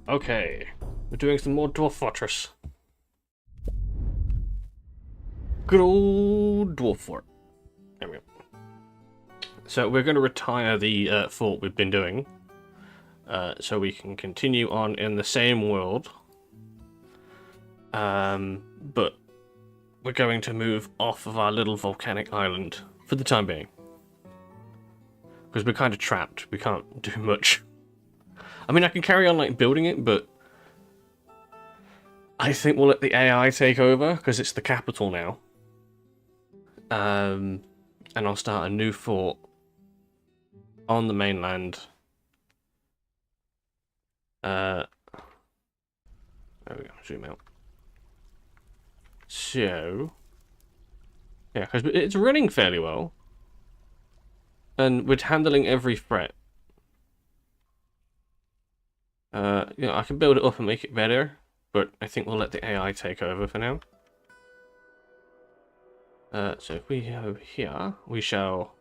Okay, we're doing some more Dwarf Fortress. Good old Dwarf Fort. There we go. So we're going to retire the fort we've been doing, so we can continue on in the same world. But we're going to move off of our little volcanic island for the time being. Because we're kind of trapped, we can't do much. I mean, I can carry on like building it, but I think we'll let the AI take over, because it's the capital now. And I'll start a new fort on the mainland. There we go, zoom out. So, yeah, because it's running fairly well. And we're handling every threat. I can build it up and make it better, but I think we'll let the AI take over for now. So if we go here, we shall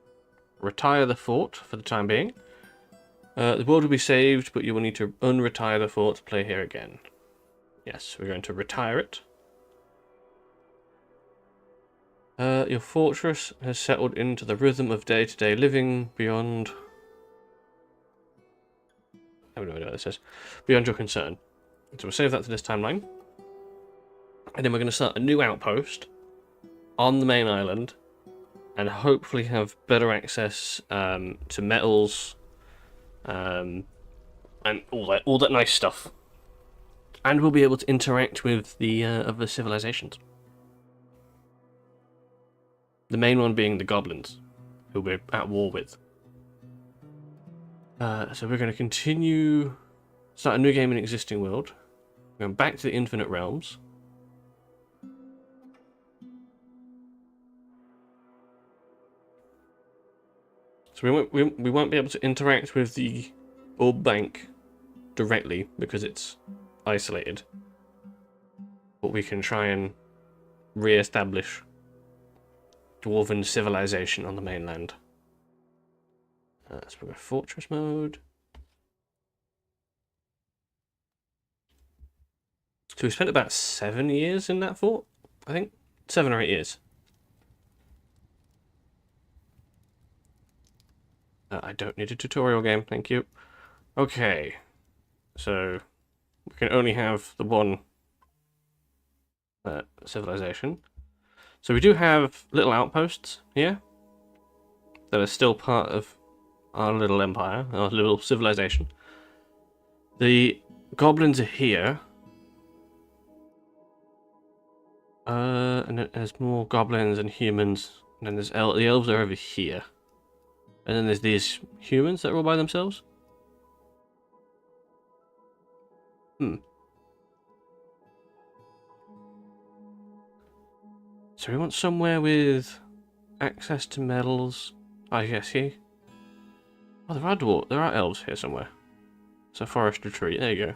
retire the fort for the time being. The world will be saved, but you will need to unretire the fort to play here again. Yes, we're going to retire it. Your fortress has settled into the rhythm of day-to-day living beyond... I have no idea what this says. Beyond your concern. So we'll save that to this timeline. And then we're going to start a new outpost on the main island. And hopefully have better access to metals. And all that nice stuff. And we'll be able to interact with the other civilizations. The main one being the goblins, who we're at war with. So we're going to continue, start a new game in existing world. We're going back to the Infinite Realms. So we won't be able to interact with the orb bank directly because it's isolated. But we can try and re-establish dwarven civilization on the mainland. So we're going fortress mode. So we spent about 7 years in that fort, I think. 7 or 8 years. I don't need a tutorial game, thank you. Okay. So we can only have the one civilization. So we do have little outposts here that are still part of our little empire, our little civilization. The goblins are here. And then there's more goblins and humans. And then there's the elves are over here. And then there's these humans that are all by themselves. So we want somewhere with access to metals. Oh, yes, see. Oh, there are elves here somewhere. It's a forest retreat. There you go.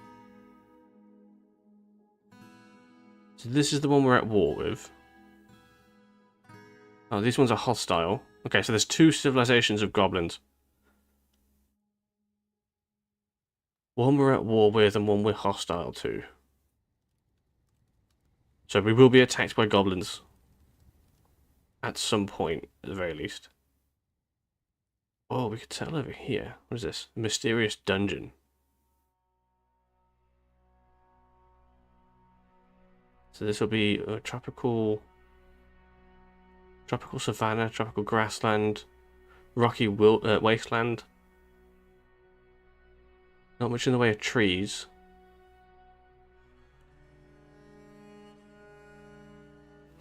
So this is the one we're at war with. Oh, these ones are hostile. Okay, so there's 2 civilizations of goblins. One we're at war with and one we're hostile to. So we will be attacked by goblins. At some point, at the very least. Oh, we could settle over here. What is this? Mysterious dungeon. So this will be a tropical savanna, tropical grassland, rocky wasteland. Not much in the way of trees.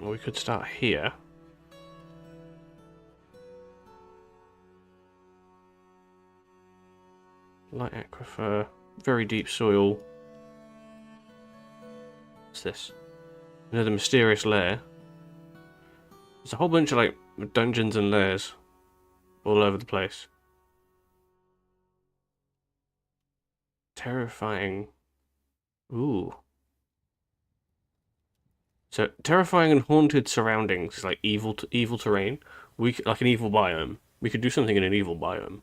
Well, we could start here. Light aquifer, very deep soil. What's this? Another mysterious lair. There's a whole bunch of like dungeons and lairs all over the place. Terrifying. Ooh. So terrifying and haunted surroundings, like evil terrain. Like an evil biome. We could do something in an evil biome.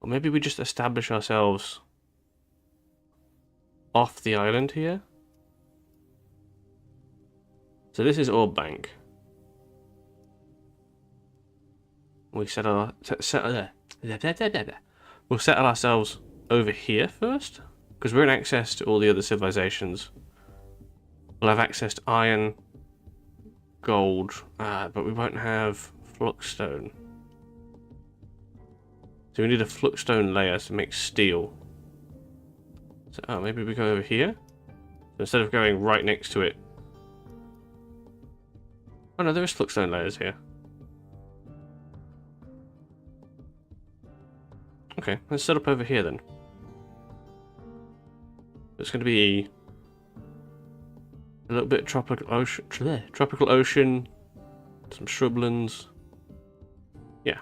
Or maybe we just establish ourselves off the island here. So this is Orb Bank. We settle we'll settle ourselves over here first, because we're in access to all the other civilizations. We'll have access to iron, gold, but we won't have fluxstone. So we need a fluxstone layer to make steel. So maybe we go over here. So instead of going right next to it. Oh no, there is fluxstone layers here. Okay, let's set up over here then. It's going to be a little bit of tropical ocean, some shrublands. Yeah,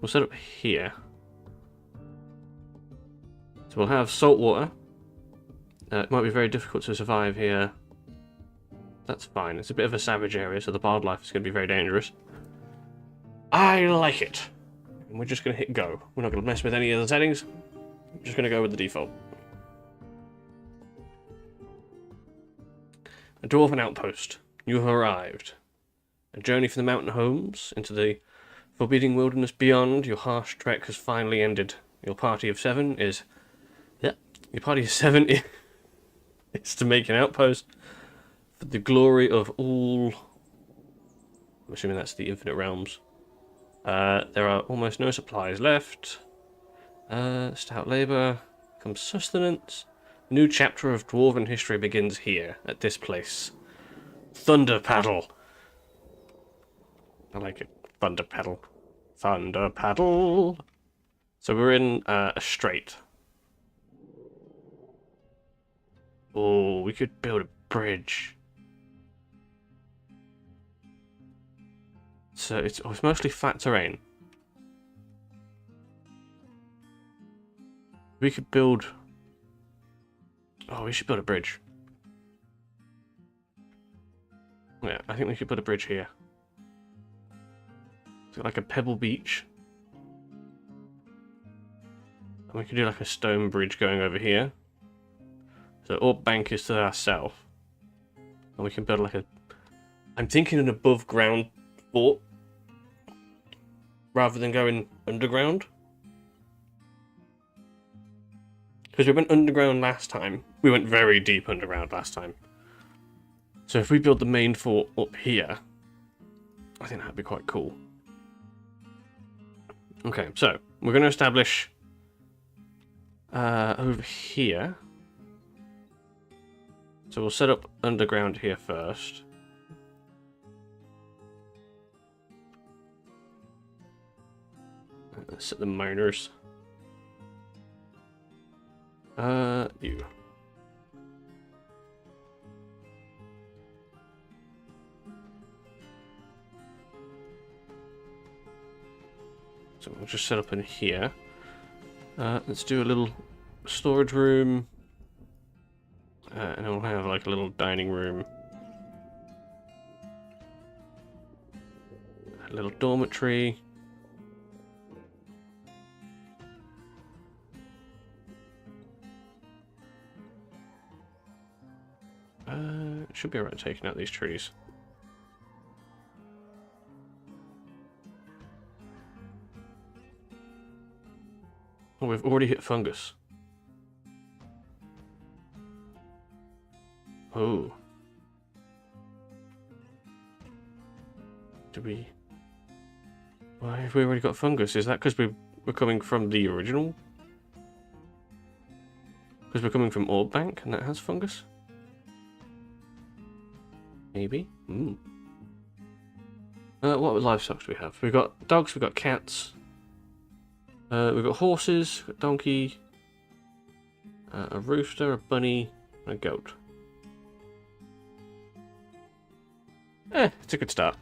we'll set up here. So we'll have salt water. It might be very difficult to survive here. That's fine. It's a bit of a savage area, so the wildlife is going to be very dangerous. I like it. And we're just going to hit go. We're not going to mess with any of the settings. We're just going to go with the default. A dwarven outpost. You have arrived. A journey from the mountain homes into the forbidding wilderness beyond. Your harsh trek has finally ended. Your party of 7 is... Yeah. Your party of 7 is to make an outpost for the glory of all... I'm assuming that's the Infinite Realms. There are almost no supplies left. Stout labour comes sustenance. A new chapter of dwarven history begins here, at this place. Thunder Paddle. I like it. Thunder Paddle. Thunder Paddle. So we're in a strait. Oh, we could build a bridge. So it's mostly flat terrain. We could build... Oh, we should build a bridge. Yeah, I think we could put a bridge here. It's got like a pebble beach. And we could do like a stone bridge going over here. So Orb Bank is to our south. And we can build like a... I'm thinking an above ground fort. Rather than going underground. Because we went underground last time. We went very deep underground last time. So if we build the main fort up here, I think that'd be quite cool. Okay, so we're going to establish over here. So we'll set up underground here first. Let's set the miners. You. So we'll just set up in here. Let's do a little storage room. And then we'll have like a little dining room. A little dormitory. Should be alright taking out these trees. Oh, we've already hit fungus. Oh. Do we... Why have we already got fungus? Is that because we're coming from the original? Because we're coming from Orb Bank and that has fungus? Maybe. What livestock do we have? We've got dogs, we've got cats. We've got horses, we've got donkey. A rooster, a bunny, and a goat. It's a good start.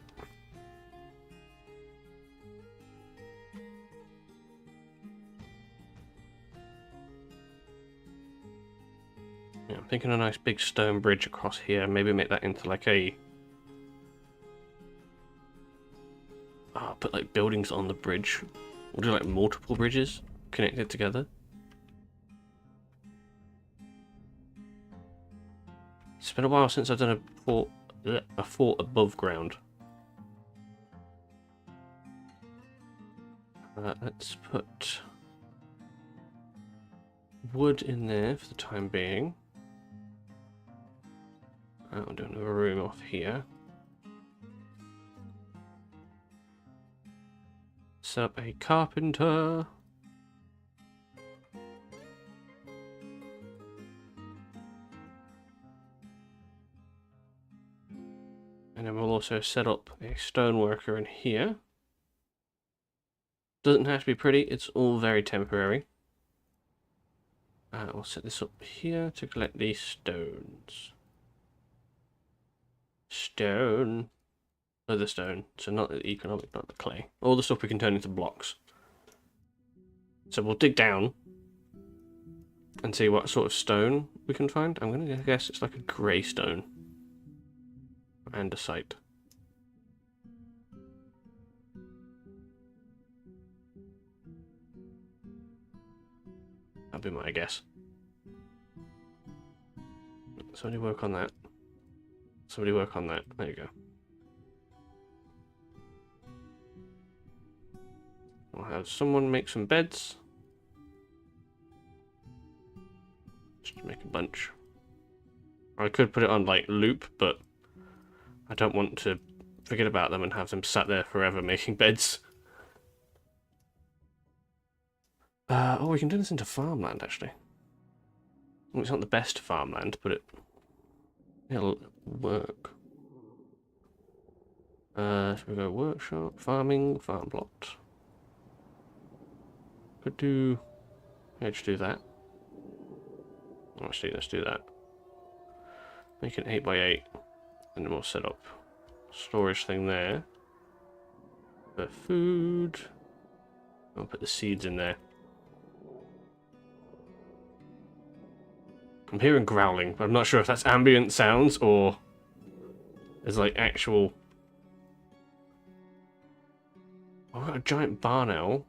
Yeah, I'm thinking a nice big stone bridge across here. Maybe make that into like a... put like buildings on the bridge. We'll do like multiple bridges. connected together. It's been a while since I've done a fort above ground. Let's put wood in there for the time being. I'll do another room off here. Set up a carpenter. And then we'll also set up a stoneworker in here. Doesn't have to be pretty, it's all very temporary. We'll set this up here to collect these stones. Stone. Oh, the stone. So not the economic, not the clay. All the stuff we can turn into blocks. So we'll dig down and see what sort of stone we can find. I'm going to guess it's like a grey stone. Andesite. That'll be my guess. Somebody work on that. Somebody work on that. There you go. I'll have someone make some beds. Just make a bunch. I could put it on like loop, but I don't want to forget about them and have them sat there forever making beds. Oh, we can turn this into farmland, actually. Well, it's not the best farmland, but it'll work. So we go workshop, farming, farm plot. Could do... Let's do that. Actually, let's do that. Make an 8x8, and then we'll set up a storage thing there. For food. I'll put the seeds in there. I'm hearing growling, but I'm not sure if that's ambient sounds or there's like actual... Oh, we've got a giant barn owl.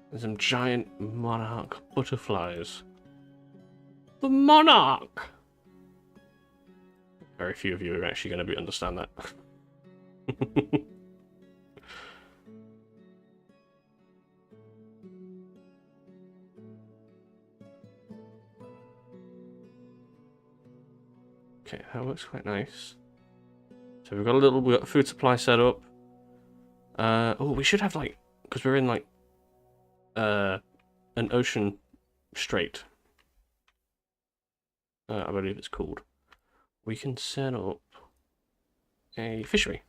There's some giant monarch butterflies. The monarch! Very few of you are actually going to understand that. Okay, that looks quite nice. So we've got a food supply set up. Oh, we should have like, because we're in like an ocean strait. I believe it's called. We can set up a fishery.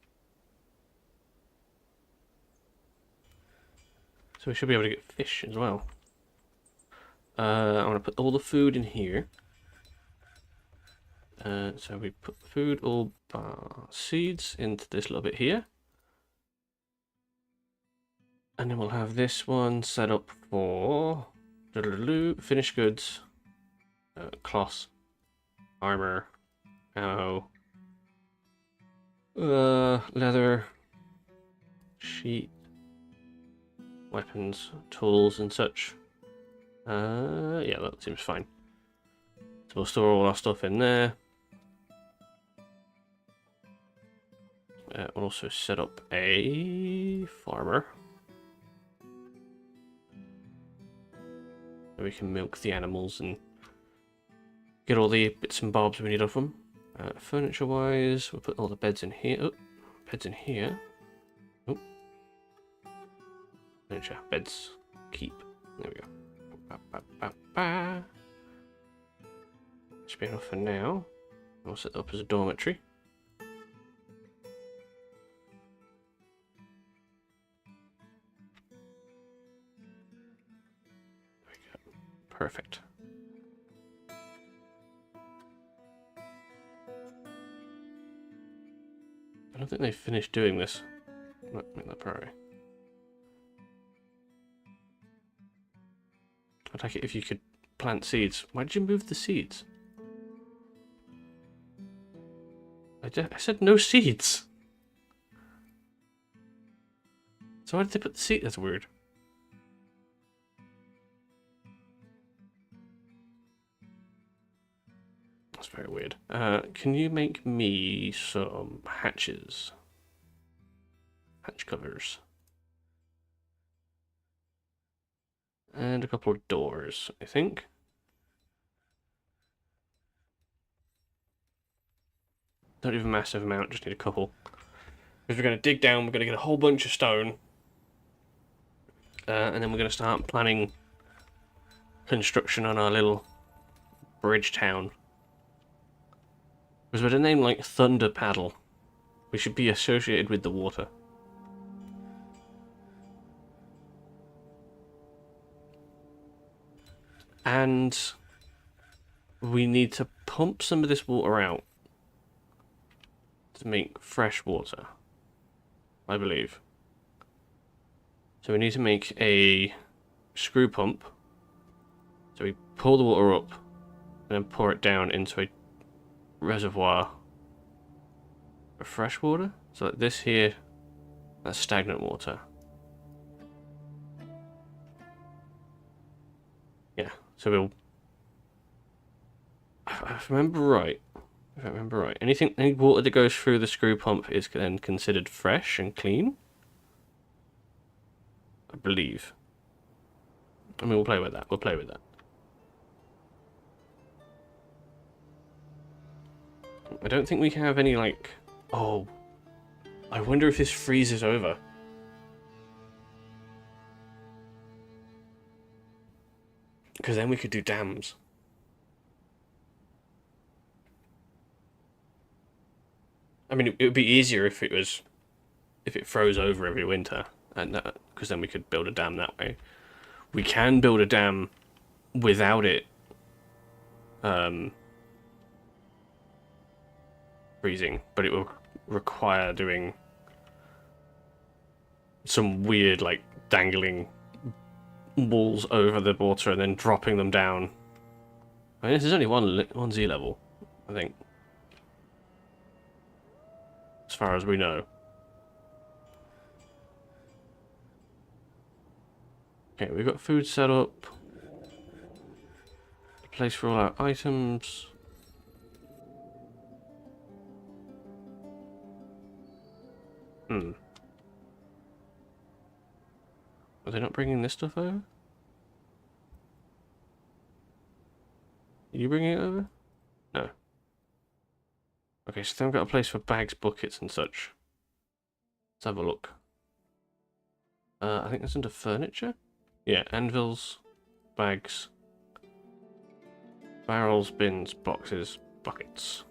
So we should be able to get fish as well. I'm going to put all the food in here. So we put food, all seeds into this little bit here. And then we'll have this one set up for finished goods, cloth, armor, ammo, leather, sheet, weapons, tools and such. Yeah, that seems fine. So we'll store all our stuff in there. We'll also set up a farmer. So we can milk the animals and get all the bits and bobs we need of them. Furniture wise, we'll put all the beds in here. Oh, beds in here. Oh. Furniture, beds, keep. There we go. Should be enough for now. We'll set it up as a dormitory. There we go. Perfect. I don't think they've finished doing this. Make that priority. I'd like it if you could plant seeds. Why did you move the seeds? I said no seeds. So why did they put the seed? That's weird. very weird. Can you make me some hatches? Hatch covers. And a couple of doors, I think. Not even a massive amount, just need a couple. Because we're going to dig down, we're going to get a whole bunch of stone. And then we're going to start planning construction on our little bridge town. Because with a name like Thunder Paddle, we should be associated with the water. And we need to pump some of this water out to make fresh water, I believe. So we need to make a screw pump. So we pull the water up and then pour it down into a reservoir of fresh water. So like this here, that's stagnant water. Yeah, so we'll... If I remember right, any water that goes through the screw pump is then considered fresh and clean, I believe. I mean, we'll play with that. I don't think we have any, like... Oh, I wonder if this freezes over. Because then we could do dams. I mean, it would be easier if it froze over every winter, and because then we could build a dam that way. We can build a dam without it freezing, but it will require doing some weird, like, dangling walls over the water and then dropping them down. I mean, this is only one Z level, I think, as far as we know. Okay, we've got food set up, a place for all our items. Are they not bringing this stuff over? Are you bringing it over? No. Okay, so they've got a place for bags, buckets, and such. Let's have a look. I think that's under furniture? Yeah, anvils, bags, barrels, bins, boxes, buckets.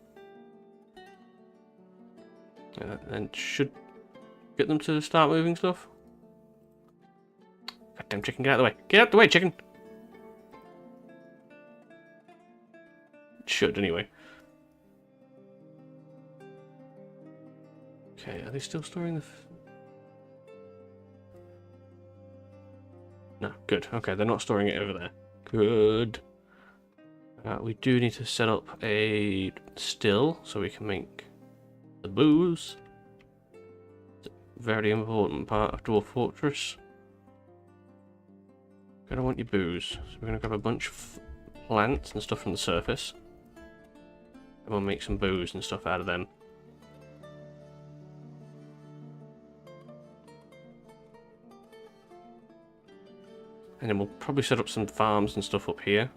And should get them to start moving stuff. Goddamn chicken, get out of the way. Get out the way, chicken! It should, anyway. Okay, are they still storing the... No, good. Okay, they're not storing it over there. Good. We do need to set up a still so we can make the booze. It's a very important part of Dwarf Fortress. Gonna want your booze. So we're gonna grab a bunch of plants and stuff from the surface. And we'll make some booze and stuff out of them. And then we'll probably set up some farms and stuff up here.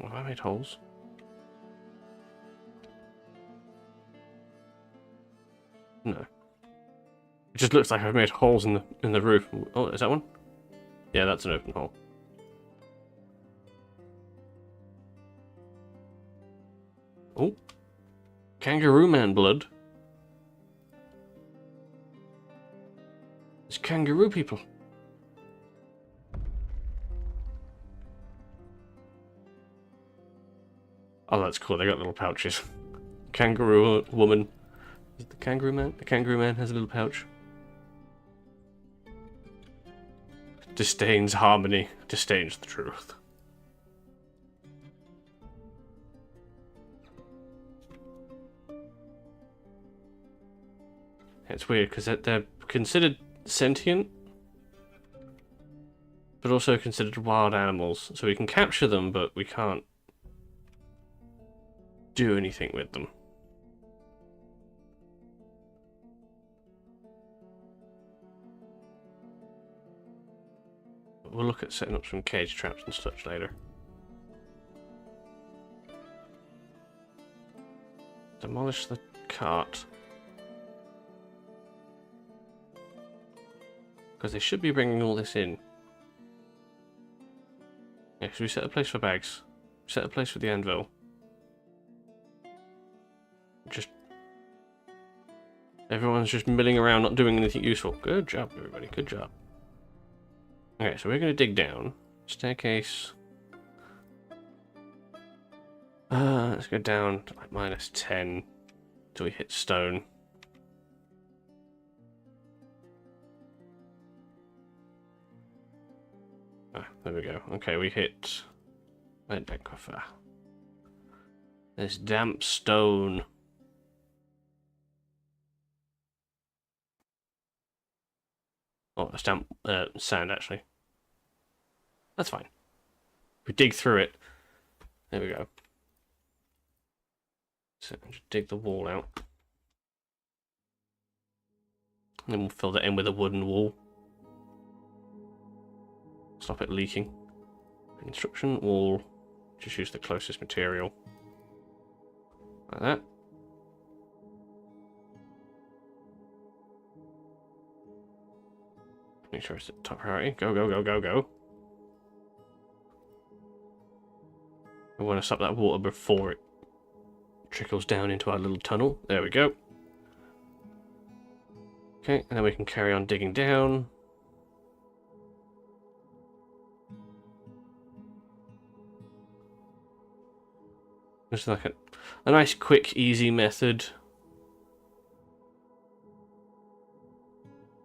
Oh, have I made holes? No. It just looks like I've made holes in the roof. Oh, is that one? Yeah, that's an open hole. Oh. Kangaroo man blood. It's kangaroo people. Oh, that's cool. They got little pouches. Kangaroo woman. Is it the kangaroo man? The kangaroo man has a little pouch. Disdains harmony. Disdains the truth. It's weird because they're considered sentient, but also considered wild animals. So we can capture them, but we can't do anything with them. We'll look at setting up some cage traps and such later. Demolish the cart. Because they should be bringing all this in. Yeah, should we set a place for bags? Set a place for the anvil. Just... Everyone's just milling around, not doing anything useful. Good job, everybody. Good job. Okay, so we're going to dig down. Staircase. Let's go down to like -10 till we hit stone. Ah, there we go. Okay, we hit lead aquifer. There's damp stone. Oh, that's damp sand, actually. That's fine. If we dig through it, there we go. So just dig the wall out. And then we'll fill that in with a wooden wall. Stop it leaking. Construction wall. Just use the closest material. Like that. Make sure it's at top priority. Go, go, go, go, go. We want to stop that water before it trickles down into our little tunnel. There we go. Okay, and then we can carry on digging down. Just like a nice, quick, easy method.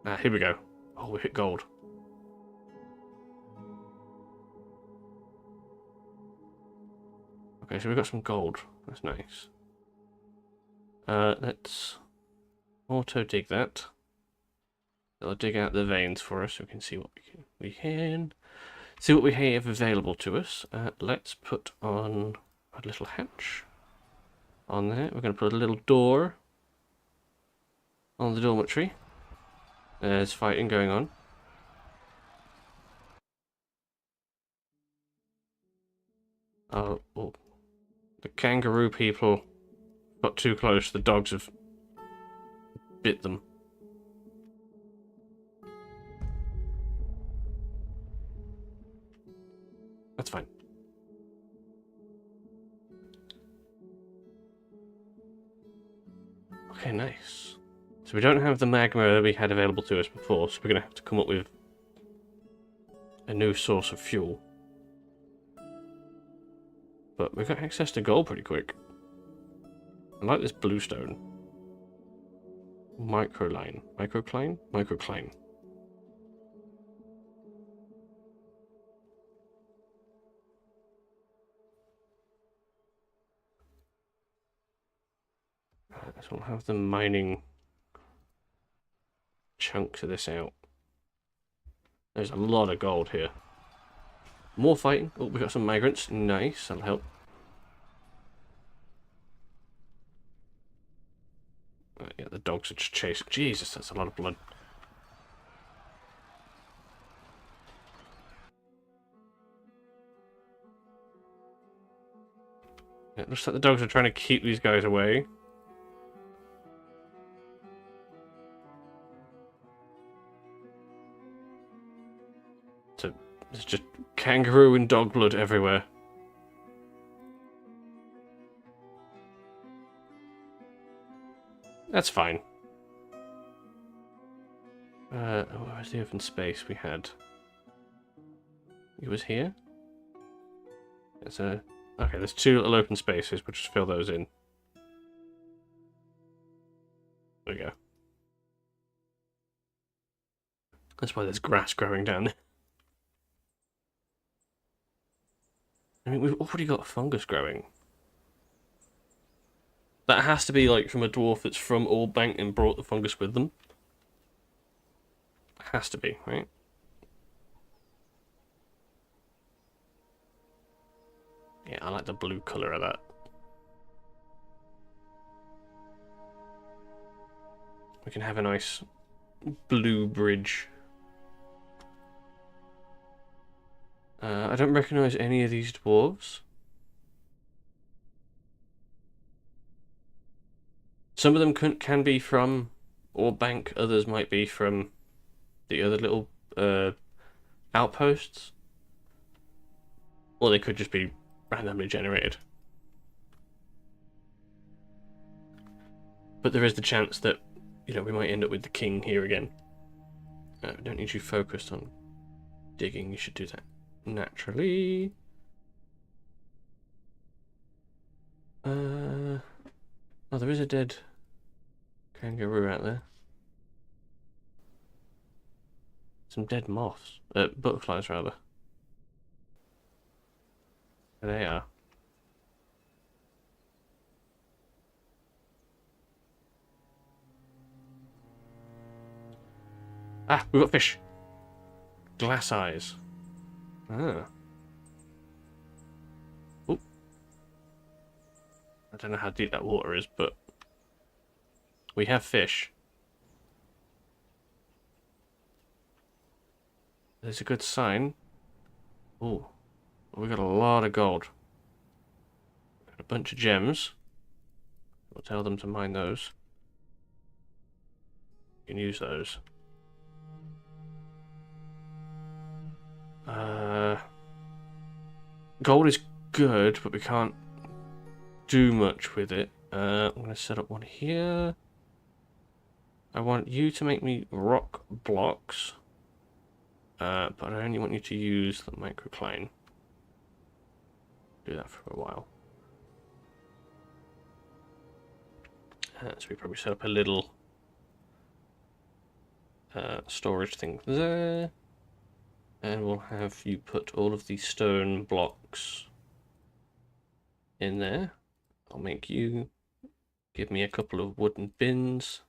Ah, here we go. Oh, we hit gold. Okay, so we've got some gold. That's nice. Let's auto dig that. It'll dig out the veins for us so we can see what we can see what we have available to us. Let's put on a little hatch on there. We're going to put a little door on the dormitory. There's fighting going on. Oh, the kangaroo people got too close. The dogs have bit them. That's fine. Okay, nice. So we don't have the magma that we had available to us before, so we're going to have to come up with a new source of fuel. But we've got access to gold pretty quick. I like this bluestone. Microline. Microcline? Microcline. So we'll have the mining chunks of this out. There's a lot of gold here. More fighting. Oh, we got some migrants. Nice, that'll help. Yeah, the dogs are just chasing. Jesus, that's a lot of blood. Yeah, it looks like the dogs are trying to keep these guys away. So there's just kangaroo and dog blood everywhere. That's fine. Where's the open space we had? It was here? It's a... Okay, there's two little open spaces. We'll just fill those in. There we go. That's why there's grass growing down there. I mean, we've already got fungus growing. That has to be like from a dwarf that's from Oldbank and brought the fungus with them. Has to be, right? Yeah, I like the blue colour of that. We can have a nice blue bridge. I don't recognise any of these dwarves. Some of them can be from Orbank, others might be from the other little outposts. Or they could just be randomly generated. But there is the chance that, you know, we might end up with the king here again. We don't need you focused on digging, you should do that naturally. Oh, there is a dead kangaroo out there. Some dead moths. Butterflies, rather. There they are. Ah, we've got fish. Glass eyes. Ah. Oop. I don't know how deep that water is, but we have fish. There's a good sign. Oh, we got a lot of gold. Got a bunch of gems. We'll tell them to mine those. You can use those. Gold is good, but we can't do much with it. I'm going to set up one here. I want you to make me rock blocks. But I only want you to use the microcline. Do that for a while. So we probably set up a little storage thing there. And we'll have you put all of these stone blocks in there. I'll make you give me a couple of wooden bins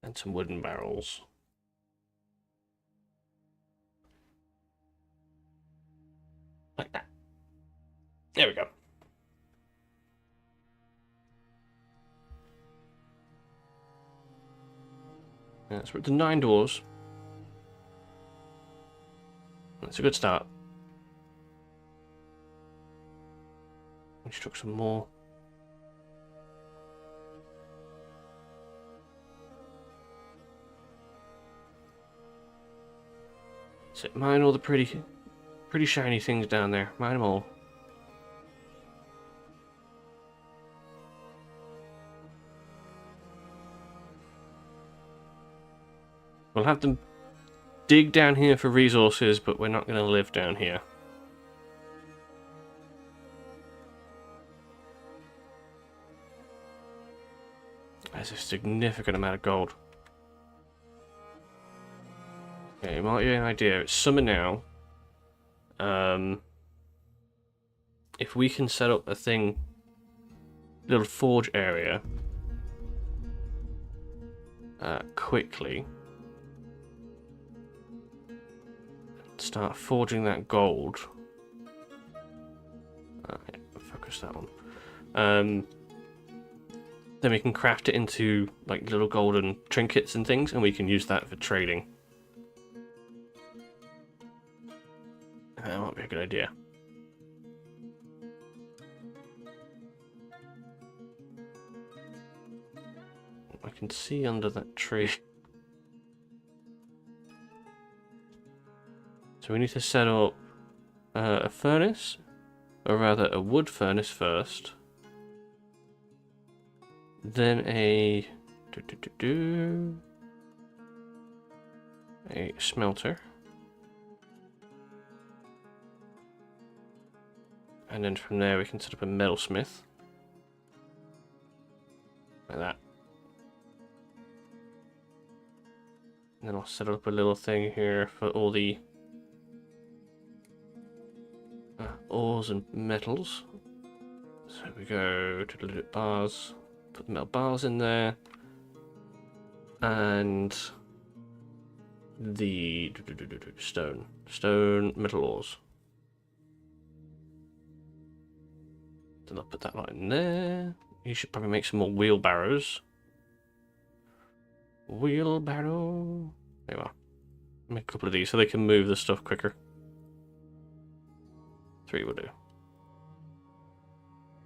and some wooden barrels. Like that. There we go. So we're at the 9 doors. That's a good start. We struck some more. So mine all the pretty shiny things down there. Mine them all. We'll have them dig down here for resources, but we're not going to live down here. There's a significant amount of gold. Okay, it might be an idea. It's summer now. If we can set up a little forge area quickly, start forging that gold. Yeah, focus that on. Then we can craft it into like little golden trinkets and things, and we can use that for trading. That might be a good idea. I can see under that tree. So we need to set up a furnace, or rather a wood furnace first. Then a smelter. And then from there we can set up a metalsmith. Like that. And then I'll set up a little thing here for all the ores and metals. So we go to the bars, put the metal bars in there, and the stone metal ores. Then I'll put that right in there. You should probably make some more wheelbarrows. Wheelbarrow. There you are. Make a couple of these so they can move the stuff quicker. 3 will do.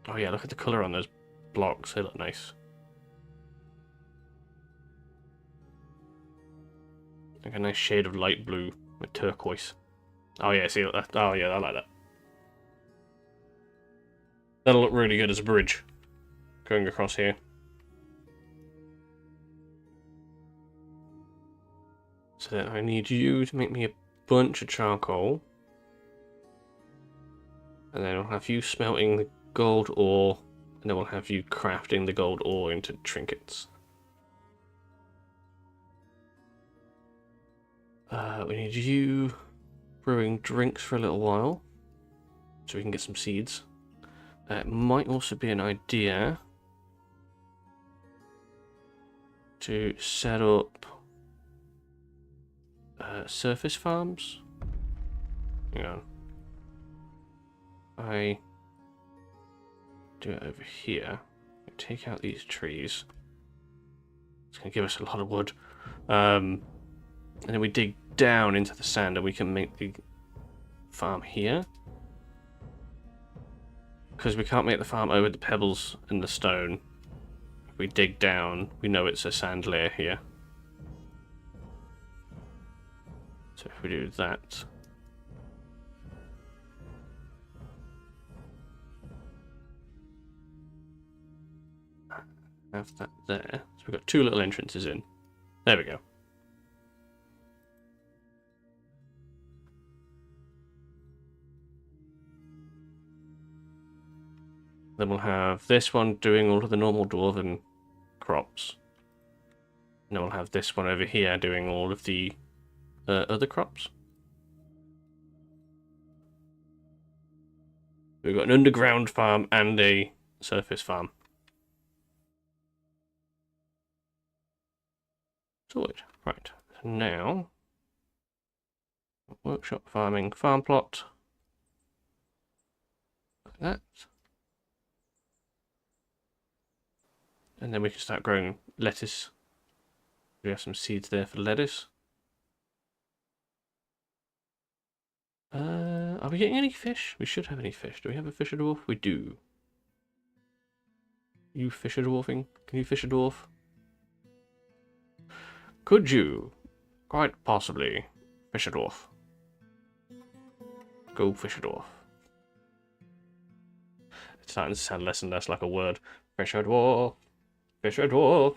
Oh yeah, look at the colour on those blocks. They look nice. Like a nice shade of light blue with turquoise. Oh yeah, see that? Oh yeah, I like that. That'll look really good as a bridge going across here. So then I need you to make me a bunch of charcoal. And then I'll have you smelting the gold ore. And then we'll have you crafting the gold ore into trinkets. We need you brewing drinks for a little while. So we can get some seeds. It might also be an idea to set up surface farms. Hang on. I do it over here. Take out these trees. It's going to give us a lot of wood. And then we dig down into the sand and we can make the farm here. Because we can't make the farm over the pebbles and the stone. If we dig down, we know it's a sand layer here. So if we do that... have that there. So we've got 2 little entrances in. There we go. Then we'll have this one doing all of the normal dwarven crops. And then we'll have this one over here doing all of the other crops. We've got an underground farm and a surface farm. Sorted. Right. So now, workshop farming farm plot. Like that. And then we can start growing lettuce. We have some seeds there for lettuce. Are we getting any fish? We should have any fish. Do we have a fisher dwarf? We do. You fisher dwarfing? Can you fish a dwarf? Could you? Quite possibly. Fish a dwarf. Go fish a dwarf. It's starting to sound less and less like a word. Fish a dwarf. Fish a dwarf.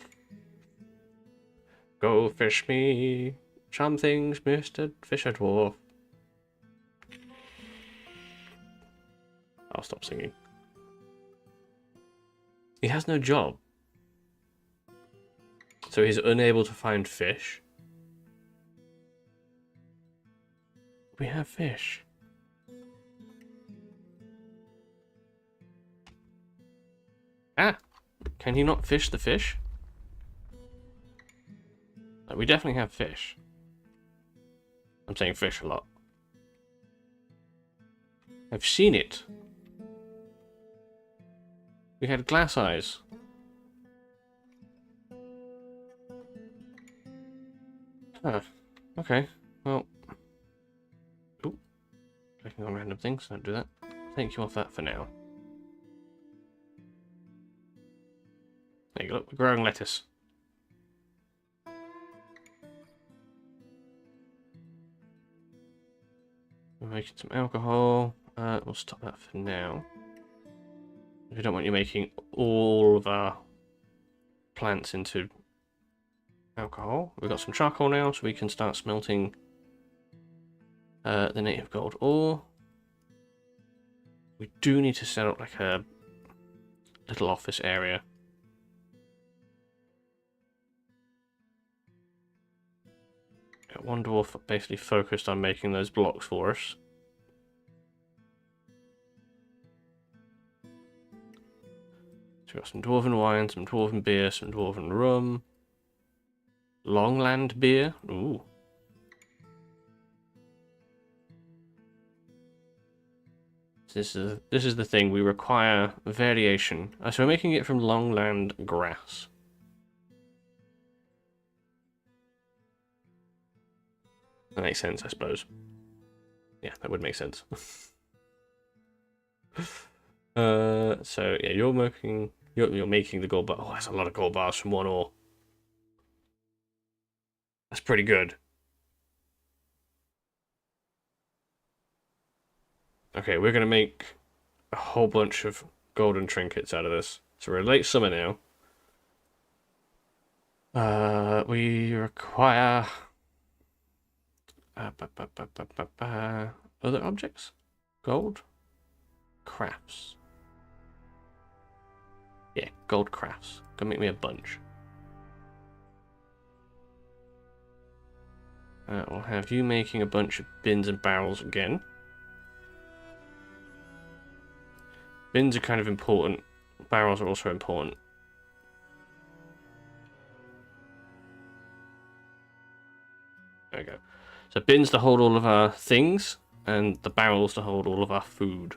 Go fish me. Some things, Mr. Fisher Dwarf. I'll stop singing. He has no job. So he's unable to find fish. We have fish. Ah! Can he not fish the fish? We definitely have fish. I'm saying fish a lot. I've seen it. We had glass eyes. Ah, okay. Well. Ooh. Clicking on random things, don't do that. Take you off that for now. There you go, we're growing lettuce. We're making some alcohol. We'll stop that for now. We don't want you making all of our plants into alcohol. We've got some charcoal now, so we can start smelting the native gold ore. We do need to set up like a little office area. Got one dwarf basically focused on making those blocks for us. So we've got some dwarven wine, some dwarven beer, some dwarven rum. Longland beer. Ooh. This is the thing. We require variation. So we're making it from Longland grass. That makes sense, I suppose. Yeah, that would make sense. So yeah, you're making the gold bar. Oh, that's a lot of gold bars from one ore. That's pretty good. Okay, we're gonna make a whole bunch of golden trinkets out of this. So we're late summer now. We require other objects? Gold? Crafts. Yeah, gold crafts. Go make me a bunch. We'll have you making a bunch of bins and barrels again. Bins are kind of important. Barrels are also important. There we go. So bins to hold all of our things, and the barrels to hold all of our food.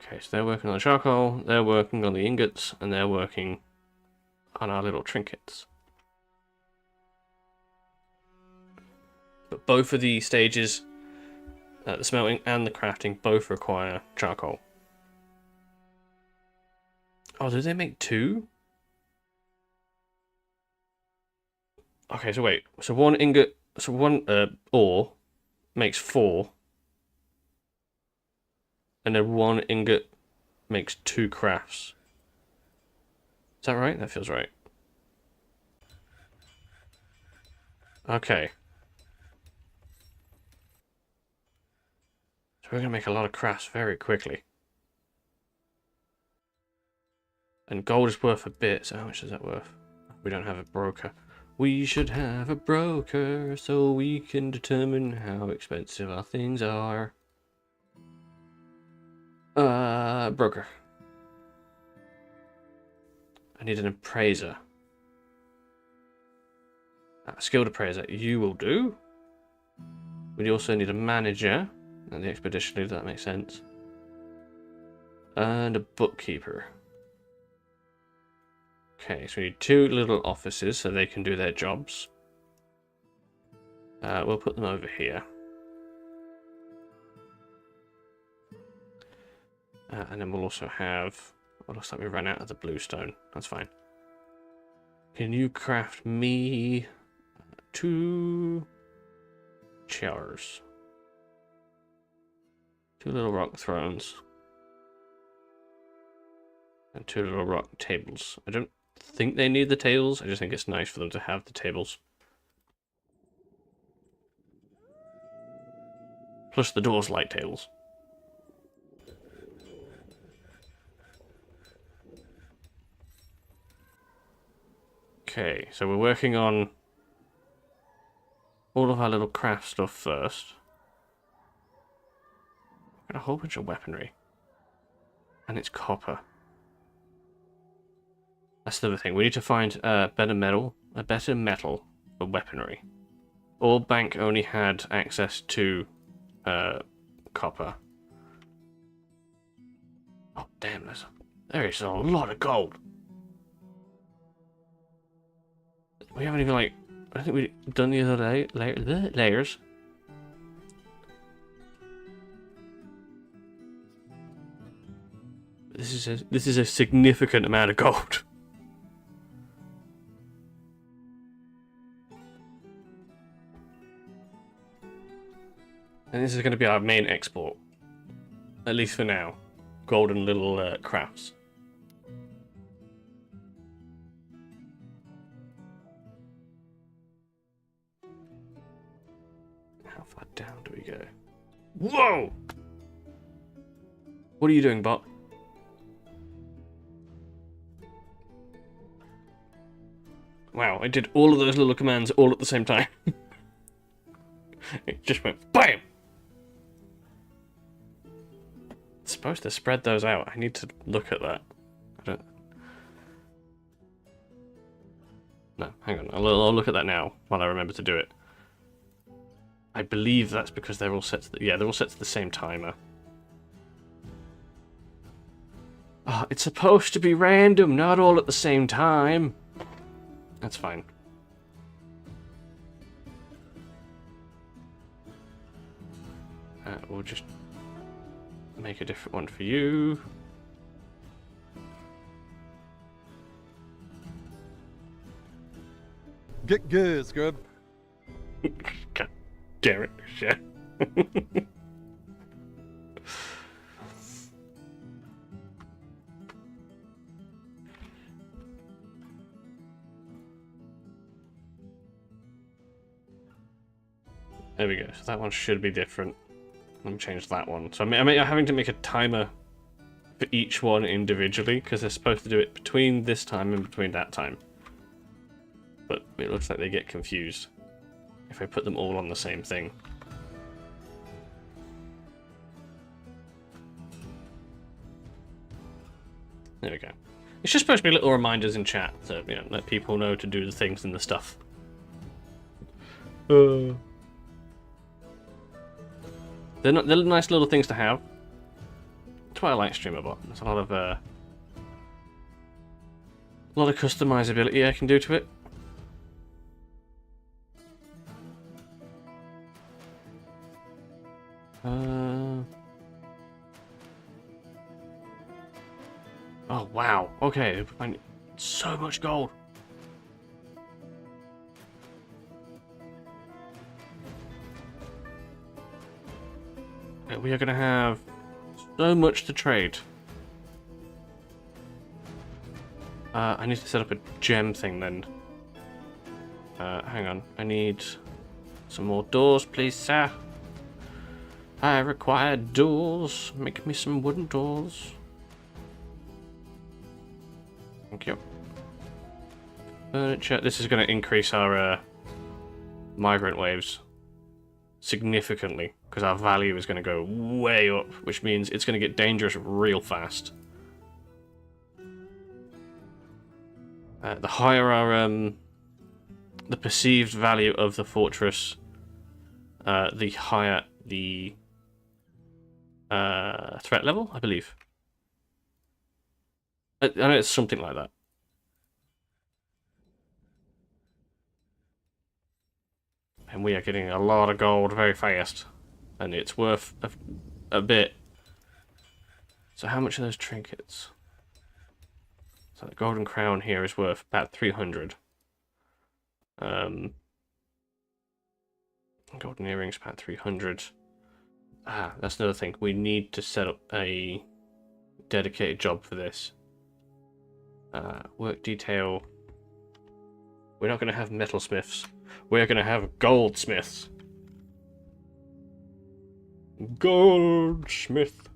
Okay, so they're working on the charcoal, they're working on the ingots, and they're working on our little trinkets. But both of the stages, the smelting and the crafting, both require charcoal. Oh, do they make two? Okay, so wait. So one ingot, so one ore makes 4. And then one ingot makes 2 crafts. Is that right? That feels right. Okay. So we're going to make a lot of crafts very quickly. And gold is worth a bit, so how much is that worth? We don't have a broker. We should have a broker so we can determine how expensive our things are. Broker. I need an appraiser. A skilled appraiser. You will do. We also need a manager. And the expedition leader, that makes sense. And a bookkeeper. Okay, so we need 2 little offices so they can do their jobs. We'll put them over here. And then we'll also have... Well, looks like we ran out of the bluestone. That's fine. Can you craft me 2 chairs? 2 little rock thrones. And 2 little rock tables. I don't think they need the tables. I just think it's nice for them to have the tables. Plus the doors like tables. Okay, so we're working on all of our little craft stuff first. Got a whole bunch of weaponry. And it's copper. That's the other thing. We need to find a better metal for weaponry. All bank only had access to copper. Oh damn, there is a lot of gold. We haven't even I don't think we've done the other layers. This is a significant amount of gold. And this is going to be our main export. At least for now. Golden little crafts. How far down do we go? Whoa! What are you doing, bot? Wow, I did all of those little commands all at the same time. It just went BAM! It's supposed to spread those out. I need to look at that. I don't... No, hang on. I'll look at that now while I remember to do it. I believe that's because they're all set to the... Yeah, they're all set to the same timer. Oh, it's supposed to be random, not all at the same time. That's fine. We'll just make a different one for you. Get good, scrub. God damn it, shit. There we go. So that one should be different. Let me change that one. So I'm having to make a timer for each one individually because they're supposed to do it between this time and between that time. But it looks like they get confused if I put them all on the same thing. There we go. It's just supposed to be little reminders in chat to, you know, let people know to do the things and the stuff. They're nice little things to have. That's why I like StreamerBot. There's a lot of customizability I can do to it. Oh wow. Okay, I need so much gold. We are going to have so much to trade. I need to set up a gem thing then. Hang on. I need some more doors, please, sir. I require doors. Make me some wooden doors. Thank you. Furniture. This is going to increase our migrant waves significantly because our value is going to go way up, which means it's going to get dangerous real fast. The higher our the perceived value of the fortress, the higher the threat level, I believe. I know it's something like that. And we are getting a lot of gold very fast. And it's worth a bit. So how much are those trinkets? So the golden crown here is worth about 300. Golden earrings about 300. Ah, that's another thing. We need to set up a dedicated job for this. Work detail. We're not going to have metalsmiths. We're going to have goldsmiths. Goldsmith.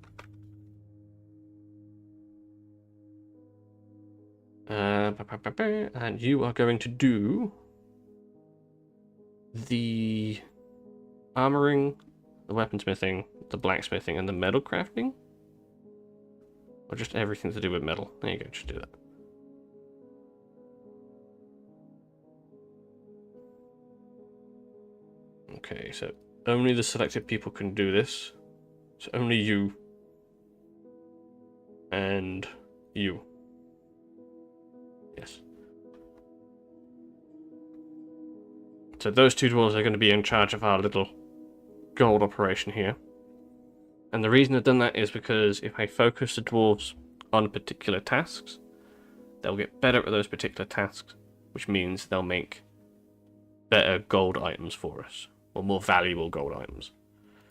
And you are going to do the armoring, the weaponsmithing, the blacksmithing, and the metal crafting? Or just everything to do with metal? There you go, just do that. Okay, so only the selected people can do this. So only you. And you. Yes. So those two dwarves are going to be in charge of our little gold operation here. And the reason I've done that is because if I focus the dwarves on particular tasks, they'll get better at those particular tasks, which means they'll make better gold items for us, or more valuable gold items.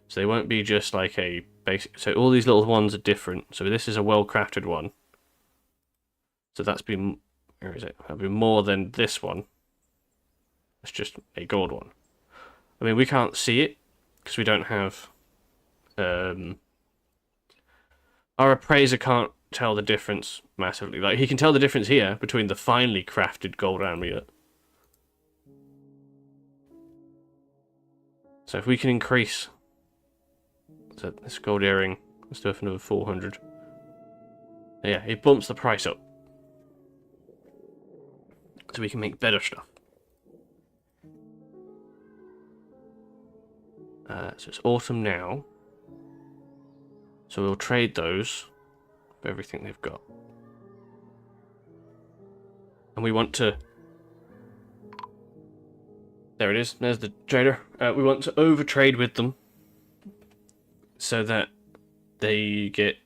So they won't be just like a basic... So all these little ones are different. So this is a well-crafted one. So that's been... Where is it? That'll be more than this one. It's just a gold one. I mean, we can't see it because we don't have... our appraiser can't tell the difference massively. Like, he can tell the difference here between the finely crafted gold amulet. So if we can increase this gold earring, let's do it for another 400. Yeah, it bumps the price up. So we can make better stuff. So it's autumn now. So we'll trade those for everything they've got. And we want to... There it is. There's the trader. We want to overtrade with them so that they get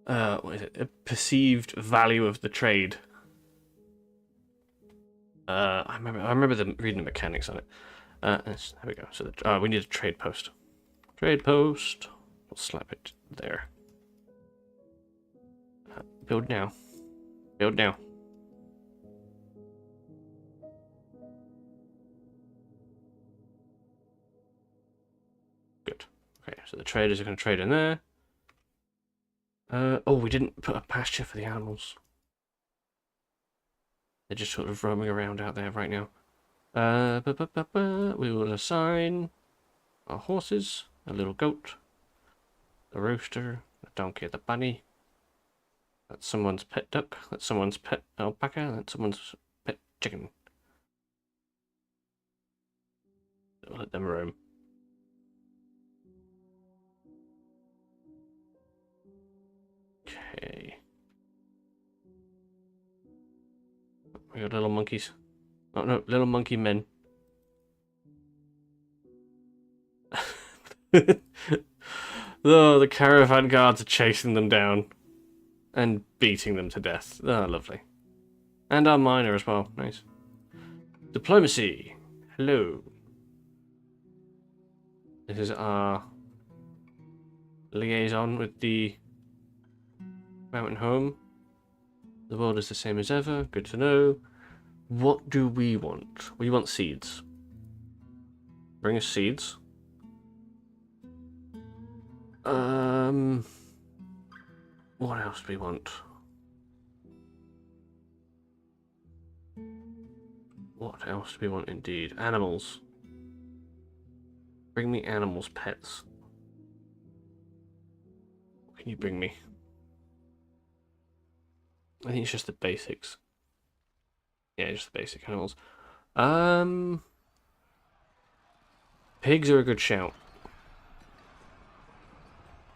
what is it? A perceived value of the trade. I remember them reading the mechanics on it. There we go. So we need a trade post. Trade post. We'll slap it there. Build now. Build now. Good. Okay, so the traders are going to trade in there. Oh, we didn't put a pasture for the animals. They're just sort of roaming around out there right now. We will assign our horses, a little goat, the rooster, the donkey, the bunny. That's someone's pet duck. That's someone's pet alpaca. That's someone's pet chicken. We'll let them roam. Okay. We got little monkeys. Oh no, little monkey men. Oh, the caravan guards are chasing them down and beating them to death. Oh, lovely. And our miner as well. Nice. Diplomacy. Hello. This is our liaison with the mountain home. The world is the same as ever. Good to know. What do we want? We want seeds. Bring us seeds. What else do we want? What else do we want indeed? Animals. Bring me animals, pets. What can you bring me? I think it's just the basics. Yeah, just the basic animals. Pigs are a good shout.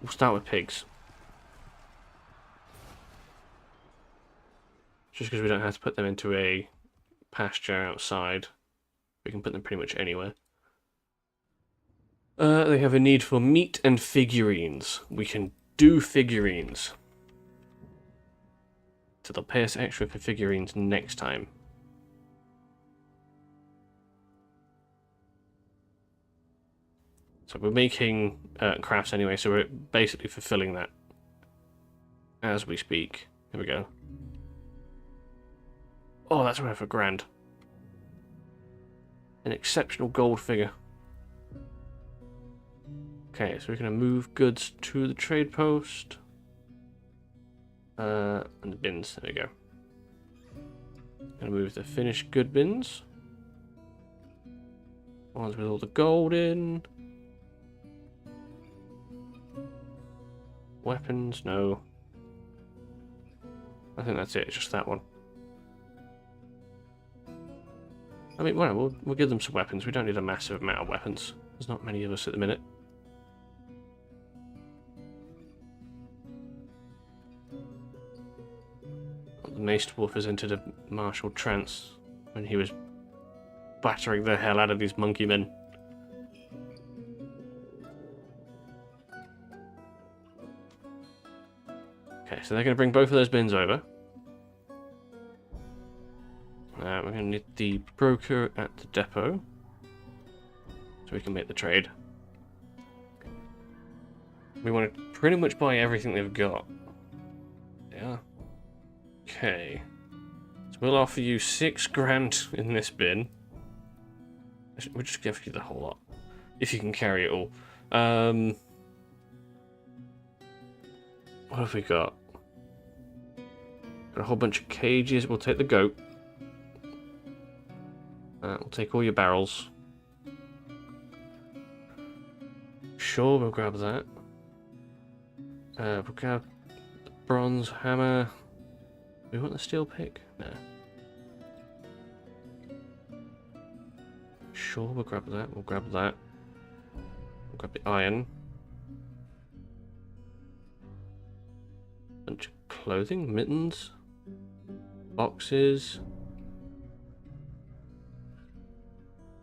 We'll start with pigs. Just because we don't have to put them into a pasture outside. We can put them pretty much anywhere. They have a need for meat and figurines. We can do figurines. So they'll pay us extra for figurines next time. So we're making crafts anyway, so we're basically fulfilling that as we speak. Here we go. Oh, that's worth $1,000. An exceptional gold figure. Okay, so we're going to move goods to the trade post. And the bins, there we go. Going to move the finished good bins. Ones with all the gold in. Weapons, no. I think that's it, it's just that one. I mean, well, we'll give them some weapons. We don't need a massive amount of weapons. There's not many of us at the minute. The Mace Wolf has entered a martial trance when he was battering the hell out of these monkey men. Okay, so they're going to bring both of those bins over. We're going to need the broker at the depot so we can make the trade. We want to pretty much buy everything they've got. Yeah. Okay. So we'll offer you $6,000 in this bin. We'll just give you the whole lot. If you can carry it all. What have we got? Got a whole bunch of cages. We'll take the goat. We'll take all your barrels. Sure, we'll grab that. We'll grab the bronze hammer. We want the steel pick? No. Sure, we'll grab that. We'll grab that. We'll grab the iron. Bunch of clothing, mittens. Boxes.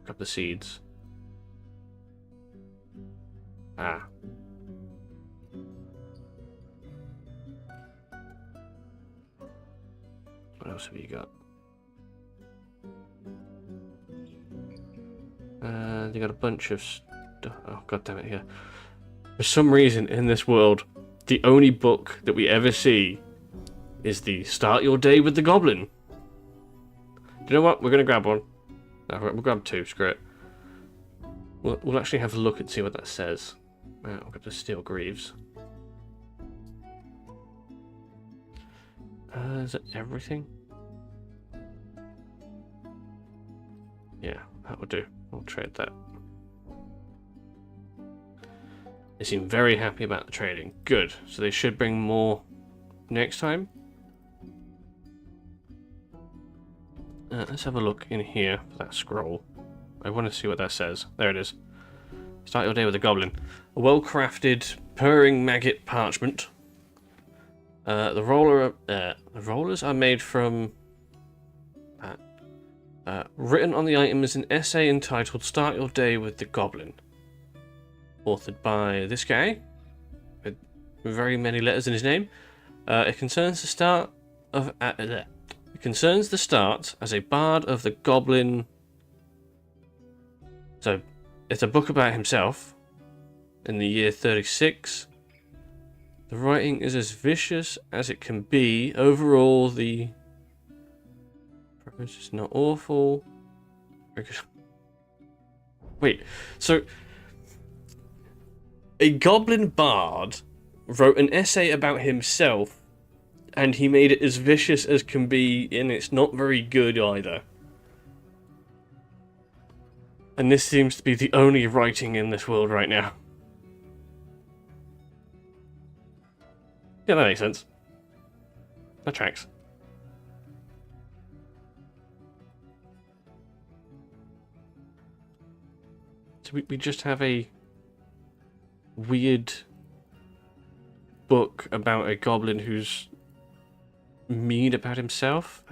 Grab the seeds. Ah. What else have you got? They got a bunch of stuff. Oh, god damn it, here. For some reason in this world, the only book that we ever see is the Start Your Day with the Goblin. Do you know what? We're going to grab one. No, we'll grab two, screw it. We'll actually have a look and see what that says. We'll grab the Steel Greaves. Is that everything? Yeah, that will do. We'll trade that. They seem very happy about the trading. Good. So they should bring more next time. Let's have a look in here for that scroll. I want to see what that says. There it is. Start your day with a goblin. A well-crafted, purring maggot parchment. The rollers are made from... written on the item is an essay entitled Start Your Day with the Goblin. Authored by this guy, with very many letters in his name. It concerns the start of... it concerns the start as a bard of the goblin... So, it's a book about himself in the year 36. The writing is as vicious as it can be. Overall, the prose is not awful. Wait, so a goblin bard wrote an essay about himself, and he made it as vicious as can be, and it's not very good either. And this seems to be the only writing in this world right now. Yeah, that makes sense. That tracks. So we just have a weird book about a goblin who's mean about himself?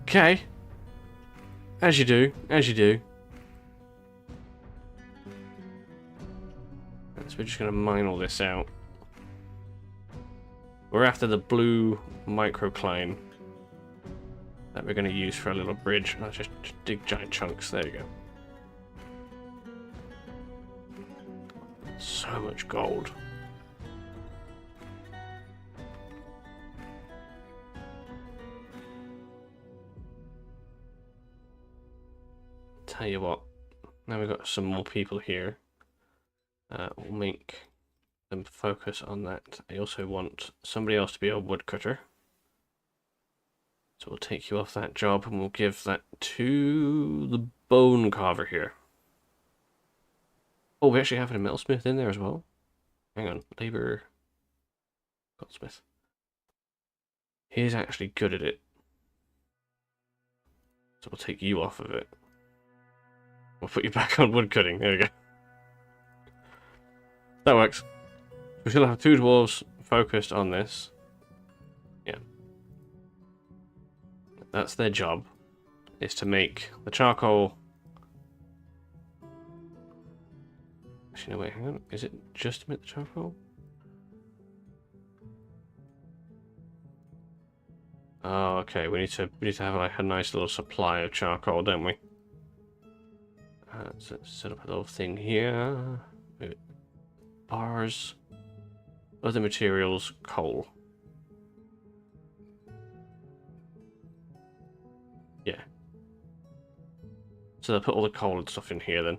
Okay. As you do, as you do. So we're just going to mine all this out. We're after the blue microcline that we're going to use for a little bridge. Let's just dig giant chunks. There you go. So much gold. Tell you what, now we've got some more people here. We'll make them focus on that. I also want somebody else to be a woodcutter. So we'll take you off that job and we'll give that to the bone carver here. Oh, we actually have a metalsmith in there as well. Hang on, labor, goldsmith. He's actually good at it. So we'll take you off of it. We'll put you back on woodcutting. There we go. That works. We still have two dwarves focused on this. Yeah. That's their job. Is to make the charcoal. Actually, no, wait, hang on. Is it just to make the charcoal? Oh, okay. We need to have like a nice little supply of charcoal, don't we? So let's set up a little thing here. Bars. Other materials, coal. Yeah. So they'll put all the coal and stuff in here then.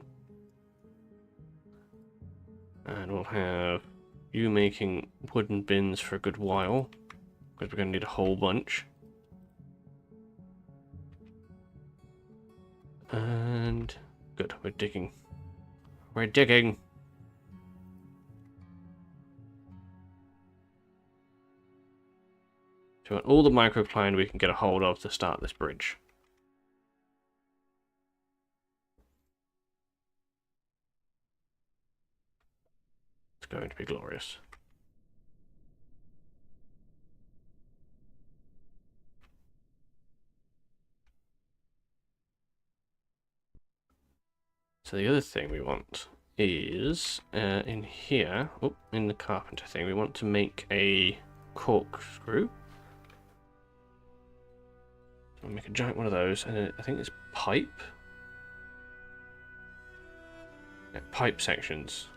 And we'll have you making wooden bins for a good while. Because we're going to need a whole bunch. And good, we're digging. We're digging! So we want all the microcline we can get a hold of to start this bridge. It's going to be glorious. So the other thing we want is in here, in the carpenter thing, we want to make a corkscrew. So we'll make a giant one of those, and I think it's pipe. Yeah, pipe sections.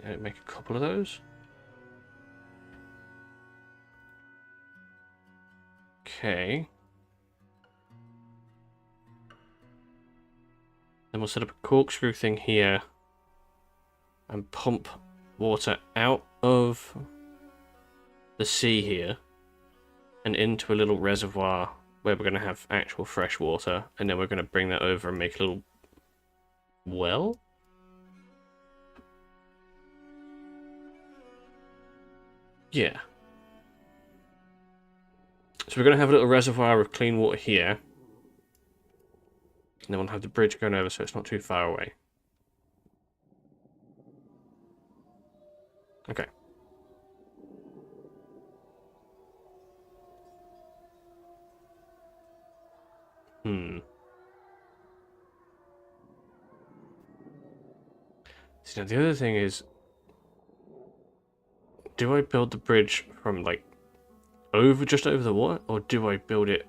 Yeah, make a couple of those. Okay. Then we'll set up a corkscrew thing here and pump water out of the sea here and into a little reservoir where we're going to have actual fresh water, and then we're going to bring that over and make a little well. Yeah. So we're going to have a little reservoir of clean water here. And then we'll have the bridge going over so it's not too far away. Okay. See, now the other thing is, do I build the bridge from, like, just over the water? Or do I build it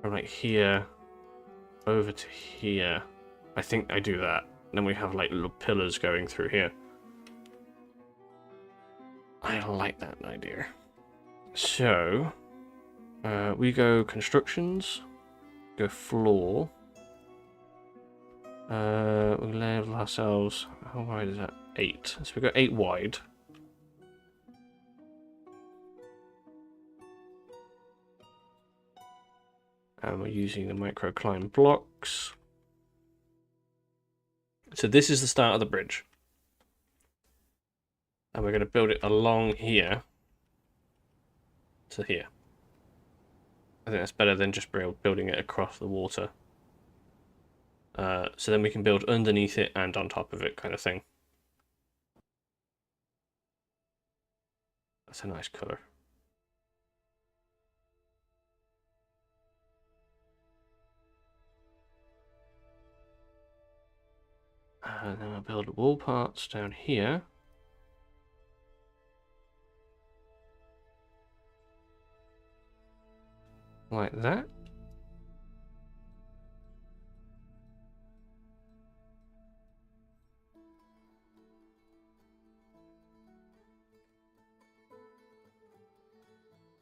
from, like, here over to here? I think I do that. Then we have, like, little pillars going through here. I like that idea. So, we go constructions, go floor. We'll level ourselves. How wide is that? 8. So we go 8 wide. And we're using the microclimb blocks. So this is the start of the bridge. And we're going to build it along here to here. I think that's better than just building it across the water. So then we can build underneath it and on top of it, kind of thing. That's a nice colour. And then I'll build wall parts down here. Like that.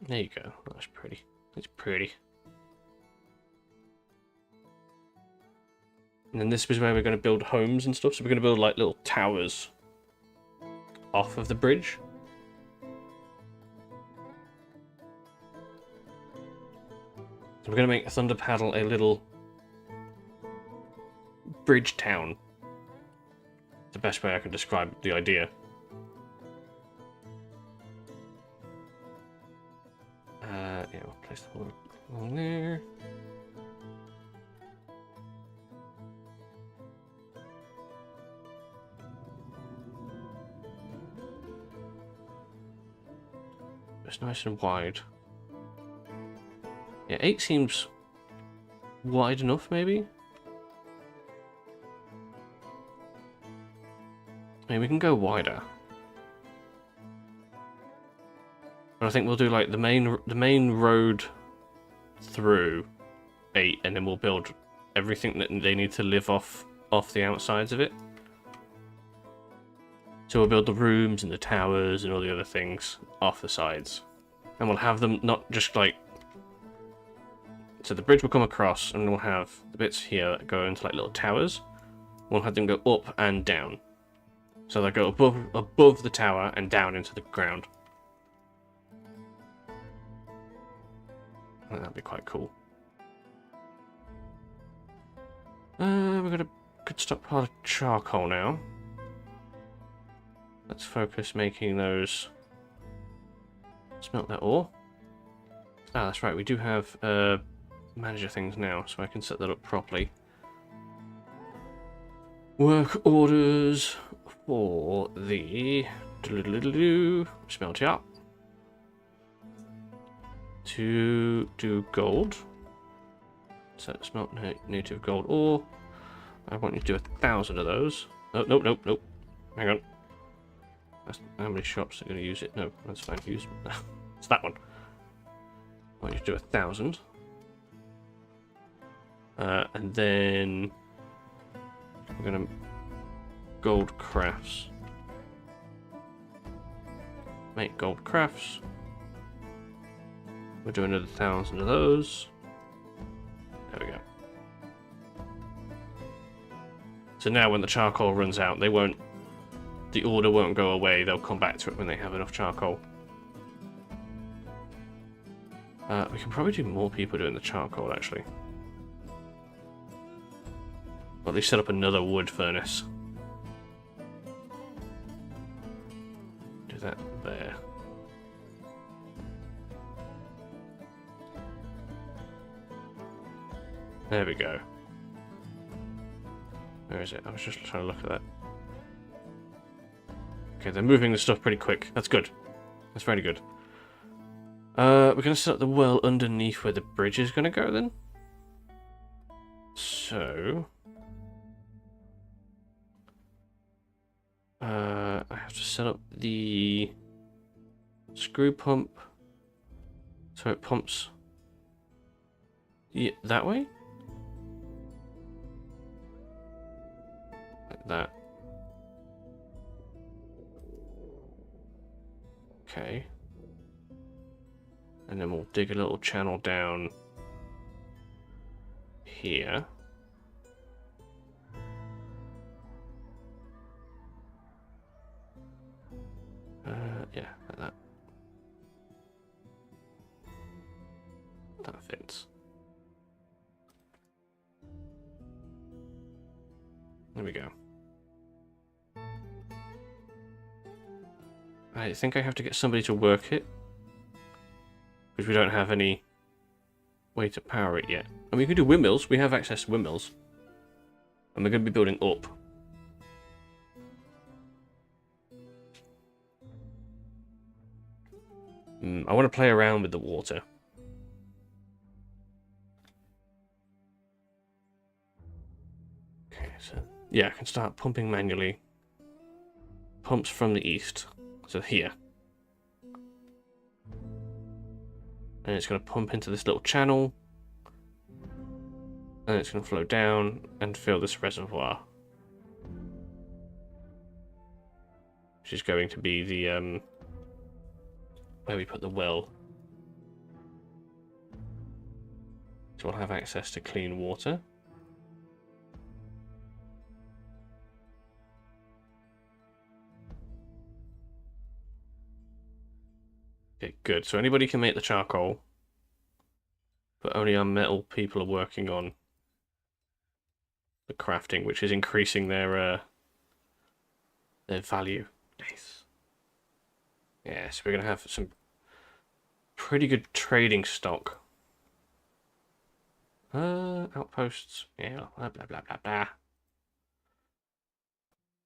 There you go. That's pretty. It's pretty. And then this is where we're going to build homes and stuff. So we're going to build like little towers off of the bridge. So we're going to make Thunder Paddle a little bridge town. The best way I can describe the idea. Yeah, we'll place the wall along there. It's nice and wide. Yeah, 8 seems wide enough, maybe? Maybe we can go wider. But I think we'll do like the main road through 8, and then we'll build everything that they need to live off the outsides of it. So we'll build the rooms and the towers and all the other things off the sides. And we'll have them not just like... So the bridge will come across and we'll have the bits here that go into like little towers. We'll have them go up and down. So they'll go above the tower and down into the ground. I think that'd be quite cool. We've got a good stockpile of charcoal now. Let's focus making those. Smelt that ore. Ah, that's right. We do have manager things now, so I can set that up properly. Work orders for the smelter to do gold. So it's not native gold ore. I want you to do 1,000 of those. Oh, nope, nope, nope. Hang on. That's, how many shops are going to use it? No, that's fine. Use it's that one. I want you to do 1,000. And then we're going to gold crafts. Make gold crafts. We'll do another 1,000 of those. There we go. So now when the charcoal runs out, they won't. The order won't go away. They'll come back to it when they have enough charcoal. We can probably do more people doing the charcoal actually. Or at least set up another wood furnace. Do that there. There we go. Where is it? I was just trying to look at that. Okay, they're moving the stuff pretty quick. That's good. That's very good. We're going to set up the well underneath where the bridge is going to go then. So... I have to set up the screw pump so it pumps that way? Like that. Okay. And then we'll dig a little channel down here. Yeah, like that. That fits. There we go. I think I have to get somebody to work it, because we don't have any way to power it yet. And we can do windmills. We have access to windmills. And we're going to be building up. I want to play around with the water. Okay, so yeah, I can start pumping manually. Pumps from the east, so here. And it's going to pump into this little channel. And it's going to flow down and fill this reservoir. Which is going to be the, where we put the well. So we'll have access to clean water. Okay, good. So anybody can make the charcoal, but only our metal people are working on the crafting, which is increasing their value. Nice. Yeah, so we're gonna have some pretty good trading stock. Outposts. Yeah, blah blah blah blah blah.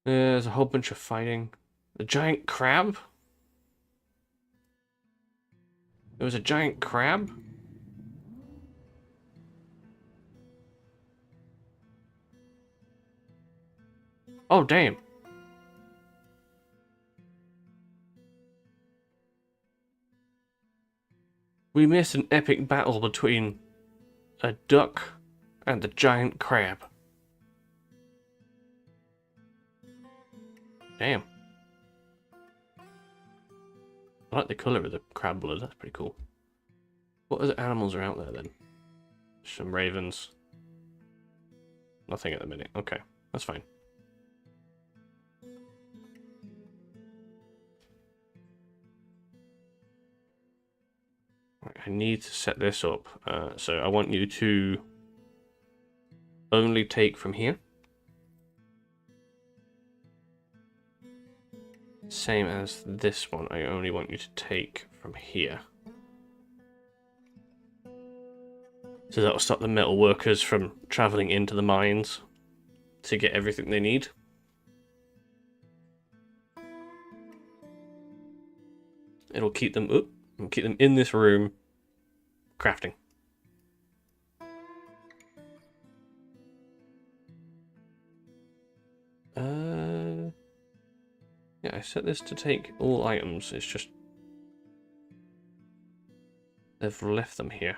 There's a whole bunch of fighting. The giant crab. There was a giant crab? Oh, damn. We missed an epic battle between a duck and the giant crab. Damn. I like the colour of the crab blood, that's pretty cool. What other animals are out there then? Some ravens. Nothing at the minute. Okay, that's fine. Right, I need to set this up. So I want you to only take from here. Same as this one, I only want you to take from here. So that'll stop the metal workers from travelling into the mines to get everything they need. It'll keep them up and keep them in this room crafting. I set this to take all items. It's just they've left them here.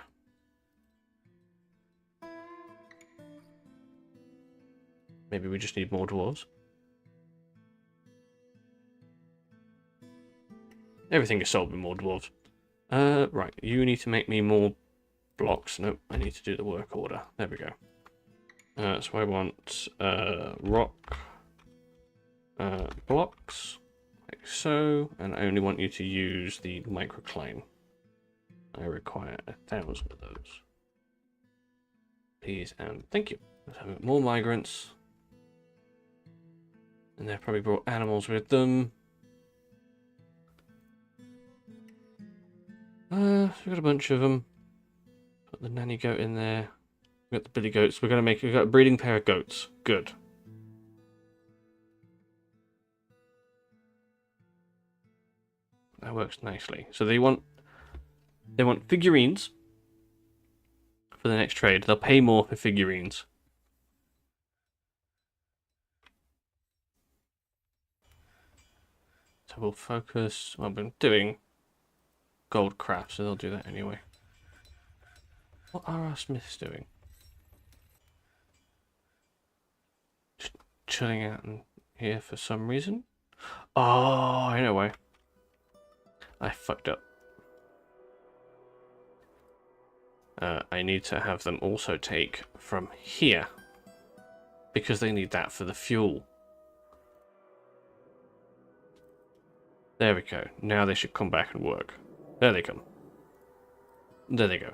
Maybe we just need more dwarves. Everything is sold with more dwarves. Right, you need to make me more blocks. Nope, I need to do the work order. There we go. So I want rock blocks, like so, and I only want you to use the microcline. I require 1,000 of those. Please and thank you. Let's have more migrants. And they've probably brought animals with them. We've got a bunch of them. Put the nanny goat in there. We've got the billy goats. We've got a breeding pair of goats. Good. That works nicely. So they want figurines for the next trade. They'll pay more for figurines. So we'll focus. Well, I've been doing gold craft, so they'll do that anyway. What are our smiths doing? Just chilling out in here for some reason. Oh, I know why. I fucked up. I need to have them also take from here, because they need that for the fuel. There we go. Now they should come back and work. There they come. There they go.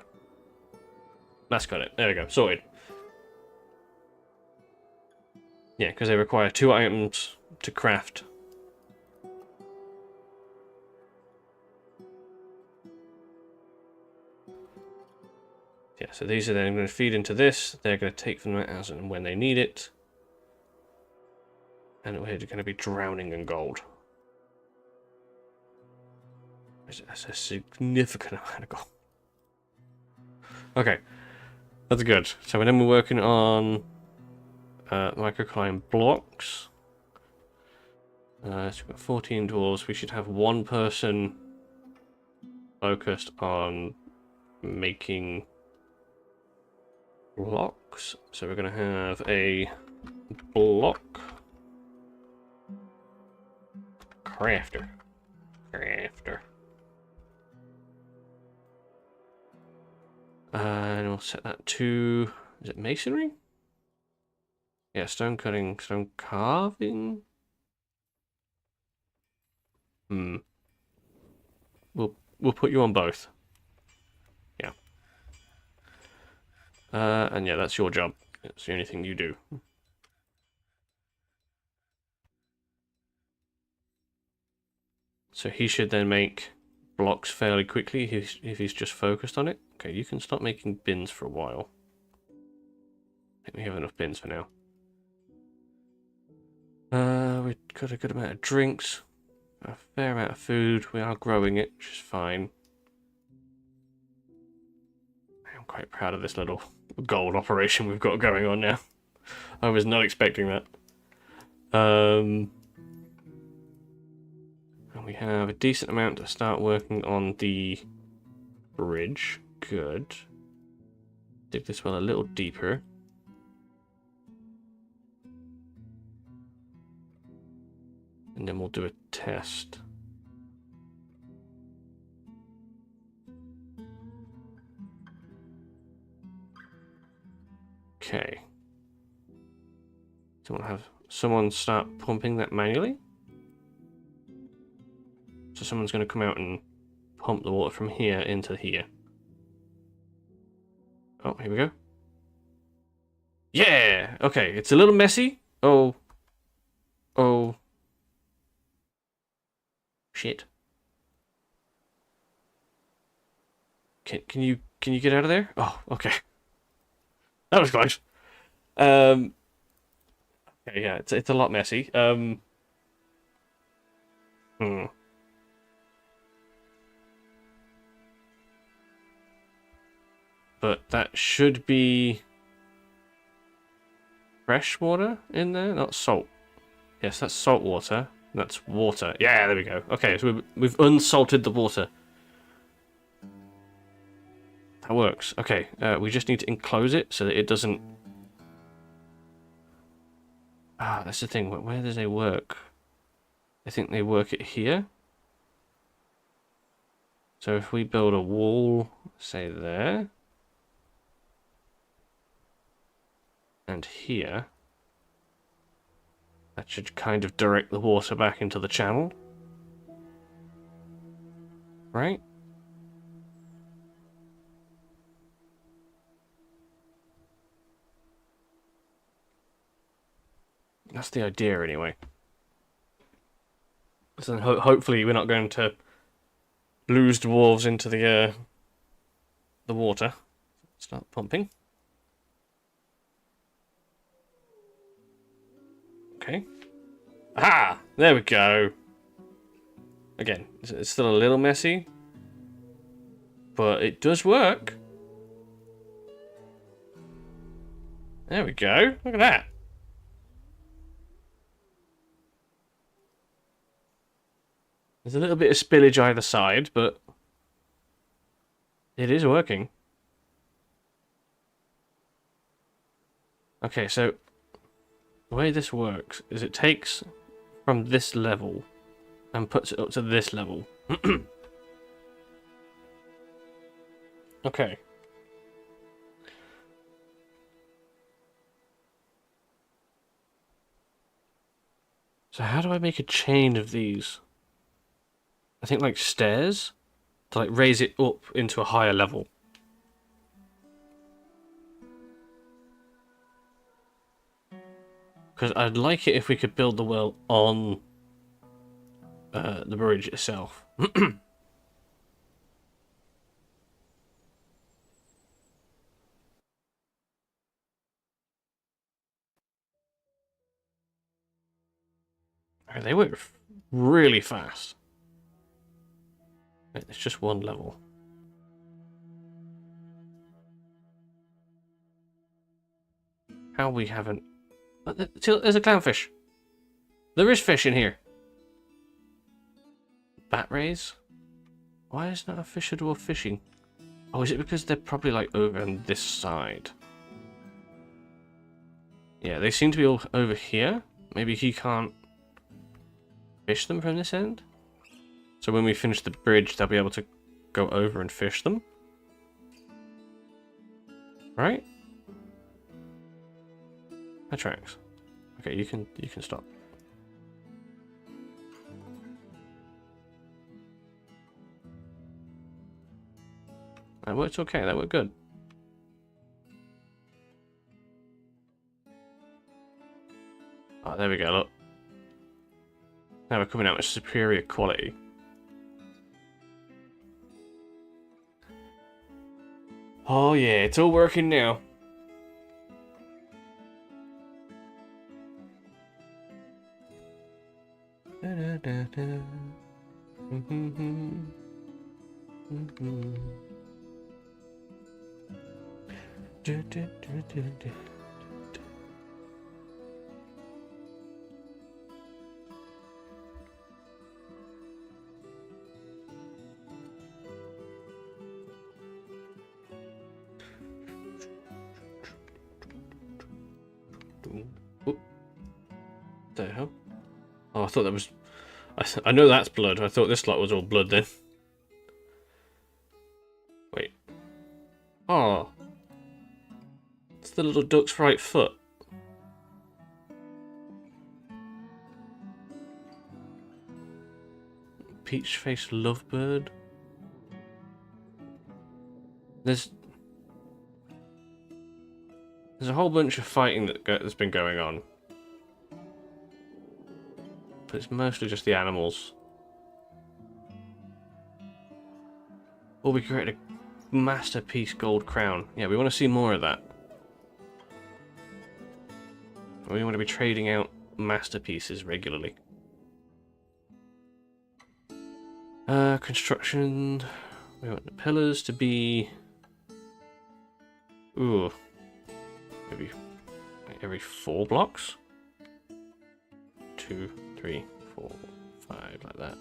That's got it. There we go. Sorted. Yeah, because they require 2 items to craft. Yeah, so these are then going to feed into this. They're going to take from that as and when they need it. And we're going to be drowning in gold. That's a significant amount of gold. Okay, that's good. So then we're working on microcline blocks. So we've got 14 dwarves. We should have 1 person focused on making blocks. So we're going to have a block crafter. And we'll set that to, is it masonry? Yeah, stone cutting, stone carving. We'll put you on both. Yeah. And yeah, that's your job. It's the only thing you do. So he should then make blocks fairly quickly if he's just focused on it. Okay, you can stop making bins for a while. I think we have enough bins for now. We've got a good amount of drinks, a fair amount of food. We are growing it, which is fine. I'm quite proud of this little gold operation we've got going on now. I was not expecting that. And we have a decent amount to start working on the bridge. Good. Dig this well a little deeper. And then we'll do a test. Okay. So we'll have someone start pumping that manually. So someone's going to come out and pump the water from here into here. Oh, here we go. Yeah! Okay, it's a little messy. Oh. Shit. Can you get out of there? Oh, okay. That was close. Okay, yeah, it's a lot messy. But that should be fresh water in there, not salt. Yes, that's salt water. That's water. Yeah, there we go. Okay, so we've unsalted the water. That works. Okay, we just need to enclose it so that it doesn't... Ah, that's the thing. Where do they work? I think they work it here. So if we build a wall, say there, and here, that should kind of direct the water back into the channel. Right? That's the idea, anyway. So then hopefully we're not going to lose dwarves into the water. Start pumping. Okay. Aha! There we go. Again, it's still a little messy, but it does work. There we go. Look at that. There's a little bit of spillage either side, but it is working. Okay, so the way this works is it takes from this level and puts it up to this level. Okay. So how do I make a chain of these? I think like stairs to like raise it up into a higher level. Because I'd like it if we could build the well on the bridge itself. They work really fast. It's just one level. How we haven't... There's a clownfish. There is fish in here. Bat rays? Why is not a fisher dwarf fishing? Oh, is it because they're probably like over on this side? Yeah, they seem to be all over here. Maybe he can't fish them from this end? So when we finish the bridge, they'll be able to go over and fish them. Right? That tracks. Okay, you can stop. That worked okay, that worked good. Oh, there we go, look. Now we're coming out with superior quality. Oh yeah, it's all working now. What the hell? Oh, I thought that was... I know that's blood. I thought this lot was all blood then. Wait. Oh. It's the little duck's right foot. Peach-faced lovebird. There's a whole bunch of fighting that's been going on. But it's mostly just the animals. Oh, we created a masterpiece gold crown. Yeah, we want to see more of that. We want to be trading out masterpieces regularly. Construction. We want the pillars to be... Ooh. Maybe every 4 blocks? 2, 3, 4, 5, like that.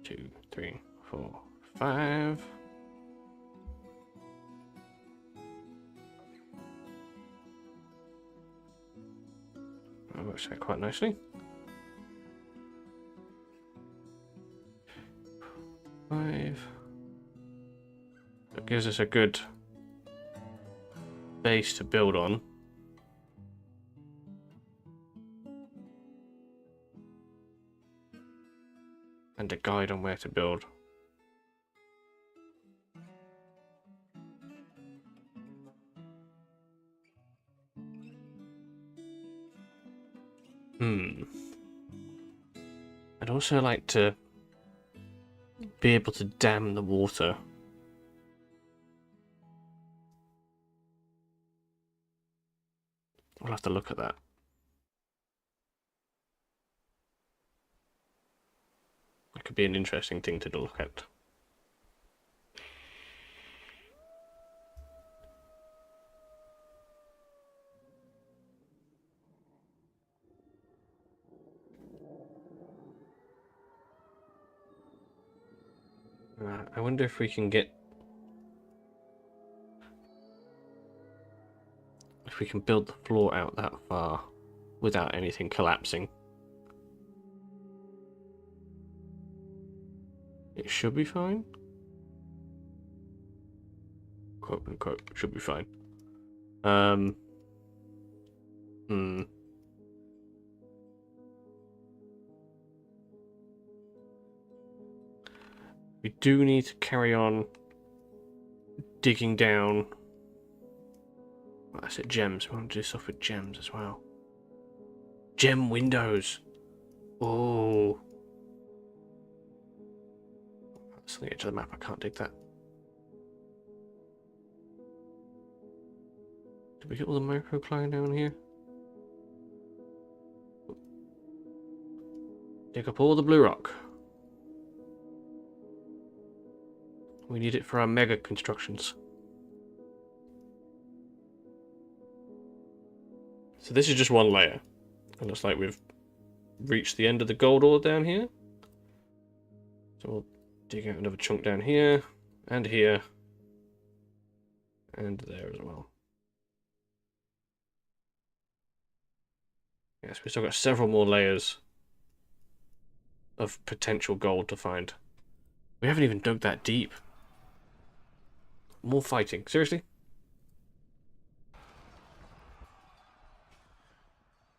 Two, 3, 4, 5. That works out quite nicely. 5. That gives us a good base to build on. And a guide on where to build. I'd also like to be able to dam the water. We'll have to look at that. That could be an interesting thing to look at. I wonder if we can get... if we can build the floor out that far without anything collapsing. It should be fine. Quote unquote, should be fine. We do need to carry on digging down. I said gems. We want to do stuff with gems as well. Gem windows. Oh. That's on the edge of the map. I can't dig that. Did we get all the microcline down here? Dig up all the blue rock. We need it for our mega constructions. So this is just one layer. It looks like we've reached the end of the gold ore down here. So we'll dig out another chunk down here, and there as well. Yes, we've still got several more layers of potential gold to find. We haven't even dug that deep. More fighting. Seriously?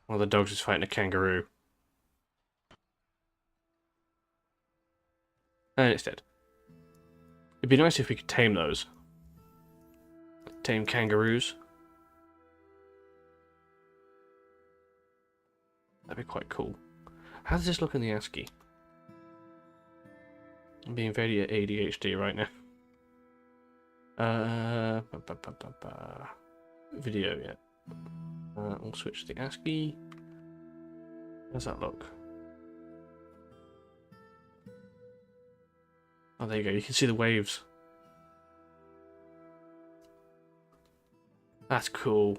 One of the dogs is fighting a kangaroo. And it's dead. It'd be nice if we could tame those. Tame kangaroos. That'd be quite cool. How does this look in the ASCII? I'm being very ADHD right now. Video, yeah. We'll switch to the ASCII. How does that look? Oh, there you go. You can see the waves. That's cool.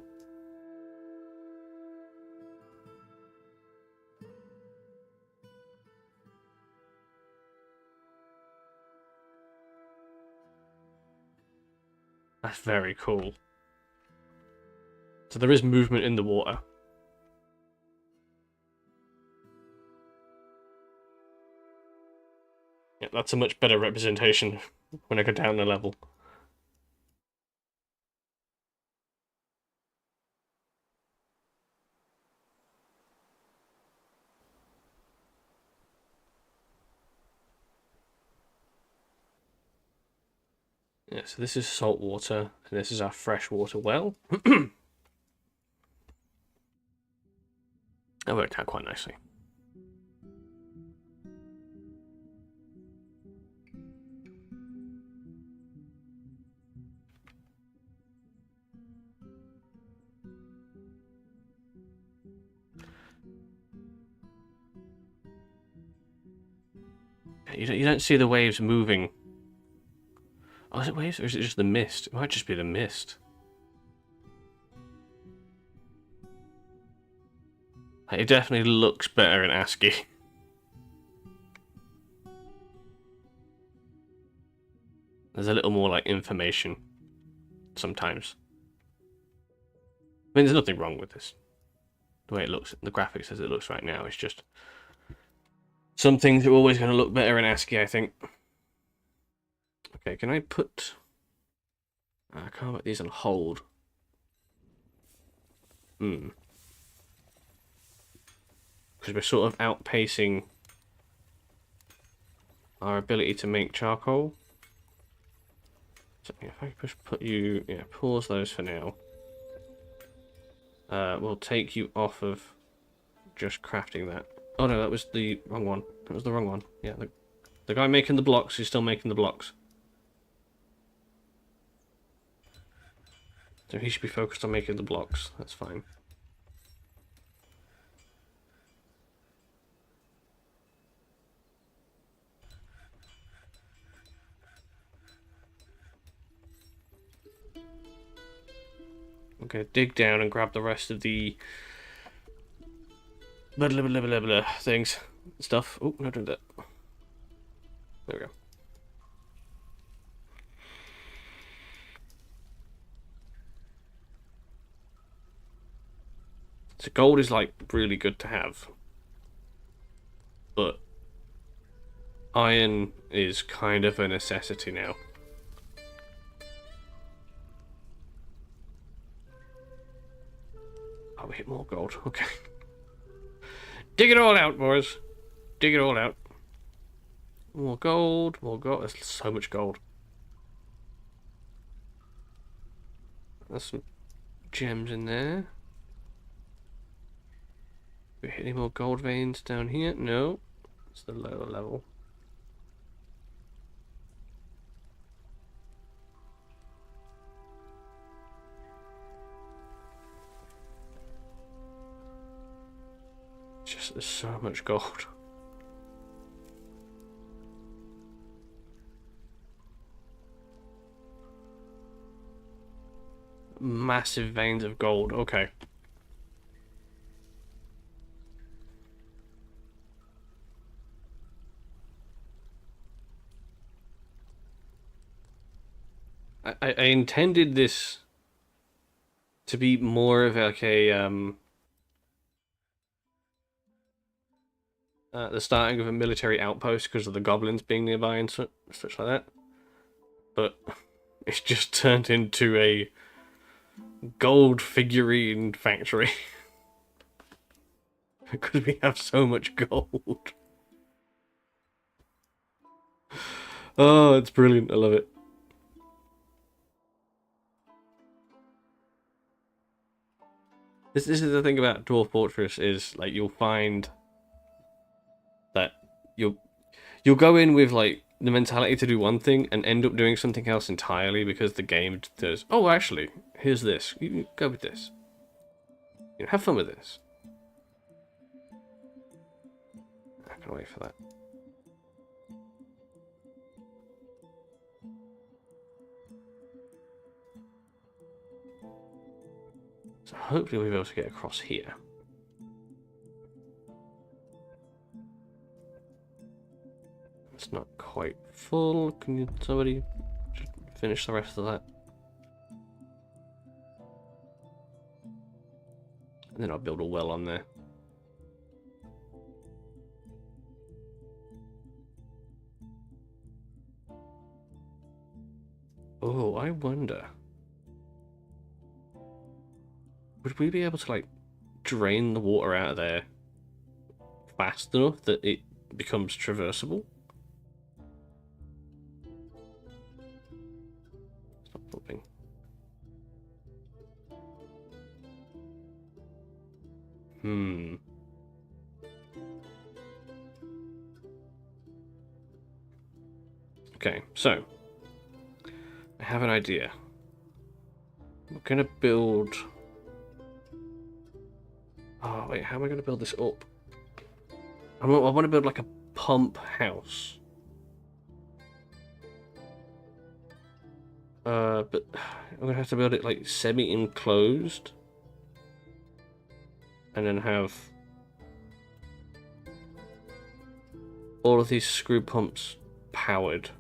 That's very cool. So there is movement in the water. Yeah, that's a much better representation when I go down the level. Yeah, so this is salt water, and this is our freshwater well. That worked out quite nicely. You don't see the waves moving. Oh, is it waves or is it just the mist? It might just be the mist. It definitely looks better in ASCII. There's a little more like information sometimes. I mean, there's nothing wrong with this. The way it looks, the graphics as it looks right now, it's just some things are always going to look better in ASCII, I think. Okay, can I put... I can't put these on hold. Because we're sort of outpacing our ability to make charcoal. So if I put you... Yeah, pause those for now. We'll take you off of just crafting that. Oh no, that was the wrong one. That was the wrong one. Yeah, the guy making the blocks is still making the blocks. So he should be focused on making the blocks. That's fine. Okay, dig down and grab the rest of the blah, blah, blah, blah, blah, things. Stuff. Oh, no, don't do that. There we go. So gold is like really good to have. But iron is kind of a necessity now. Oh, we hit more gold. Okay. Dig it all out, boys. Dig it all out. More gold, more gold. There's so much gold. There's some gems in there. We hit any more gold veins down here? No. It's the lower level. Just there's so much gold. Massive veins of gold. Okay. I intended this to be more of like a the starting of a military outpost because of the goblins being nearby and such like that. But it's just turned into a gold figurine factory because we have so much gold. Oh, it's brilliant. I love it. This is the thing about Dwarf Fortress is like you'll find that you'll go in with like the mentality to do one thing and end up doing something else entirely because the game says, "Oh, actually, here's this. You can go with this. You know, have fun with this." I can wait for that. So hopefully we'll be able to get across here. It's not quite full. Can somebody finish the rest of that? And then I'll build a well on there. Oh, I wonder. Would we be able to, like, drain the water out of there fast enough that it becomes traversable? Stop flipping. Okay, so I have an idea. We're gonna build... Oh, wait, how am I going to build this up? I want to build like a pump house. But I'm going to have to build it like semi-enclosed. And then have all of these screw pumps powered.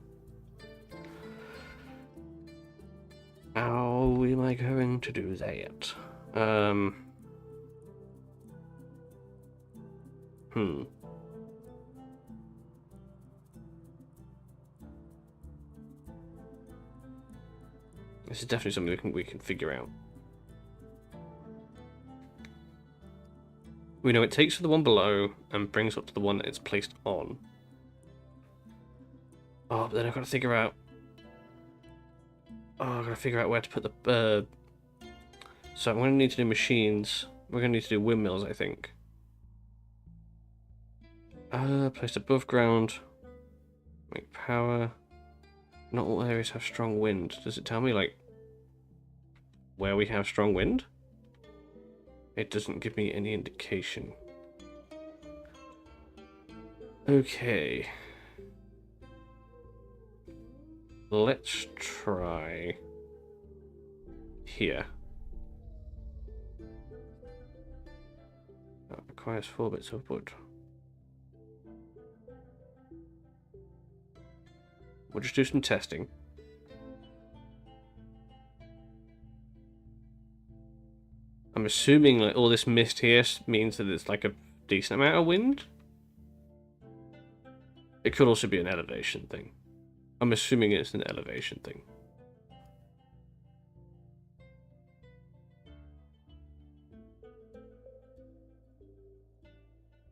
How am I going to do that? This is definitely something we can figure out. We know it takes to the one below and brings up to the one that it's placed on. Oh, but then I've got to figure out. Oh, I've got to figure out where to put the. So I'm going to need to do machines. We're going to need to do windmills, I think. Placed above ground. Make power. Not all areas have strong wind. Does it tell me, like, where we have strong wind? It doesn't give me any indication. Okay. Let's try here. That requires 4 bits of wood. We'll just do some testing. I'm assuming like all this mist here means that it's like a decent amount of wind. It could also be an elevation thing. I'm assuming it's an elevation thing.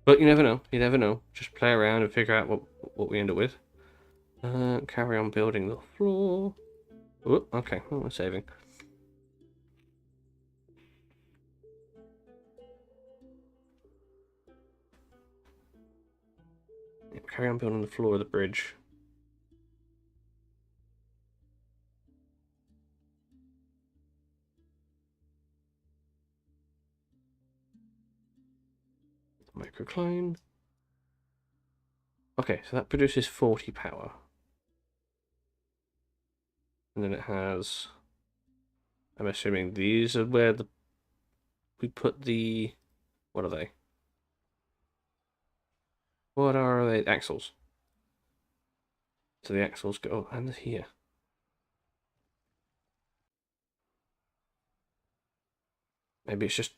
But you never know. You never know. Just play around and figure out what we end up with. Carry on building the floor. Oh, okay. Oh, we're saving. Carry on building the floor of the bridge. Microcline. Okay, so that produces 40 power. And then it has... I'm assuming these are where we put the... What are they? What are they? Axles. So the axles go... Oh, and here. Maybe it's just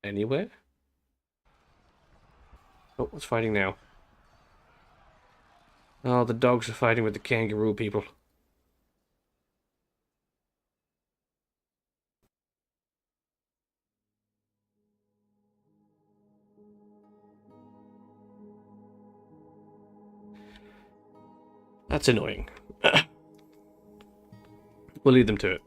anywhere? Oh, what's fighting now? Oh, the dogs are fighting with the kangaroo people. That's annoying. We'll lead them to it.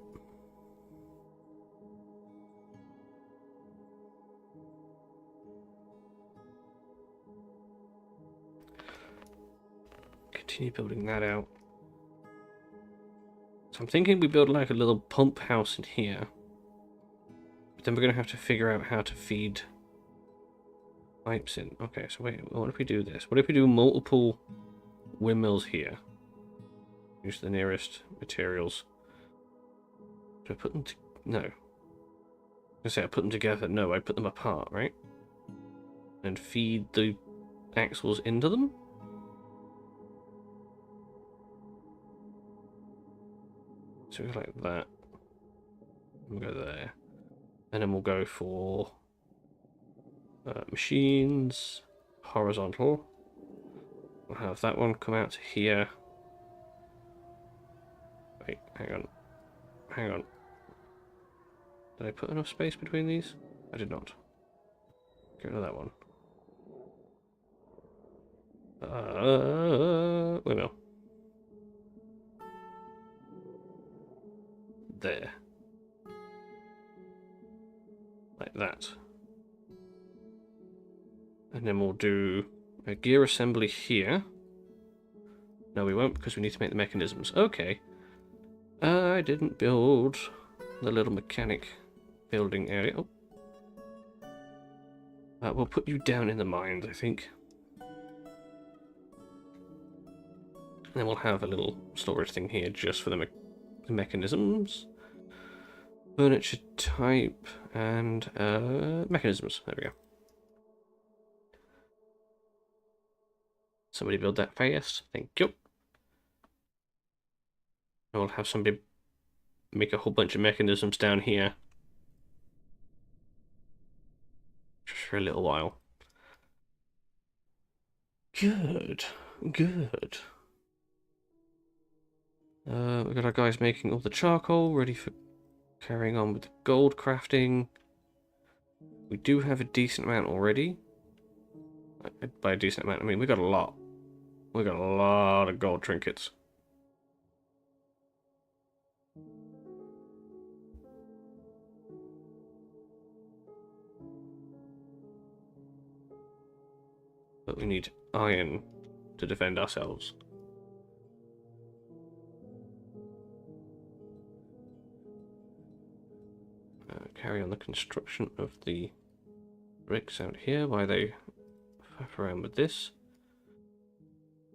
Continue building that out. So I'm thinking we build like a little pump house in here. But then we're going to have to figure out how to feed pipes in. Okay, so wait, what if we do this? What if we do multiple windmills here? Use the nearest materials. Do I put them no. I say I put them together. No, I put them apart, right? And feed the axles into them? So we go like that. We'll go there. And then we'll go for machines, horizontal. We'll have that one come out to here. Wait, hang on. Hang on. Did I put enough space between these? I did not. Get rid of that one. Windmill. There. Like that. And then we'll do a gear assembly here. No, we won't because we need to make the mechanisms. Okay. I didn't build the little mechanic building area. Oh. We'll put you down in the mines, I think. And then we'll have a little storage thing here just for the mechanisms. Furniture type and mechanisms. There we go. Somebody build that fast. Thank you. And we'll have somebody make a whole bunch of mechanisms down here. Just for a little while. Good. Good. We've got our guys making all the charcoal, ready for carrying on with the gold crafting. We do have a decent amount already. By a decent amount, I mean we got a lot. We got a lot of gold trinkets. But we need iron to defend ourselves. Carry on the construction of the bricks out here while they faff around with this.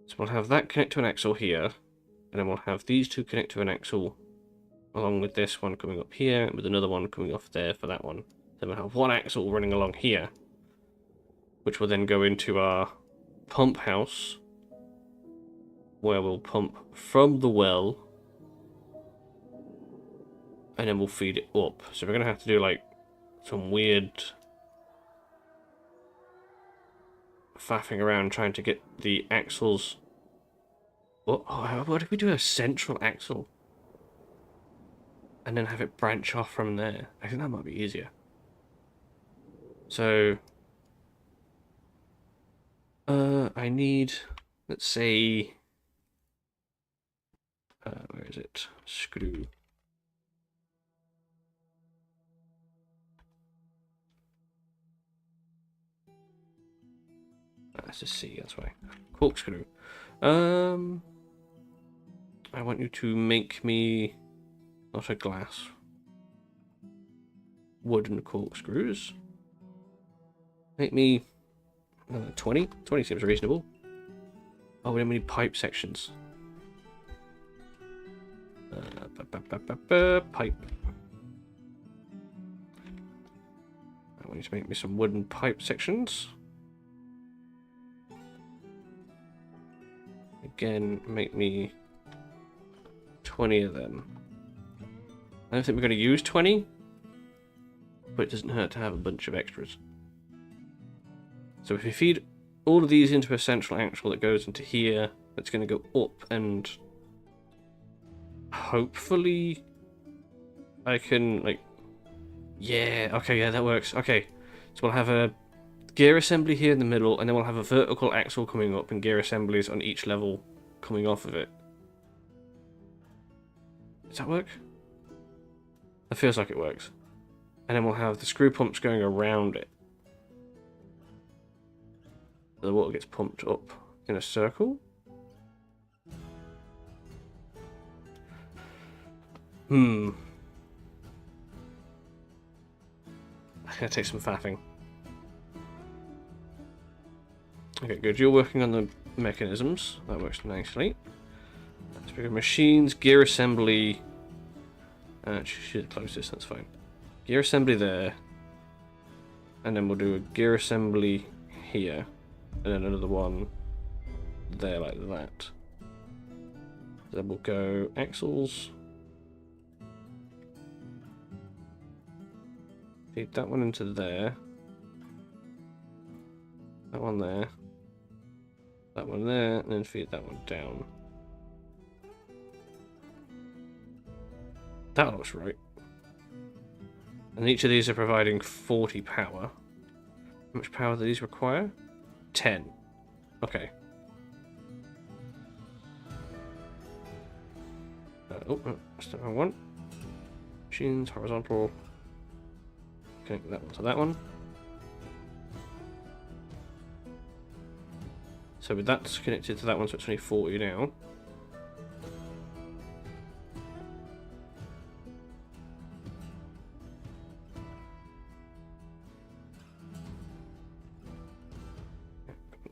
So we'll have that connect to an axle here, and then we'll have these two connect to an axle along with this one coming up here, and with another one coming off there for that one. Then we'll have one axle running along here, which will then go into our pump house, where we'll pump from the well, and then we'll feed it up. So we're going to have to do like some weird faffing around trying to get the axles. What if we do a central axle and then have it branch off from there? I think that might be easier. So I need, let's say, where is it? Screw. That's a C, that's why. Corkscrew. I want you to make me, not a glass, wooden corkscrews. Make me 20? 20 seems reasonable. Oh, we need pipe sections. Pipe. I want you to make me some wooden pipe sections. Again, make me 20 of them. I don't think we're going to use 20, but it doesn't hurt to have a bunch of extras. So if we feed all of these into a central axle that goes into here, that's going to go up, and hopefully I can, like, yeah, okay, yeah, that works. Okay, so we'll have a gear assembly here in the middle, and then we'll have a vertical axle coming up and gear assemblies on each level coming off of it. Does that work? That feels like it works. And then we'll have the screw pumps going around it. The water gets pumped up in a circle. That's gonna take some faffing. Okay, good. You're working on the mechanisms. That works nicely. Let's pick up machines, gear assembly. Should close this, that's fine. Gear assembly there. And then we'll do a gear assembly here. And then another one there like that. Then we'll go axles. Feed that one into there. That one there. That one there, and then feed that one down. That looks right. And each of these are providing 40 power. How much power do these require? 10. Okay. That's the wrong one. Machines, horizontal. Connect that one to that one. So with that connected to that one, so it's only 40 now.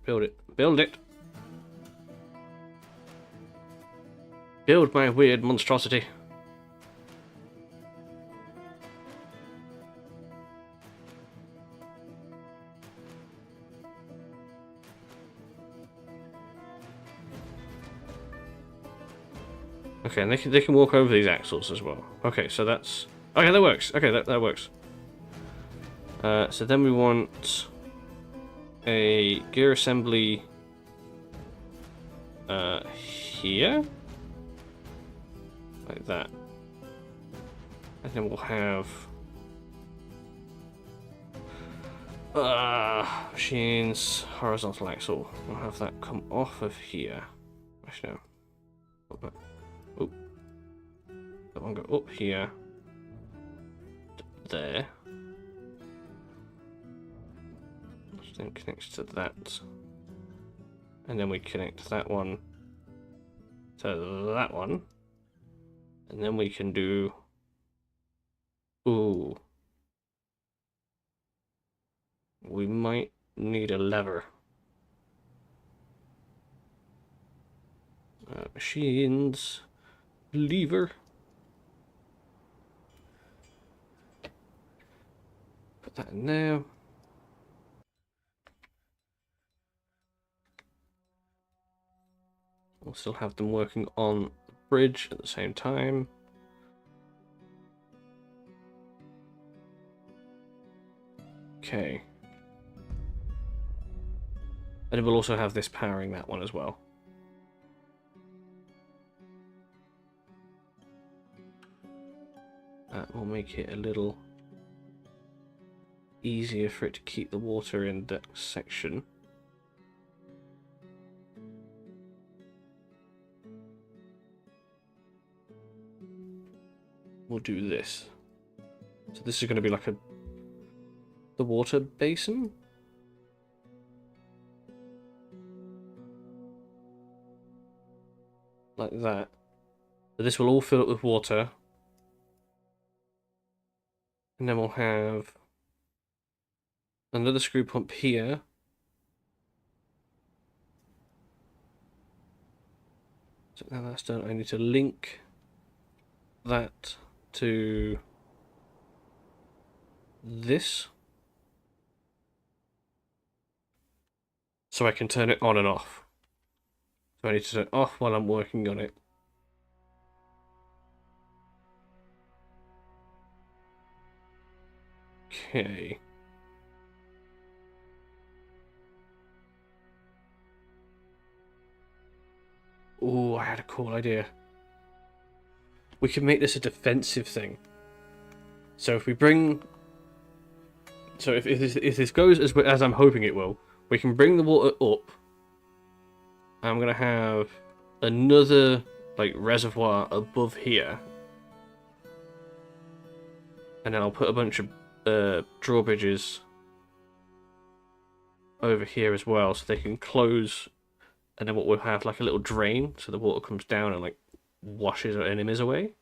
Build it. Build it! Build my weird monstrosity. Okay, and they can walk over these axles as well. Okay, so that's... Okay, that works. Okay, that works. So then we want a gear assembly here, like that, and then we'll have machines horizontal axle. We'll have that come off of here. Actually, no. Oh, that one go up here, there. Which then connects to that, and then we connect that one to that one, and then we can do. Ooh. We might need a lever. Machines. Lever. Put that in there. We'll still have them working on the bridge at the same time. Okay. And we'll also have this powering that one as well. That will make it a little easier for it to keep the water in that section. We'll do this. So this is going to be like the water basin. Like that. So this will all fill up with water. And then we'll have another screw pump here. So now that's done, I need to link that to this. So I can turn it on and off. So I need to turn it off while I'm working on it. Okay. Oh, I had a cool idea. We can make this a defensive thing. So if we bring... So if this goes as I'm hoping it will, we can bring the water up. I'm going to have another like reservoir above here. And then I'll put a bunch of drawbridges over here as well, so they can close, and then what we'll have like a little drain, so the water comes down and like washes our enemies away.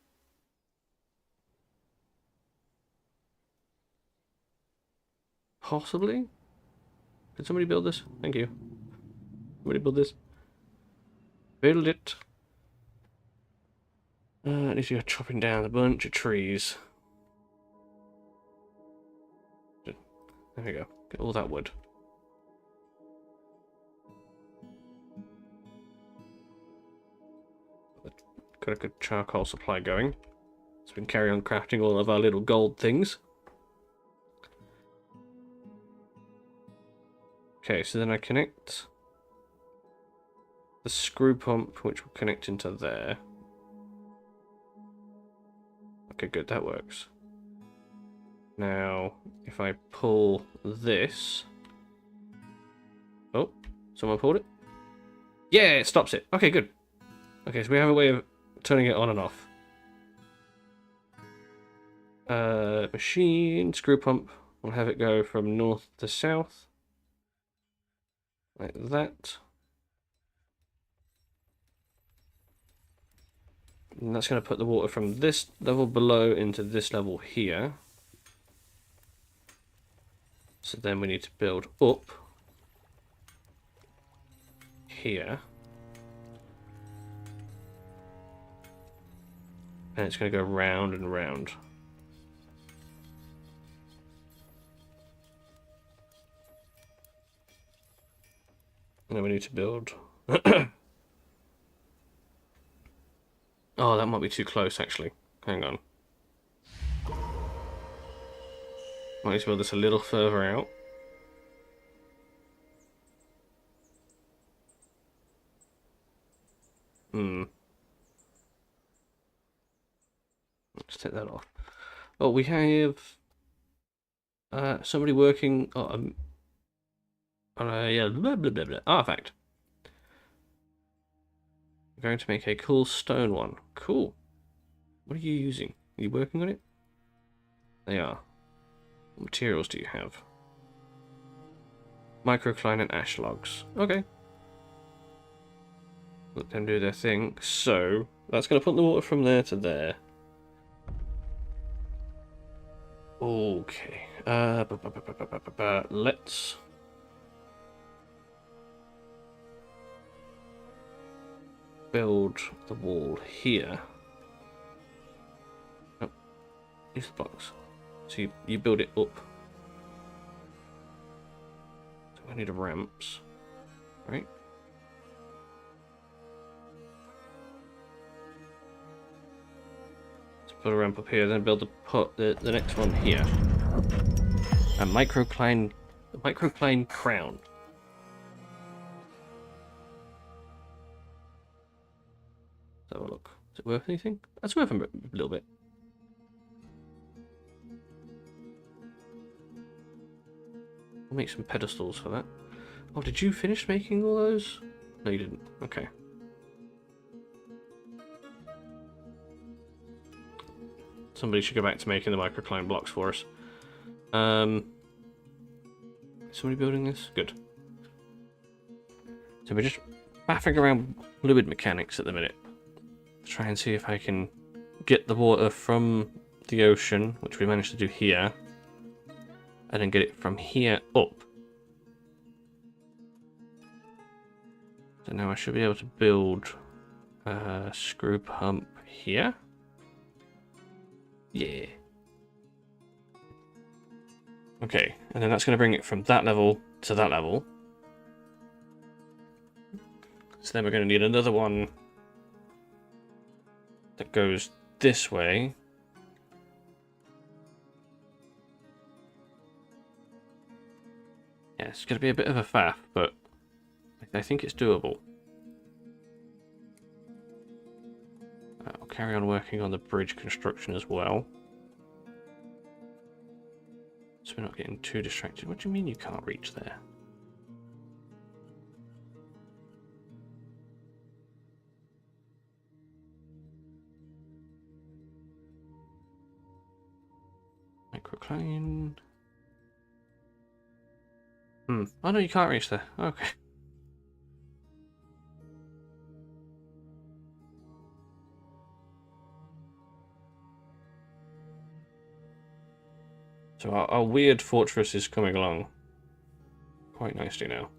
Possibly? Could somebody build this? Thank you. Somebody build this. Build it. At least you're chopping down a bunch of trees. There we go. Get all that wood. Got a good charcoal supply going. So we can carry on crafting all of our little gold things. Okay, so then I connect the screw pump, which will connect into there. Okay, good, that works. Now, if I pull this... Oh, someone pulled it? Yeah, it stops it. Okay, good. Okay, so we have a way of turning it on and off. Machine, screw pump. We'll have it go from north to south. Like that. And that's going to put the water from this level below into this level here. So then we need to build up here. And it's going to go round and round. And then we need to build Oh, that might be too close, actually. Hang on. Might need to build this a little further out. Hmm. Let's take that off. Oh, we have somebody working on yeah, blah, blah, blah, blah. Artifact. We're going to make a cool stone one. Cool. What are you using? Are you working on it? They are. What materials do you have? Microcline and ash logs. Okay. Let them do their thing. So, that's going to put the water from there to there. Okay. Let's build the wall here. Oh, use the box. So you build it up. So we need ramps, right? Let's put a ramp up here, then build the next one here. A microcline crown. Let's have a look. Is it worth anything? That's worth a little bit. We'll make some pedestals for that. Oh, did you finish making all those? No, you didn't. Okay. Somebody should go back to making the microcline blocks for us. Somebody building this? Good. So we're just faffing around fluid mechanics at the minute. Try and see if I can get the water from the ocean, which we managed to do here, and then get it from here up. So now I should be able to build a screw pump here. Yeah. Okay, and then that's going to bring it from that level to that level. So then we're going to need another one that goes this way. Yeah, it's going to be a bit of a faff, but I think it's doable. I'll carry on working on the bridge construction as well. So we're not getting too distracted. What do you mean you can't reach there? Microcline. Oh no, you can't reach there. Okay. So our weird fortress is coming along quite nicely now.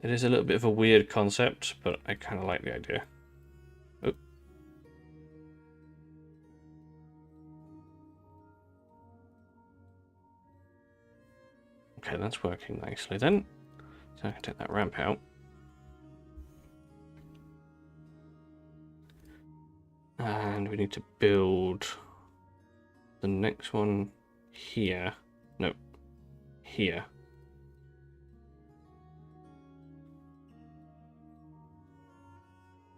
It is a little bit of a weird concept, but I kind of like the idea. Oh. Okay, that's working nicely then. So I can take that ramp out. And we need to build the next one here. No, here.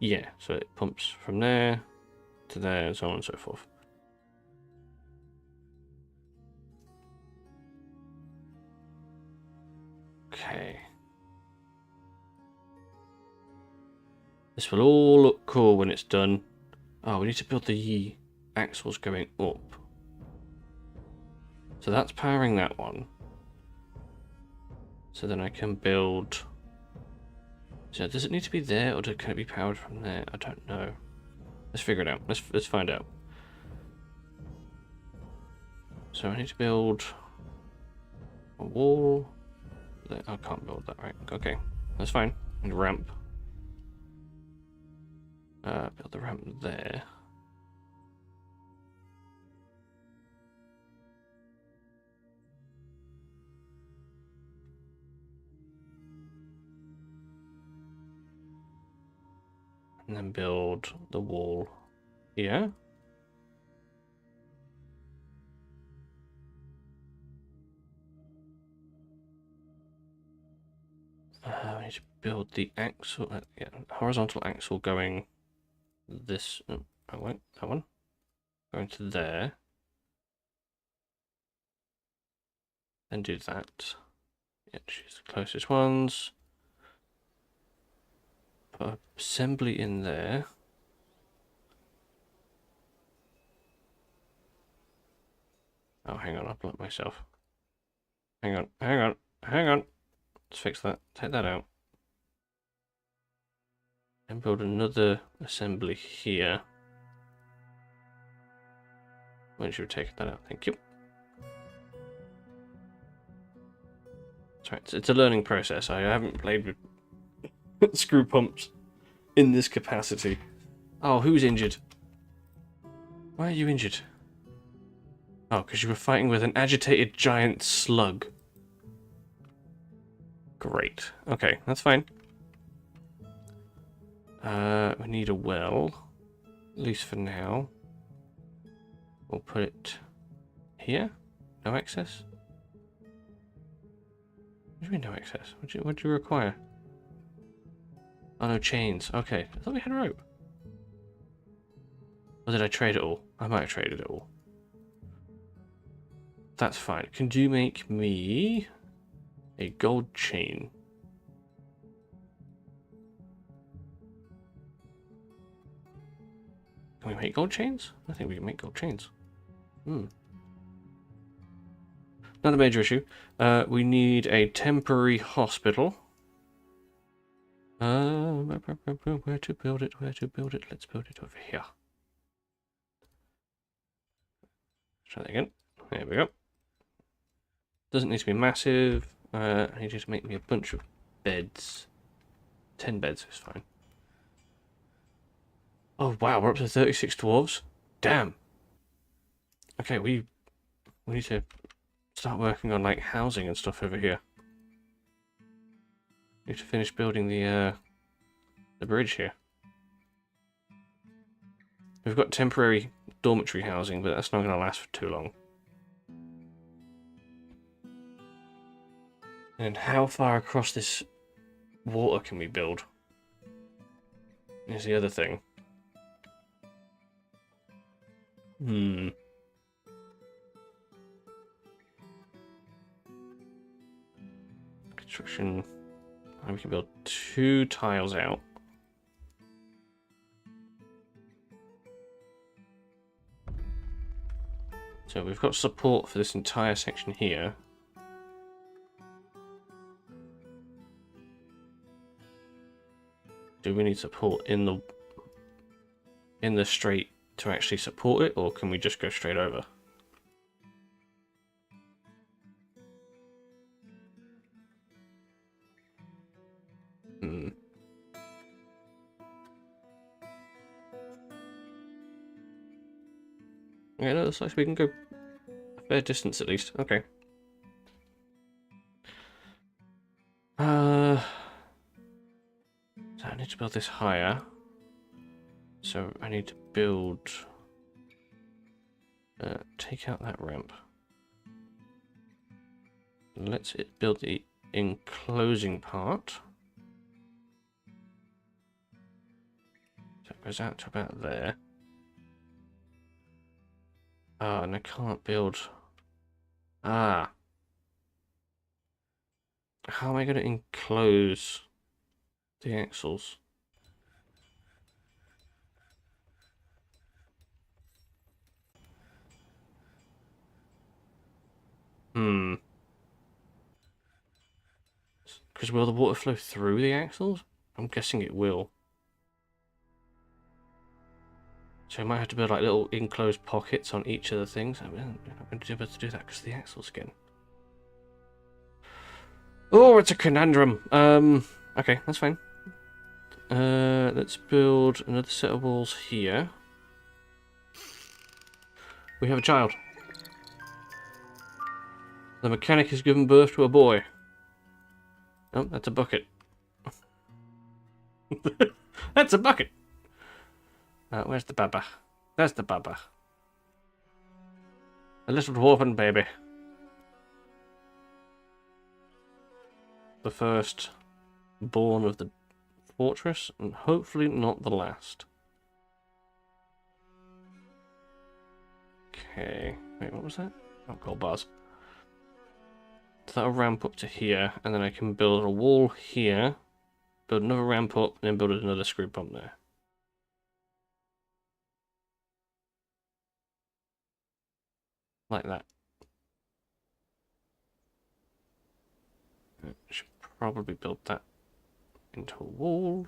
Yeah, so it pumps from there to there and so on and so forth. Okay. This will all look cool when it's done. Oh, we need to build the axles going up. So that's powering that one. So then I can build... So does it need to be there or can it be powered from there? I don't know. Let's figure it out. Let's find out. So I need to build a wall. I can't build that, right? Okay, that's fine. And a ramp. Build the ramp there. And then build the wall here. We need to build the axle, yeah, horizontal axle going this. Oh, I won't. That one going to there. Then do that. Yeah, choose the closest ones. Put assembly in there. Oh, hang on, I've blocked myself. Hang on, hang on, hang on. Let's fix that. Take that out. And build another assembly here. When should we take that out? Thank you. Sorry, it's a learning process. I haven't played with screw pumps in this capacity. Oh, who's injured? Why are you injured? Oh, because you were fighting with an agitated giant slug. Great. Okay, that's fine. We need a well. At least for now. We'll put it here. No access? What do you mean no access? What do you require? Oh, no chains. Okay. I thought we had a rope. Or did I trade it all? I might have traded it all. That's fine. Can you make me a gold chain? Can we make gold chains? I think we can make gold chains. Not a major issue. We need a temporary hospital. Where to build it? Where to build it? Let's build it over here. Try that again. There we go. Doesn't need to be massive. I need you to make me a bunch of beds. 10 beds is fine. Oh wow, we're up to 36 dwarves. Damn. Okay, we need to start working on like housing and stuff over here. Need to finish building the bridge here. We've got temporary dormitory housing, but that's not going to last for too long. And how far across this water can we build? Is the other thing. Construction. We can build 2 tiles out. So we've got support for this entire section here. Do we need support in the straight to actually support it, or can we just go straight over? Yeah, no, looks like we can go a fair distance at least. Okay. So I need to build this higher. So I need to build... take out that ramp. Let's build the enclosing part. So it goes out to about there. Ah, and I can't build... Ah. How am I going to enclose the axles? Because will the water flow through the axles? I'm guessing it will. So I might have to build like little enclosed pockets on each of the things. I'm not going to be able to do that because of the axles again. Oh, it's a conundrum. Okay, that's fine. Let's build another set of walls here. We have a child. The mechanic has given birth to a boy. Oh, that's a bucket. That's a bucket. Where's the baba? There's the baba. A little dwarven baby. The first born of the fortress, and hopefully not the last. Okay. Wait, what was that? Oh, gold bars. So that'll ramp up to here, and then I can build a wall here, build another ramp up, and then build another screw pump there. Like that. I should probably build that into a wall.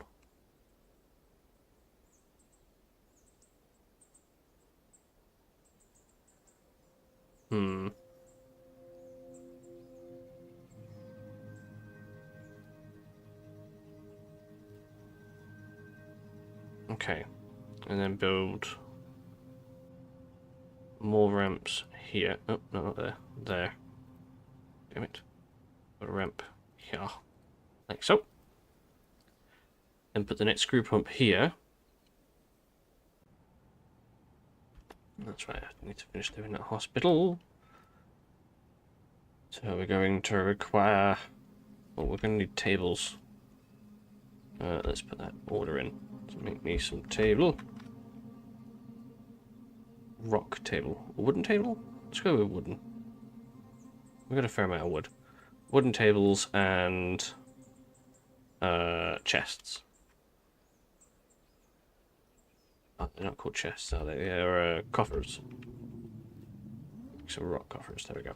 Okay. And then build more ramps here. Oh, no, not there. There. Damn it. Got a ramp here. Like so. And put the next screw pump here. That's right, I need to finish doing that hospital. So we're going to require... Well, we're going to need tables. Let's put that order in. So make me some table. Rock table. A wooden table? Let's go with wooden. We've got a fair amount of wood. Wooden tables and chests. Oh, they're not called chests, are they? They're coffers. Some rock coffers. There we go.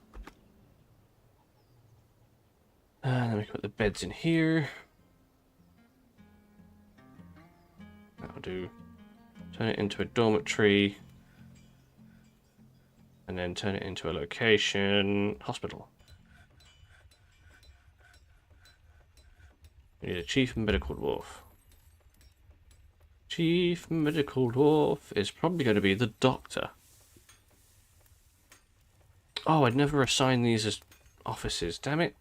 And then we can put the beds in here. That'll do. Turn it into a dormitory. And then turn it into a location. Hospital. We need a chief medical dwarf. Chief medical dwarf is probably going to be the doctor. Oh, I'd never assigned these as offices. Damn it.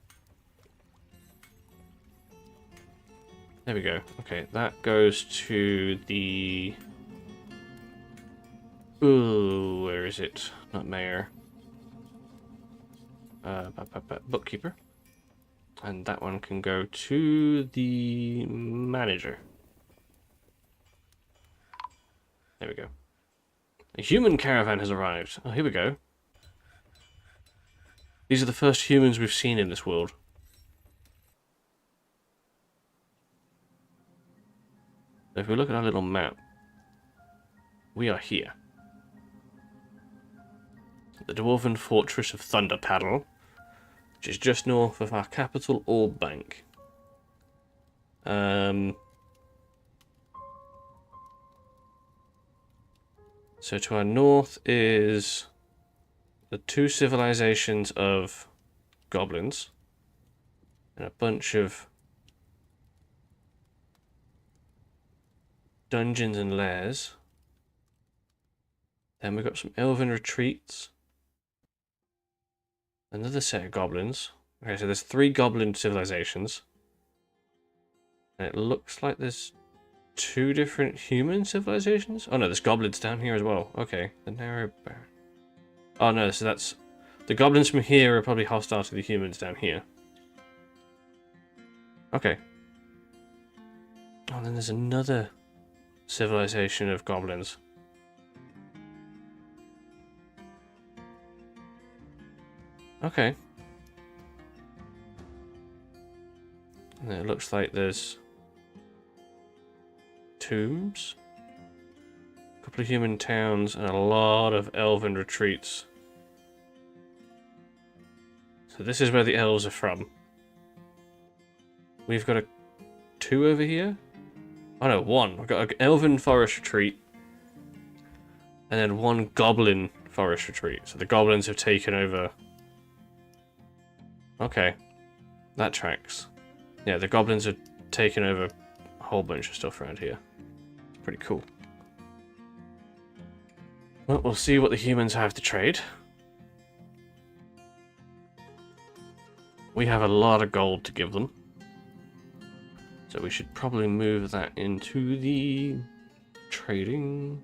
There we go. Okay, that goes to the... Ooh, where is it? Not mayor. Bookkeeper. And that one can go to the manager. There we go. A human caravan has arrived. Oh, here we go. These are the first humans we've seen in this world. So if we look at our little map, we are here. The Dwarven Fortress of Thunderpaddle, which is just north of our capital, Orb Bank. So to our north is the two civilizations of goblins and a bunch of dungeons and lairs. Then we've got some elven retreats. Another set of goblins. Okay, so there's 3 goblin civilizations. And it looks like there's 2 different human civilizations? Oh no, there's goblins down here as well. Okay, the narrow bear. Oh no, so that's... The goblins from here are probably hostile to the humans down here. Okay. Oh, then there's another civilization of goblins. Okay. And it looks like there's tombs, a couple of human towns, and a lot of elven retreats. So this is where the elves are from. We've got 2 over here. Oh no, 1. We've got an elven forest retreat, and then 1 goblin forest retreat. So the goblins have taken over. Okay, that tracks. Yeah, the goblins have taken over a whole bunch of stuff around here. It's pretty cool. Well, we'll see what the humans have to trade. We have a lot of gold to give them. So we should probably move that into the Trading.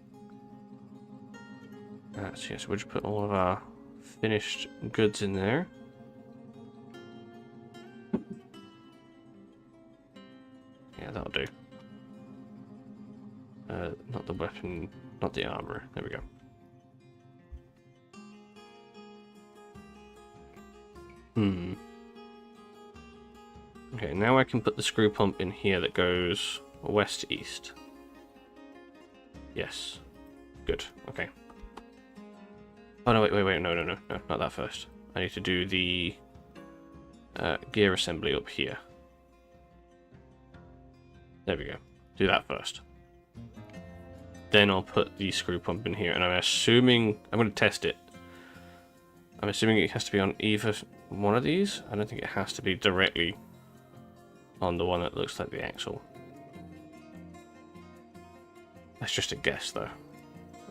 So yes, we'll just put all of our finished goods in there. Yeah, that'll do. Not the weapon, not the armor. There we go. Okay, now I can put the screw pump in here that goes west to east. Yes. Good. Okay. Oh, no, wait. No, not that first. I need to do the gear assembly up here. There we go. Do that first. Then I'll put the screw pump in here, and I'm assuming... I'm going to test it. I'm assuming it has to be on either one of these. I don't think it has to be directly on the one that looks like the axle. That's just a guess, though.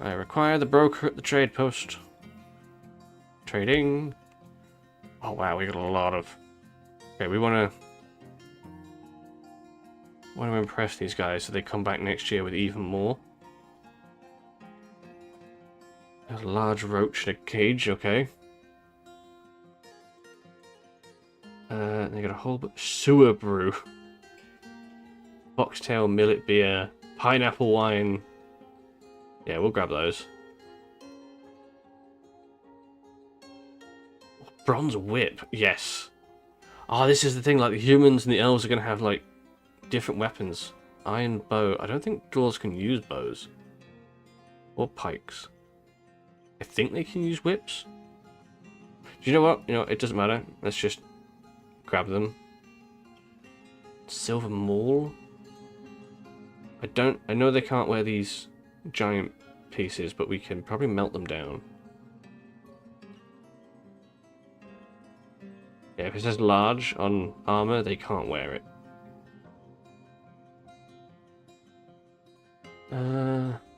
I require the broker at the trade post. Trading. Oh, wow, we got a lot of... Okay, we want to impress these guys so they come back next year with even more. There's a large roach in a cage, okay. They got a whole sewer brew. Foxtail millet beer. Pineapple wine. Yeah, we'll grab those. Bronze whip. Yes. Oh, this is the thing. Like, the humans and the elves are going to have, like, different weapons. Iron bow. I don't think dwarves can use bows. Or pikes. I think they can use whips. Do you know what? You know, it doesn't matter. Let's just grab them. Silver maul. I know they can't wear these giant pieces, but we can probably melt them down. Yeah, if it says large on armor, they can't wear it.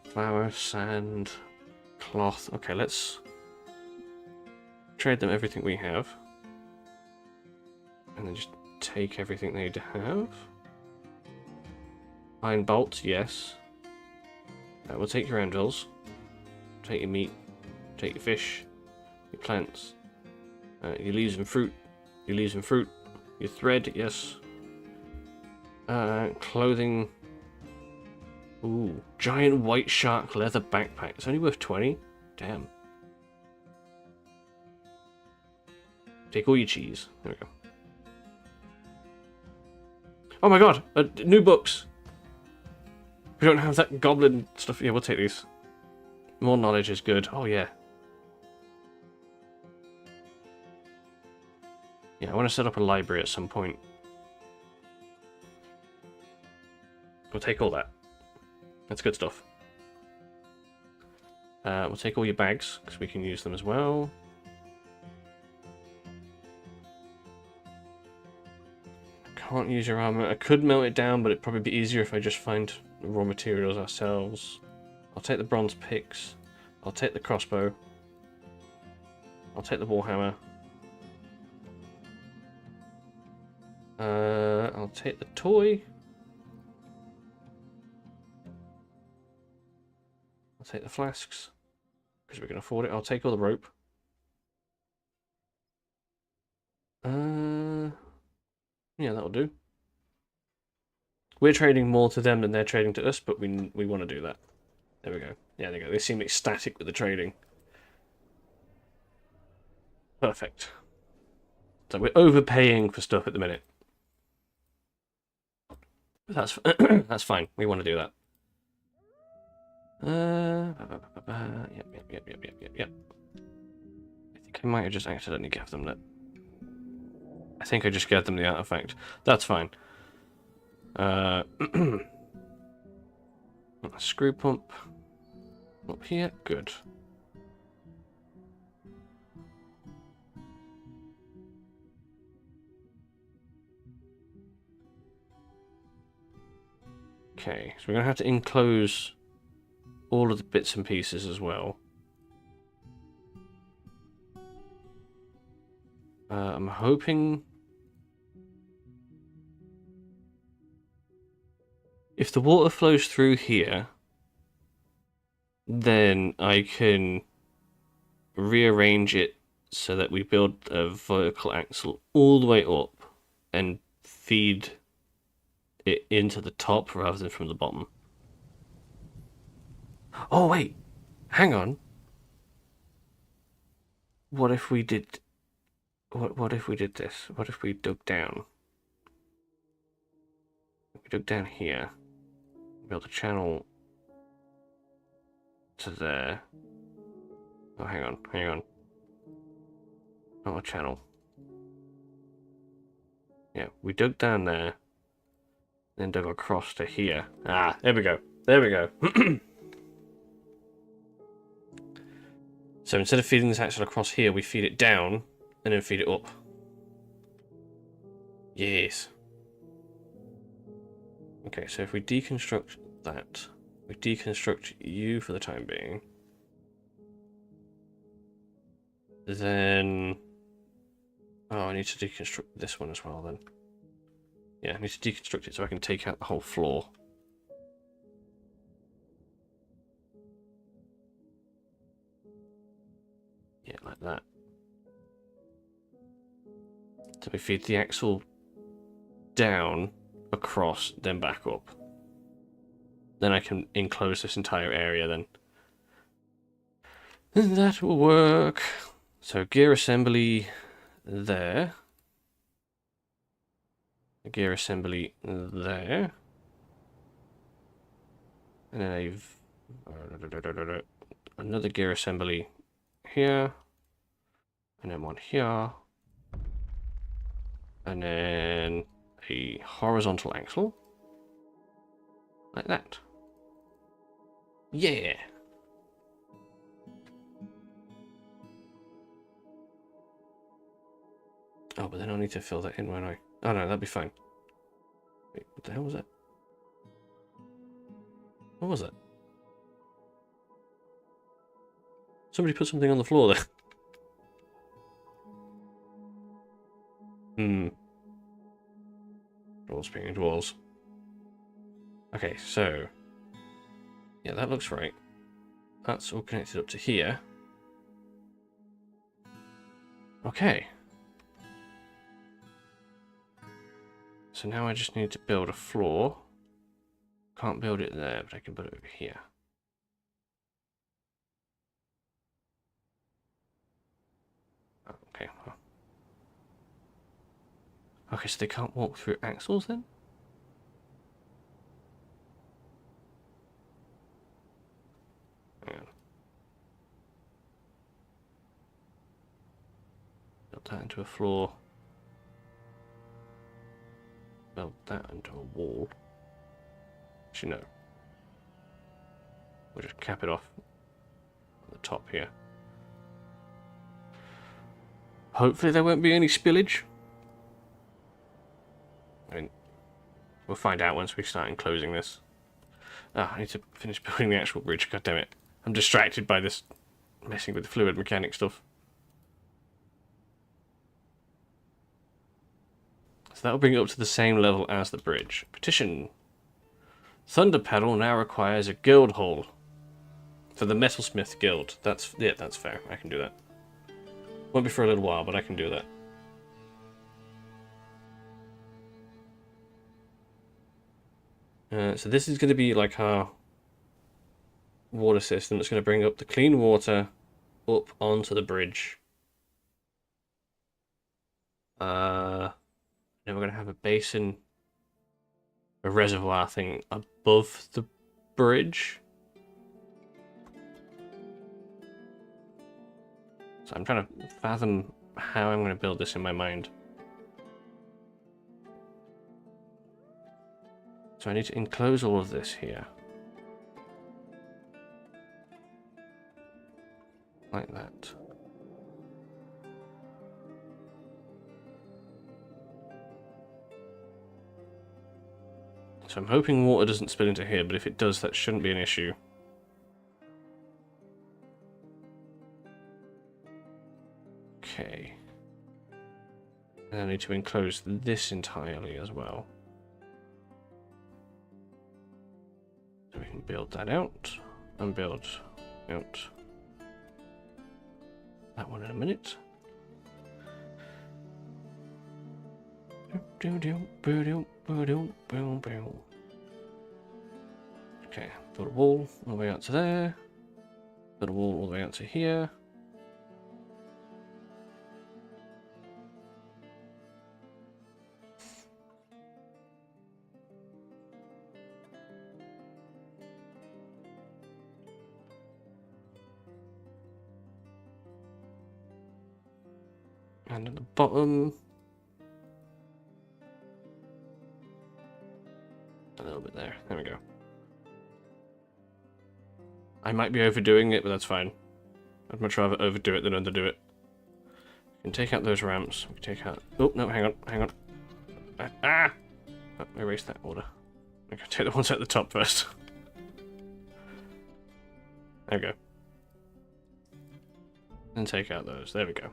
Flour, sand, cloth. Okay, let's trade them everything we have. And then just take everything they need to have. Iron bolts, yes. We'll take your anvils. Take your meat. Take your fish. Your plants. Your leaves and fruit. Your leaves and fruit. Your thread, yes. Clothing. Ooh. Giant white shark leather backpack. It's only worth 20? Damn. Take all your cheese. There we go. Oh my god! New books! We don't have that goblin stuff. Yeah, we'll take these. More knowledge is good. Oh, yeah. Yeah, I want to set up a library at some point. We'll take all that. That's good stuff. We'll take all your bags, because we can use them as well. Can't use your armor. I could melt it down, but it'd probably be easier if I just find raw materials ourselves. I'll take the bronze picks. I'll take the crossbow. I'll take the warhammer. I'll take the toy. I'll take the flasks, because we can afford it. I'll take all the rope. Yeah, that'll do. We're trading more to them than they're trading to us, but we want to do that. There we go. Yeah, there you go. They seem ecstatic with the trading. Perfect. So we're overpaying for stuff at the minute. But that's that's fine. We want to do that. Yep. I think I might have just accidentally gave them that. I think I just gave them the artifact. That's fine. Screw pump up here. Good. Okay, so we're going to have to enclose all of the bits and pieces as well. I'm hoping... if the water flows through here, then I can rearrange it so that we build a vertical axle all the way up and feed it into the top rather than from the bottom. Oh wait, hang on. What if we did? What if we did this? What if we dug down? We dug down here, built a channel to there. Oh, hang on. Not a channel. Yeah, we dug down there, then dug across to here. Ah, there we go. There we go. So instead of feeding this axle across here, we feed it down and then feed it up. Yes. Okay, so if we deconstruct that, we deconstruct you for the time being, then... Oh, I need to deconstruct this one as well then. Yeah, I need to deconstruct it so I can take out the whole floor. Yeah, like that. So we feed the axle down, across, then back up. Then I can enclose this entire area then. And that will work. So gear assembly there. Gear assembly there. And then another gear assembly here. And then one here. And then a horizontal axle. Like that. Yeah. Oh, but then I'll need to fill that in, won't I? Oh no, that'd be fine. Wait, what the hell was that? What was that? Somebody put something on the floor there. Walls being walls. Okay, so... Yeah, that looks right. That's all connected up to here. Okay. So now I just need to build a floor. Can't build it there, but I can build it over here. Oh, okay. Okay, so they can't walk through axles then? Hang on. Build that into a floor. Build that into a wall. Actually, no. We'll just cap it off at the top here. Hopefully there won't be any spillage. I mean, we'll find out once we start enclosing this. Ah, I need to finish building the actual bridge, god damn it. I'm distracted by this messing with the fluid mechanic stuff. So that'll bring it up to the same level as the bridge. Petition. Thunder Pedal now requires a guild hall. For the Metalsmith Guild. That's fair. I can do that. Won't be for a little while, but I can do that. So this is going to be like our water system that's going to bring up the clean water up onto the bridge. Then we're going to have a basin, a reservoir thing above the bridge. So I'm trying to fathom how I'm going to build this in my mind. So I need to enclose all of this here. Like that. So I'm hoping water doesn't spill into here, but if it does, that shouldn't be an issue. Okay. And I need to enclose this entirely as well. So we can build that out and build Out. That one in a minute. Okay, build a wall all the way out to there. Build a wall all the way out to here. And at the bottom, a little bit there. There we go. I might be overdoing it, but that's fine. I'd much rather overdo it than underdo it. We can take out those ramps. We can take out... Oh, no, hang on. Ah! Oh, erase that order. I can take the ones at the top first. There we go. And take out those. There we go.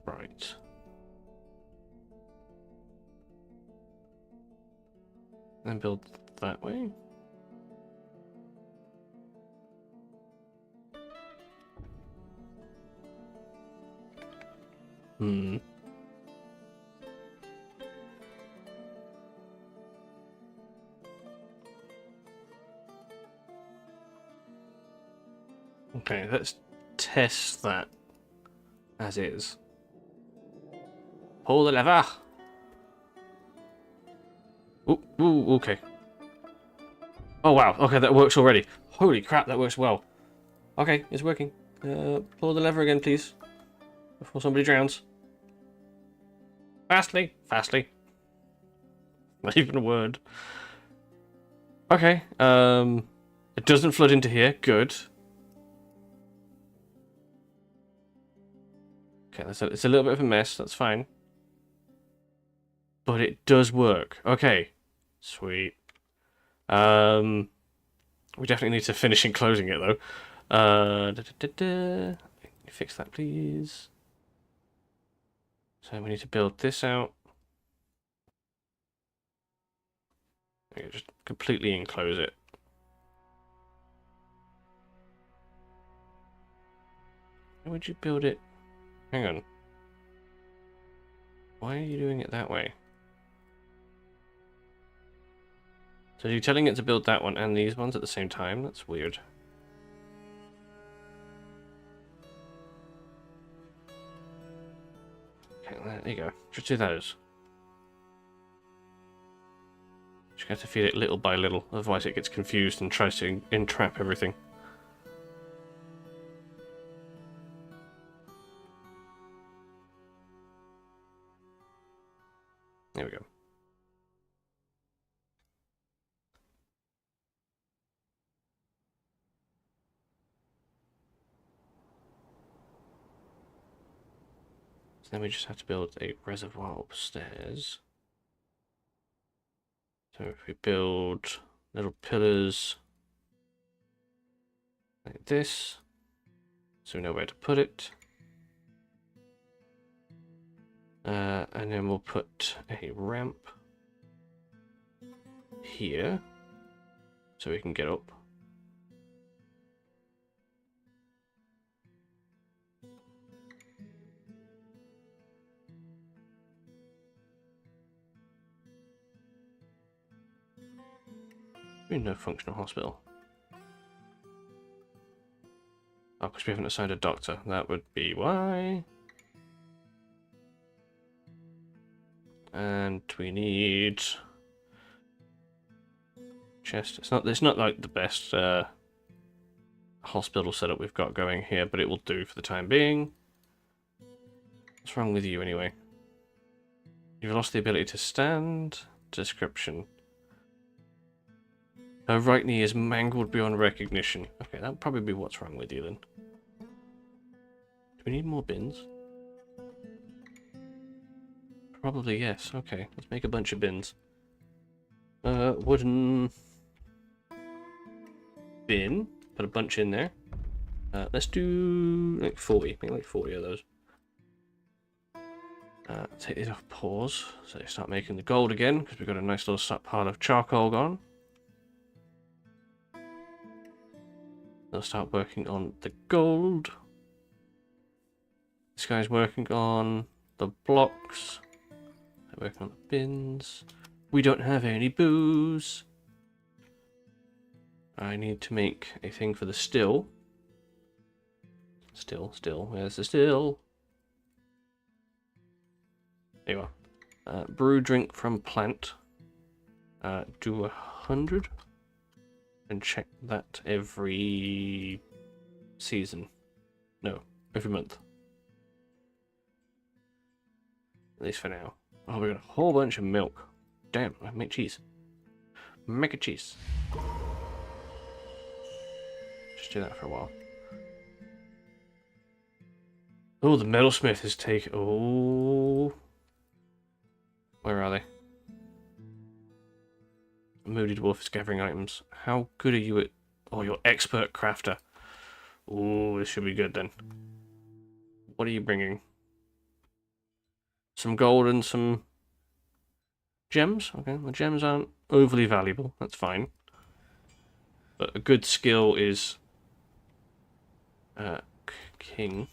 Right. Then build that way. Okay, let's test that as is. Pull the lever. Ooh, okay. Oh wow, okay, that works already. Holy crap, that works well. Okay, it's working. Pull the lever again, please. Before somebody drowns. Fastly. Not even a word. Okay, it doesn't flood into here. Good. Okay, it's a little bit of a mess. That's fine. But it does work. Okay. Sweet. We definitely need to finish enclosing it, though. Fix that, please. So we need to build this out. Okay, just completely enclose it. How would you build it? Hang on. Why are you doing it that way? So you're telling it to build that one and these ones at the same time? That's weird. Okay, there you go. Just do those. Just have to feed it little by little, otherwise it gets confused and tries to entrap everything. There we go. So then we just have to build a reservoir upstairs. So if we build little pillars like this, so we know where to put it. And then we'll put a ramp here so we can get up. No functional hospital. Oh, because we haven't assigned a doctor. That would be why. And we need chest. It's not like the best hospital setup we've got going here, but it will do for the time being. What's wrong with you anyway? You've lost the ability to stand. Description. Her right knee is mangled beyond recognition. Okay, that'll probably be what's wrong with you then. Do we need more bins? Probably yes. Okay, let's make a bunch of bins. Wooden bin. Put a bunch in there. Let's do like 40. Make like 40 of those. Take these off pause, so they start making the gold again, because we've got a nice little pile of charcoal gone. They'll start working on the gold. This guy's working on the blocks. They're working on the bins. We don't have any booze. I need to make a thing for the still. Still. Where's the still? There you are. Brew drink from plant. Do 100. And check that every season. No, every month. At least for now. Oh, we got a whole bunch of milk. Damn, I make cheese. Make a cheese. Just do that for a while. Oh, the metalsmith is taking. Oh. Where are they? Moody Dwarf is gathering items. How good are you at... Oh, you're expert crafter. Oh, this should be good then. What are you bringing? Some gold and some gems? Okay, the gems aren't overly valuable. That's fine. But a good skill is... king.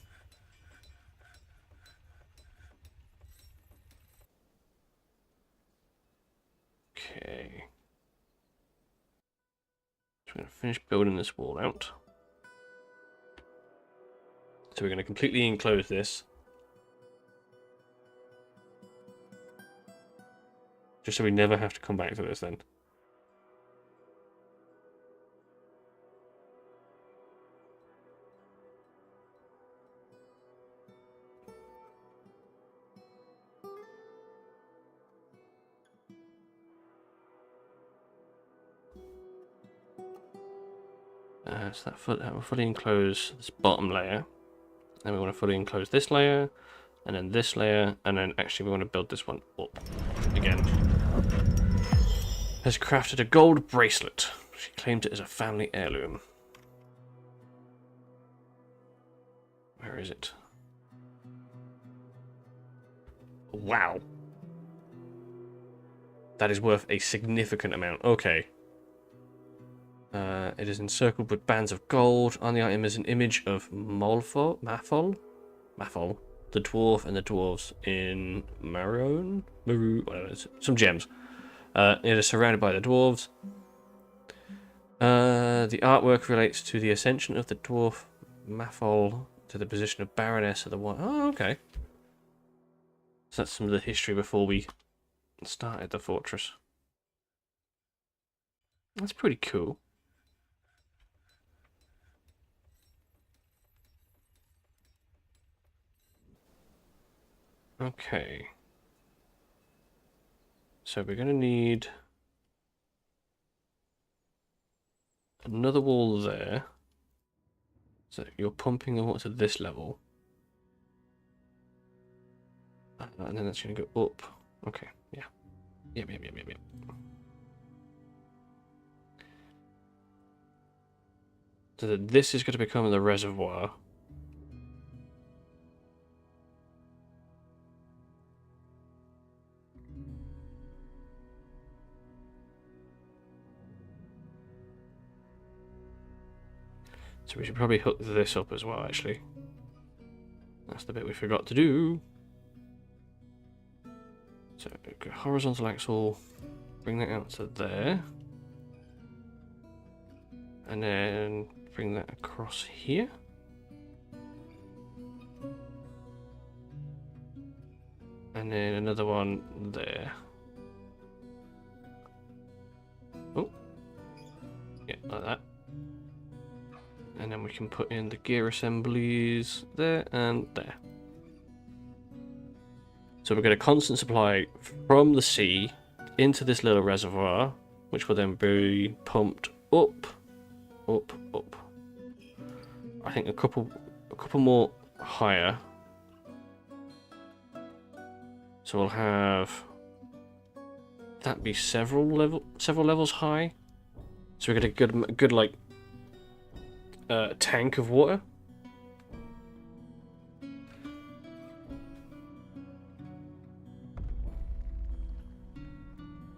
Okay. So we're going to finish building this wall out. So we're going to completely enclose this. Just so we never have to come back to this then. So that will fully enclose this bottom layer. Then we want to fully enclose this layer, and then this layer, and then actually we want to build this one up again. Has crafted a gold bracelet. She claimed it as a family heirloom. Where is it? Wow. That is worth a significant amount. Okay. It is encircled with bands of gold. On the item is an image of Maffol, the dwarf and the dwarves in Maroon, whatever it is, some gems. It is surrounded by the dwarves. The artwork relates to the ascension of the dwarf Maffol to the position of Baroness of the One. Oh, okay. So that's some of the history before we started the fortress. That's pretty cool. Okay. So we're going to need another wall there. So you're pumping the water to this level. And then that's going to go up. Okay, yeah. Yep. So this is going to become the reservoir. So we should probably hook this up as well, actually. That's the bit we forgot to do. So, go horizontal axle, bring that out to there. And then bring that across here. And then another one there. Oh. Yeah, like that. And then we can put in the gear assemblies there and there. So we're going to constant supply from the sea into this little reservoir, which will then be pumped up. I think a couple more higher. So we'll have that be several levels high. So we get a good like tank of water.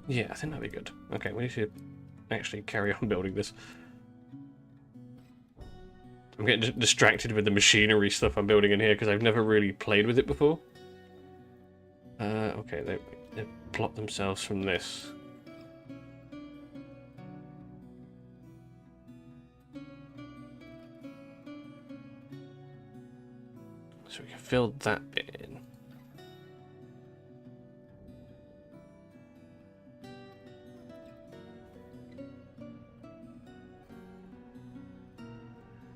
Yeah, I think that'd be good. Okay, we need to actually carry on building this. I'm getting distracted with the machinery stuff I'm building in here because I've never really played with it before. Okay, they plot themselves from this. So we can fill that bit in.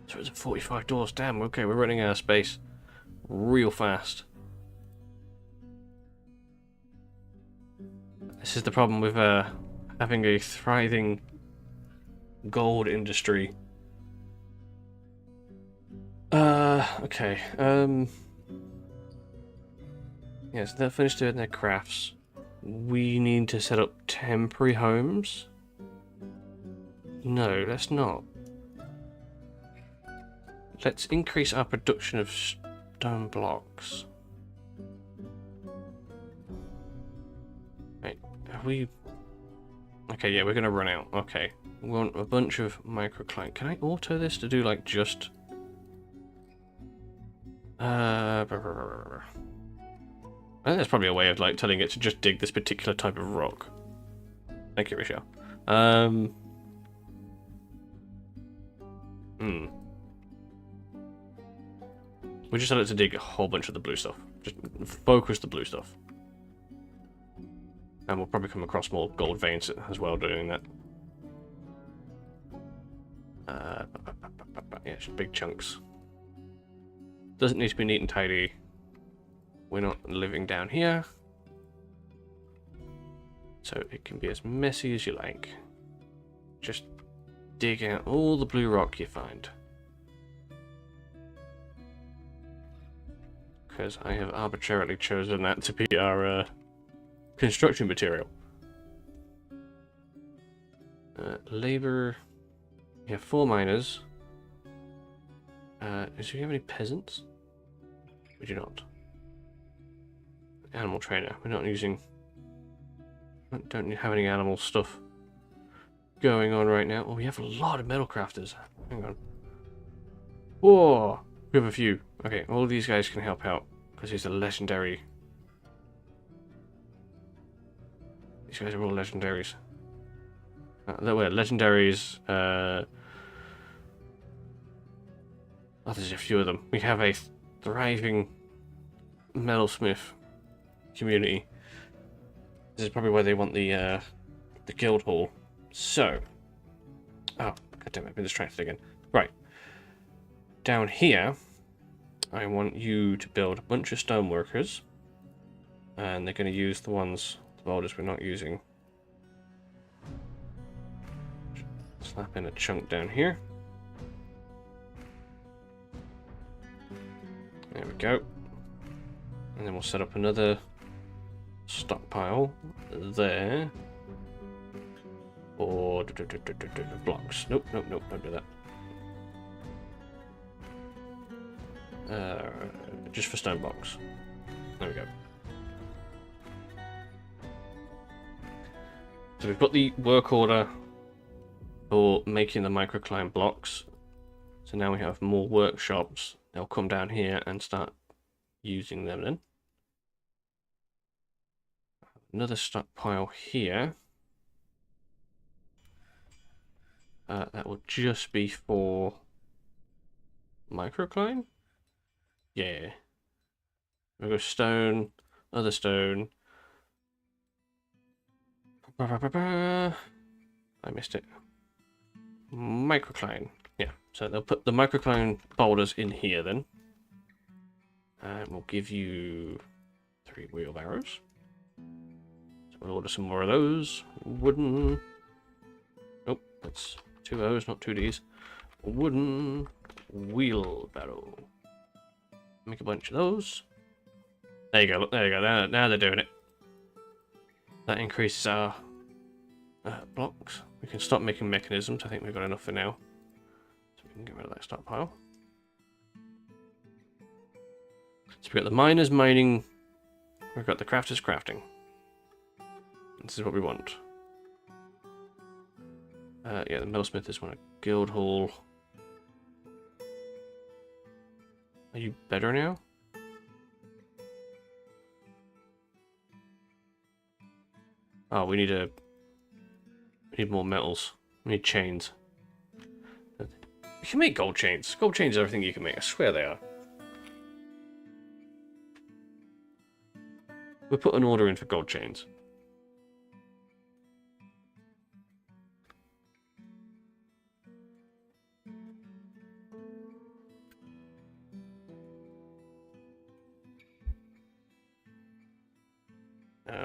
So it's 45 doors. Damn, okay, we're running out of space real fast. This is the problem with having a thriving gold industry. Okay. Yes, they're finished doing their crafts. We need to set up temporary homes. No, let's not. Let's increase our production of stone blocks. Right, have we... Okay, yeah, we're gonna run out. Okay. We want a bunch of microclimate. Can I auto this to do, like, just... I think there's probably a way of, like, telling it to just dig this particular type of rock. Thank you, Rochelle. We just tell it to dig a whole bunch of the blue stuff. Just focus the blue stuff. And we'll probably come across more gold veins as well doing that. Yeah, just big chunks. Doesn't need to be neat and tidy. We're not living down here. So it can be as messy as you like. Just dig out all the blue rock you find. Because I have arbitrarily chosen that to be our construction material. Labor. We have 4 miners. Do we have any peasants? We do not. Animal trainer. We're not using... Don't have any animal stuff going on right now. Oh, we have a lot of metal crafters. Hang on. Whoa! We have a few. Okay, all of these guys can help out. Because these are legendary. These guys are all legendaries. Wait, legendaries. Oh, there's a few of them. We have a thriving metalsmith community. This is probably why they want the guild hall. So, oh goddammit, I've been distracted again. Right, down here, I want you to build a bunch of stoneworkers, and they're going to use the boulders we're not using. Slap in a chunk down here. There we go. And then we'll set up another stockpile there. Or blocks. Nope, don't do that. Just for stone blocks. There we go. So we've got the work order for making the microclimate blocks. So now we have more workshops. They'll come down here and start using them then. Another stockpile here. That will just be for microclimate. Yeah. We'll go stone, other stone. I missed it. Microclimate. Yeah, so they'll put the microclimate boulders in here then. And we'll give you 3 wheelbarrows. So we'll order some more of those. Wooden. Nope, that's 2 O's, not 2 D's. Wooden wheelbarrow. Make a bunch of those. There you go, look, there you go. Now they're doing it. That increases our blocks. We can stop making mechanisms. I think we've got enough for now. So we can get rid of that stockpile. So we've got the miners mining, we've got the crafters crafting. This is what we want. Yeah, the metalsmith is one at guild hall. Are you better now? Oh, we need more metals. We need chains. You can make gold chains. Gold chains are everything you can make. I swear they are. We'll put an order in for gold chains.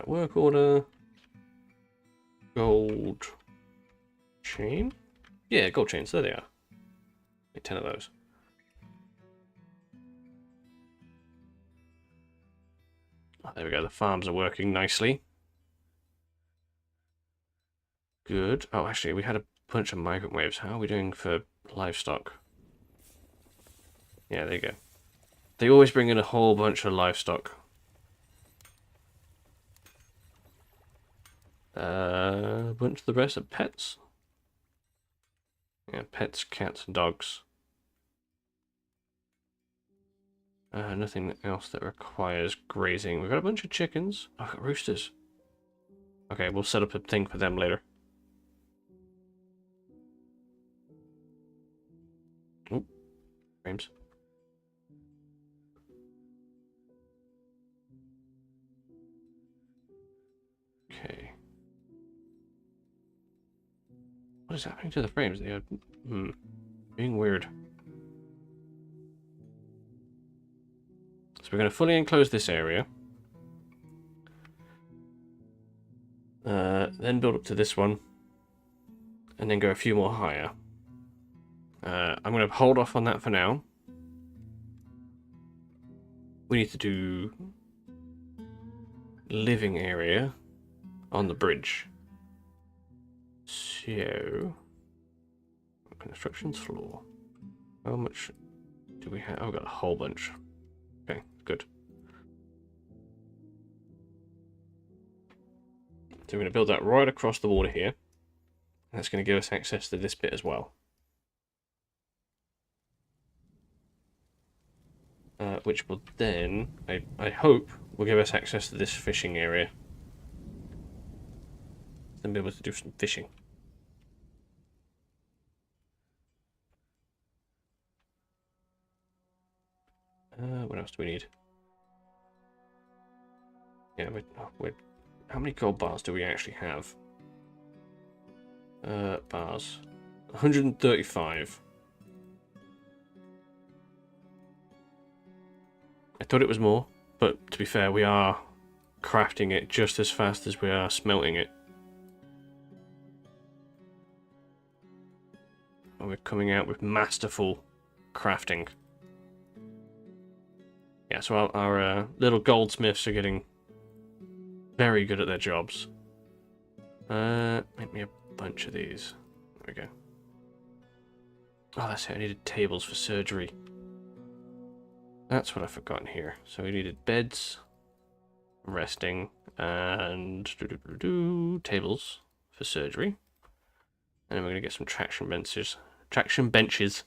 Work order. Gold chain? Yeah, gold chains. There they are. Make 10 of those. Oh, there we go. The farms are working nicely. Good. Oh, actually, we had a bunch of migrant waves. How are we doing for livestock? Yeah, there you go. They always bring in a whole bunch of livestock. A bunch of the rest are pets. Yeah, pets, cats, and dogs. Nothing else that requires grazing. We've got a bunch of chickens. Oh, I've got roosters. Okay, we'll set up a thing for them later. Oh, frames. Okay. What is happening to the frames? They are being weird. So we're going to fully enclose this area. Then build up to this one. And then go a few more higher. I'm going to hold off on that for now. We need to do living area on the bridge. So, constructions floor. How much do we have? Oh, we've got a whole bunch. Okay, good. So we're going to build that right across the water here. That's going to give us access to this bit as well. Which will then, I hope, will give us access to this fishing area. Then be able to do some fishing. What else do we need? Yeah, how many gold bars do we actually have? Bars. 135. I thought it was more, but to be fair, we are crafting it just as fast as we are smelting it. And we're coming out with masterful crafting. Yeah, so our little goldsmiths are getting very good at their jobs. Make me a bunch of these. There we go. Oh, that's it. I needed tables for surgery. That's what I've forgotten here. So we needed beds, resting, and tables for surgery. And then we're going to get some traction benches. Traction benches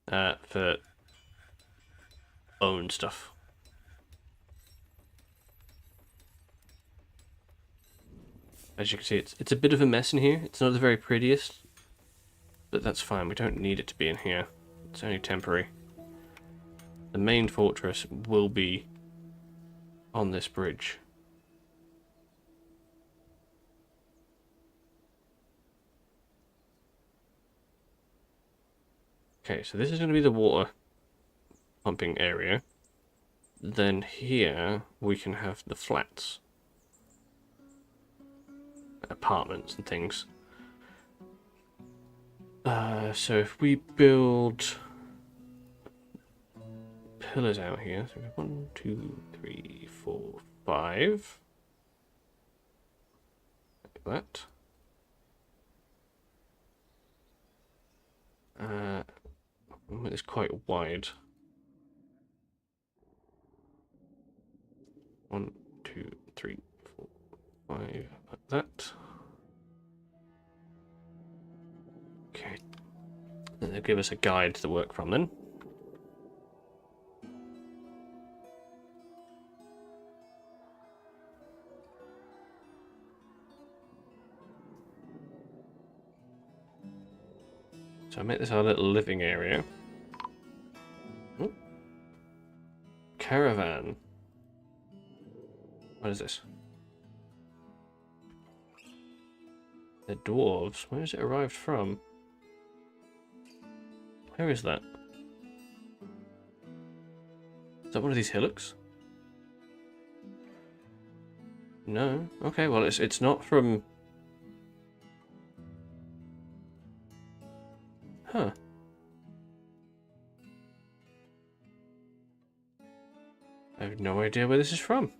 for bone stuff. As you can see, it's a bit of a mess in here. It's not the very prettiest, but that's fine. We don't need it to be in here. It's only temporary. The main fortress will be on this bridge. Okay, so this is going to be the water pumping area. Then here we can have the flats. Apartments and things. So if we build pillars out here, so we have 1, 2, 3, 4, 5. Like that. this quite wide. 1, 2, 3, 4, 5, like that. Okay. And they'll give us a guide to work from then. So I make this our little living area. Ooh. Caravan. What is this? The dwarves. Where has it arrived from? Where is that? Is that one of these hillocks? No. Okay, well it's not from. Huh. I have no idea where this is from.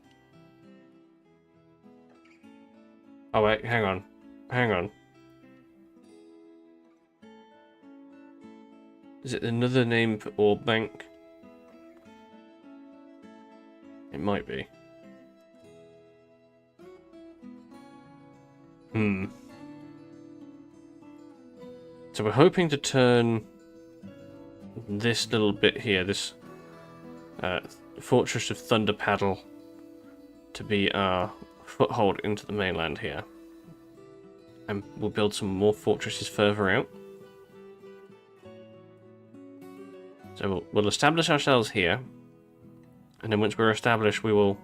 Oh wait, hang on. Hang on. Is it another name for Orb Bank? It might be. So we're hoping to turn this little bit here, this Fortress of Thunder Paddle, to be our foothold into the mainland here. And we'll build some more fortresses further out. So we'll establish ourselves here, and then once we're established, we will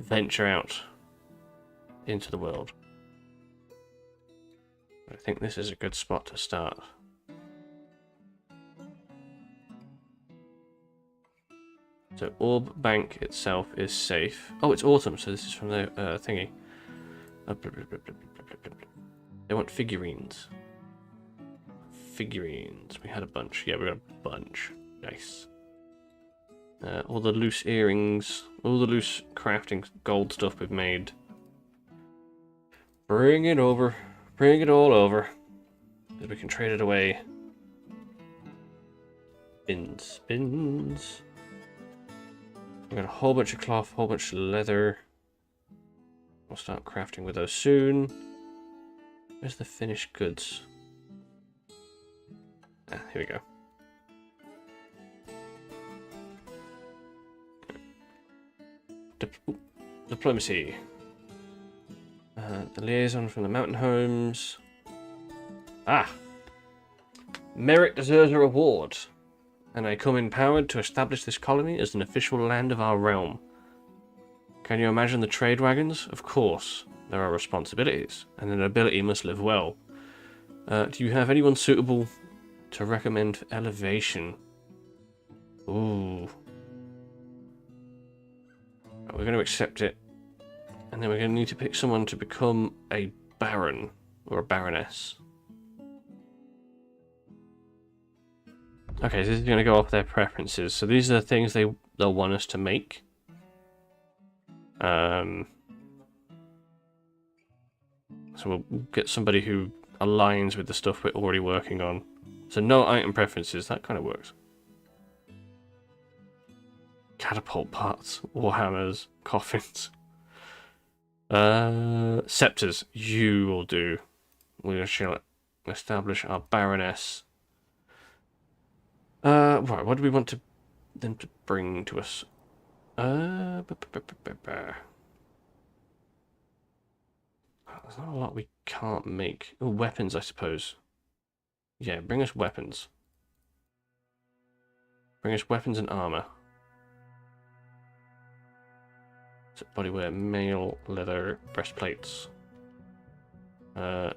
venture out into the world. I think this is a good spot to start. So Orb Bank itself is safe. Oh, it's autumn, so this is from the thingy. They want figurines. Figurines. We had a bunch. Yeah, we got a bunch. Nice. All the loose earrings, all the loose crafting gold stuff we've made. Bring it over. Bring it all over. Because we can trade it away. Spins. We got a whole bunch of cloth, whole bunch of leather. We'll start crafting with those soon. Where's the finished goods? Ah, here we go. Diplomacy. The liaison from the mountain homes. Ah! Merit deserves a reward. And I come empowered to establish this colony as an official land of our realm. Can you imagine the trade wagons? Of course. There are responsibilities, and the nobility must live well. Do you have anyone suitable to recommend for elevation? Ooh. We're going to accept it. And then we're going to need to pick someone to become a baron or a baroness. Okay, so this is going to go off their preferences. So these are the things they'll want us to make. So we'll get somebody who aligns with the stuff we're already working on. So no item preferences, that kind of works. Catapult parts, warhammers, coffins. Scepters, you will do. We shall establish our baroness. Right, what do we want them to bring to us? There's not a lot we can't make. Oh, weapons, I suppose. Yeah, bring us weapons. Bring us weapons and armor. So bodywear, mail, leather, breastplates. Yeah.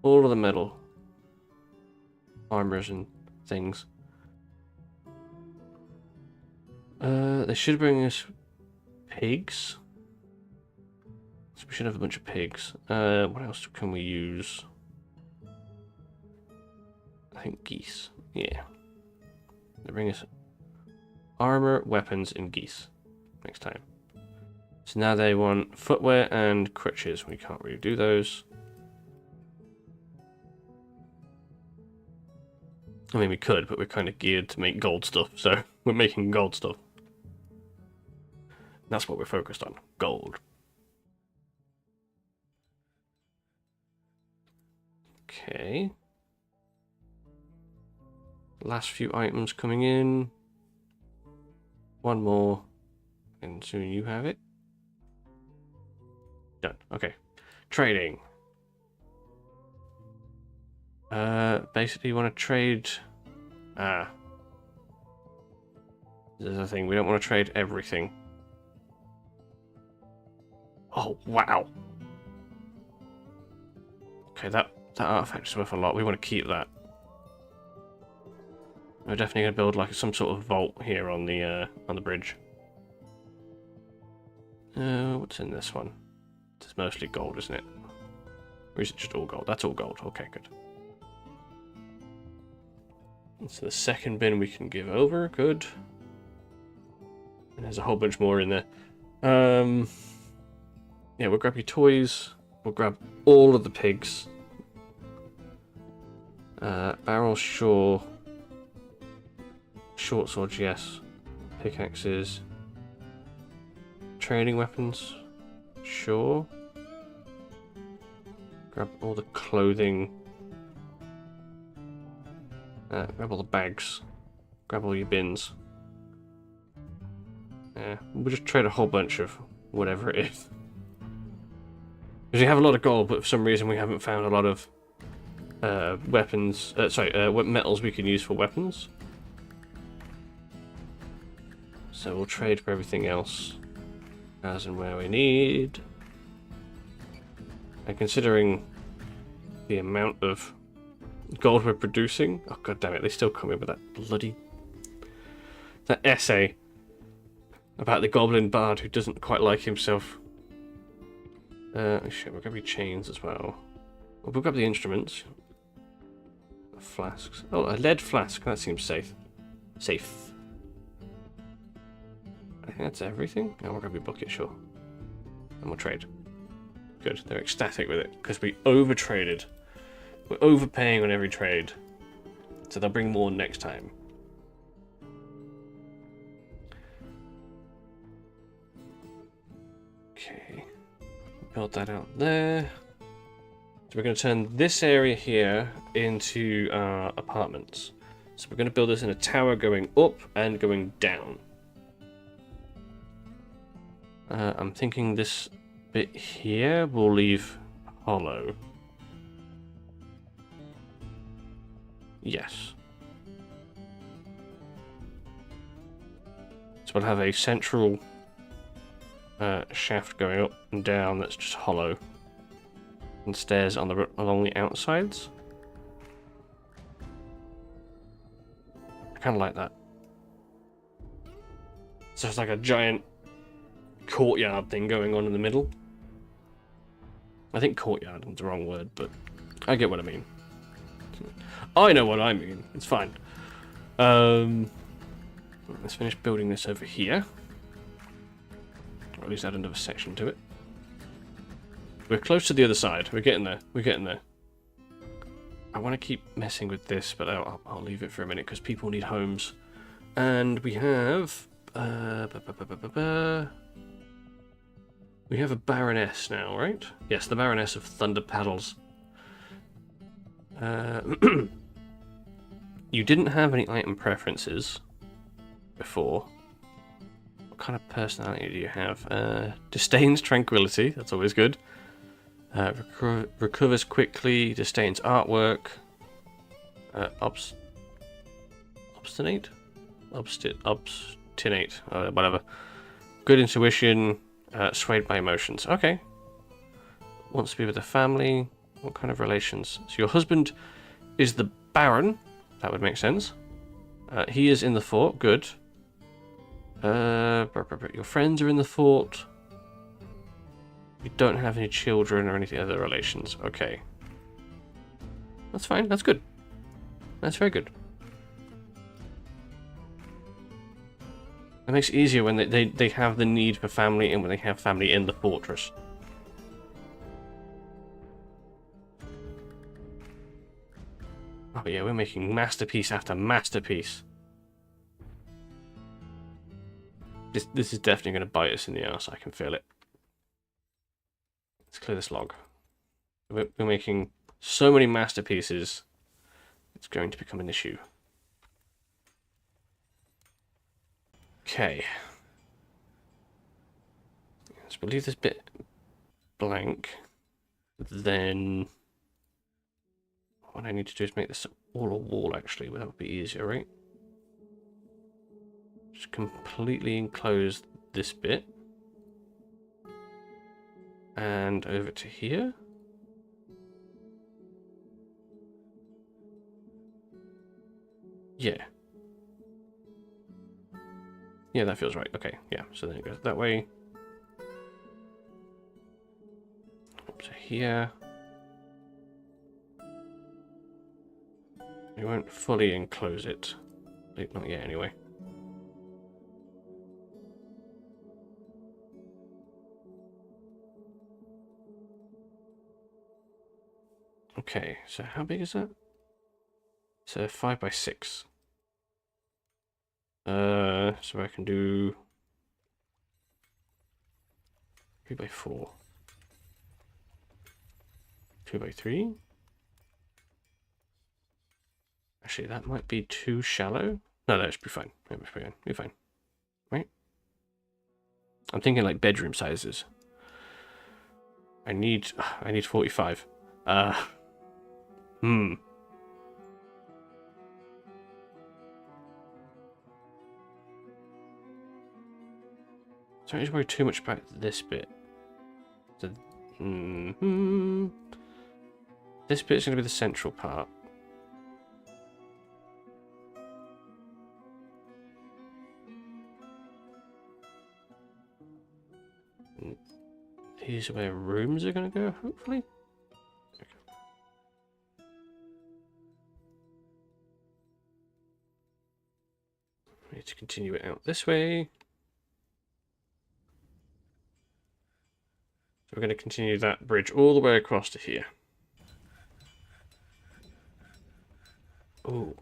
All of the metal. Armors and things. They should bring us pigs. So we should have a bunch of pigs. What else can we use? I think geese. Yeah. They bring us armor, weapons, and geese next time. So now they want footwear and crutches. We can't really do those. I mean, we could, but we're kind of geared to make gold stuff, so we're making gold stuff. That's what we're focused on, gold. Okay. Last few items coming in. One more, and soon you have it. Done. Okay. Trading. Basically, you want to trade. There's a thing. We don't want to trade everything. Oh wow. Okay, that artifact is worth a lot. We want to keep that. We're definitely going to build like some sort of vault here on the bridge. What's in this one? It's mostly gold, isn't it? Or is it just all gold? That's all gold. Okay, good. So the second bin we can give over. Good. And there's a whole bunch more in there. Yeah, we'll grab your toys. We'll grab all of the pigs. Barrels, sure. Short swords, yes. Pickaxes. Training weapons, sure. Grab all the clothing. Grab all the bags. Grab all your bins. Yeah, we'll just trade a whole bunch of whatever it is. Because we have a lot of gold, but for some reason we haven't found a lot of weapons. Metals we can use for weapons. So we'll trade for everything else as and where we need. And considering the amount of gold we're producing, oh god damn it, they still come in with that essay about the goblin bard who doesn't quite like himself. Shit, we'll grab your chains as well. We'll grab the instruments. Flasks. Oh, a lead flask. That seems safe. Safe. I think that's everything. Oh, we'll grab your bucket, sure. And we'll trade. Good. They're ecstatic with it because we over-traded. We're overpaying on every trade. So they'll bring more next time. Okay. Build that out there. So we're going to turn this area here into apartments. So we're going to build this in a tower going up and going down. I'm thinking this bit here will leave hollow. Yes. So we'll have a central shaft going up and down that's just hollow, and stairs on along the outsides. I kind of like that. So it's like a giant courtyard thing going on in the middle. I think courtyard is the wrong word, but I get what I mean. I know what I mean. It's fine. Let's finish building this over here. Or at least add another section to it. We're close to the other side. We're getting there. We're getting there. I want to keep messing with this, but I'll leave it for a minute because people need homes. And we have... we have a Baroness now, right? Yes, the Baroness of Thunder Paddles. You didn't have any item preferences before. What kind of personality do you have? Disdains tranquility, that's always good. Recovers quickly, disdains artwork. Obstinate? Obstinate, whatever. Good intuition, swayed by emotions. Okay. Wants to be with a family. What kind of relations? So your husband is the Baron. That would make sense. He is in the fort. Good. Your friends are in the fort. You don't have any children or any other relations. Okay. That's fine. That's good. That's very good. It makes it easier when they have the need for family and when they have family in the fortress. Oh yeah, we're making masterpiece after masterpiece. This is definitely going to bite us in the ass. I can feel it. Let's clear this log. We're making so many masterpieces. It's going to become an issue. Okay. So we'll leave this bit blank. Then what I need to do is make this all a wall, actually. That would be easier, right? Just completely enclose this bit. And over to here. Yeah. Yeah, that feels right. Okay, yeah. So then it goes that way. Up to here. We won't fully enclose it. Not yet, anyway. Okay, so how big is that? It's a 5 by 6. So I can do 3 by 4. 2 by 3. Actually, that might be too shallow. No, that should be fine. That should be fine. Right? I'm thinking like bedroom sizes. I need 45. Don't need to worry too much about this bit. So, this bit is going to be the central part. These are where rooms are going to go, hopefully. Okay. We need to continue it out this way. So we're going to continue that bridge all the way across to here. Oh,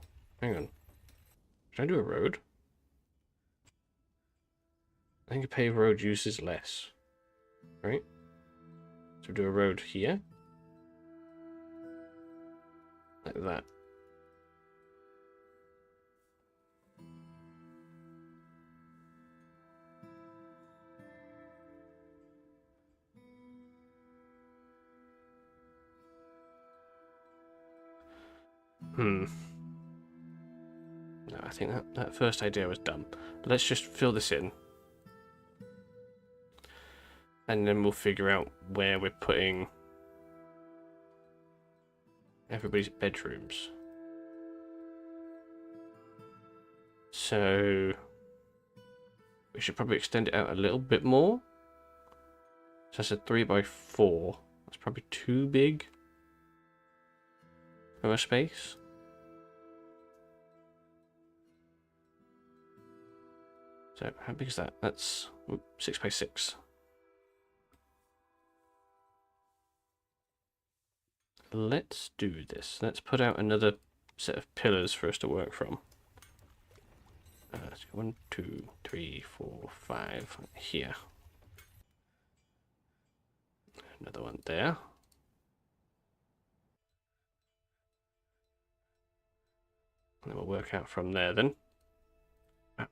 hang on. Should I do a road? I think a paved road uses less. Right? So do a road here. Like that. No, I think that first idea was dumb. But let's just fill this in. And then we'll figure out where we're putting everybody's bedrooms. So we should probably extend it out a little bit more. So that's a 3 by 4. That's probably too big of a space. So how big is that? That's 6 by 6. Let's do this. Let's put out another set of pillars for us to work from. Let's go 1, 2, 3, 4, 5 here. Another one there. And then we'll work out from there then.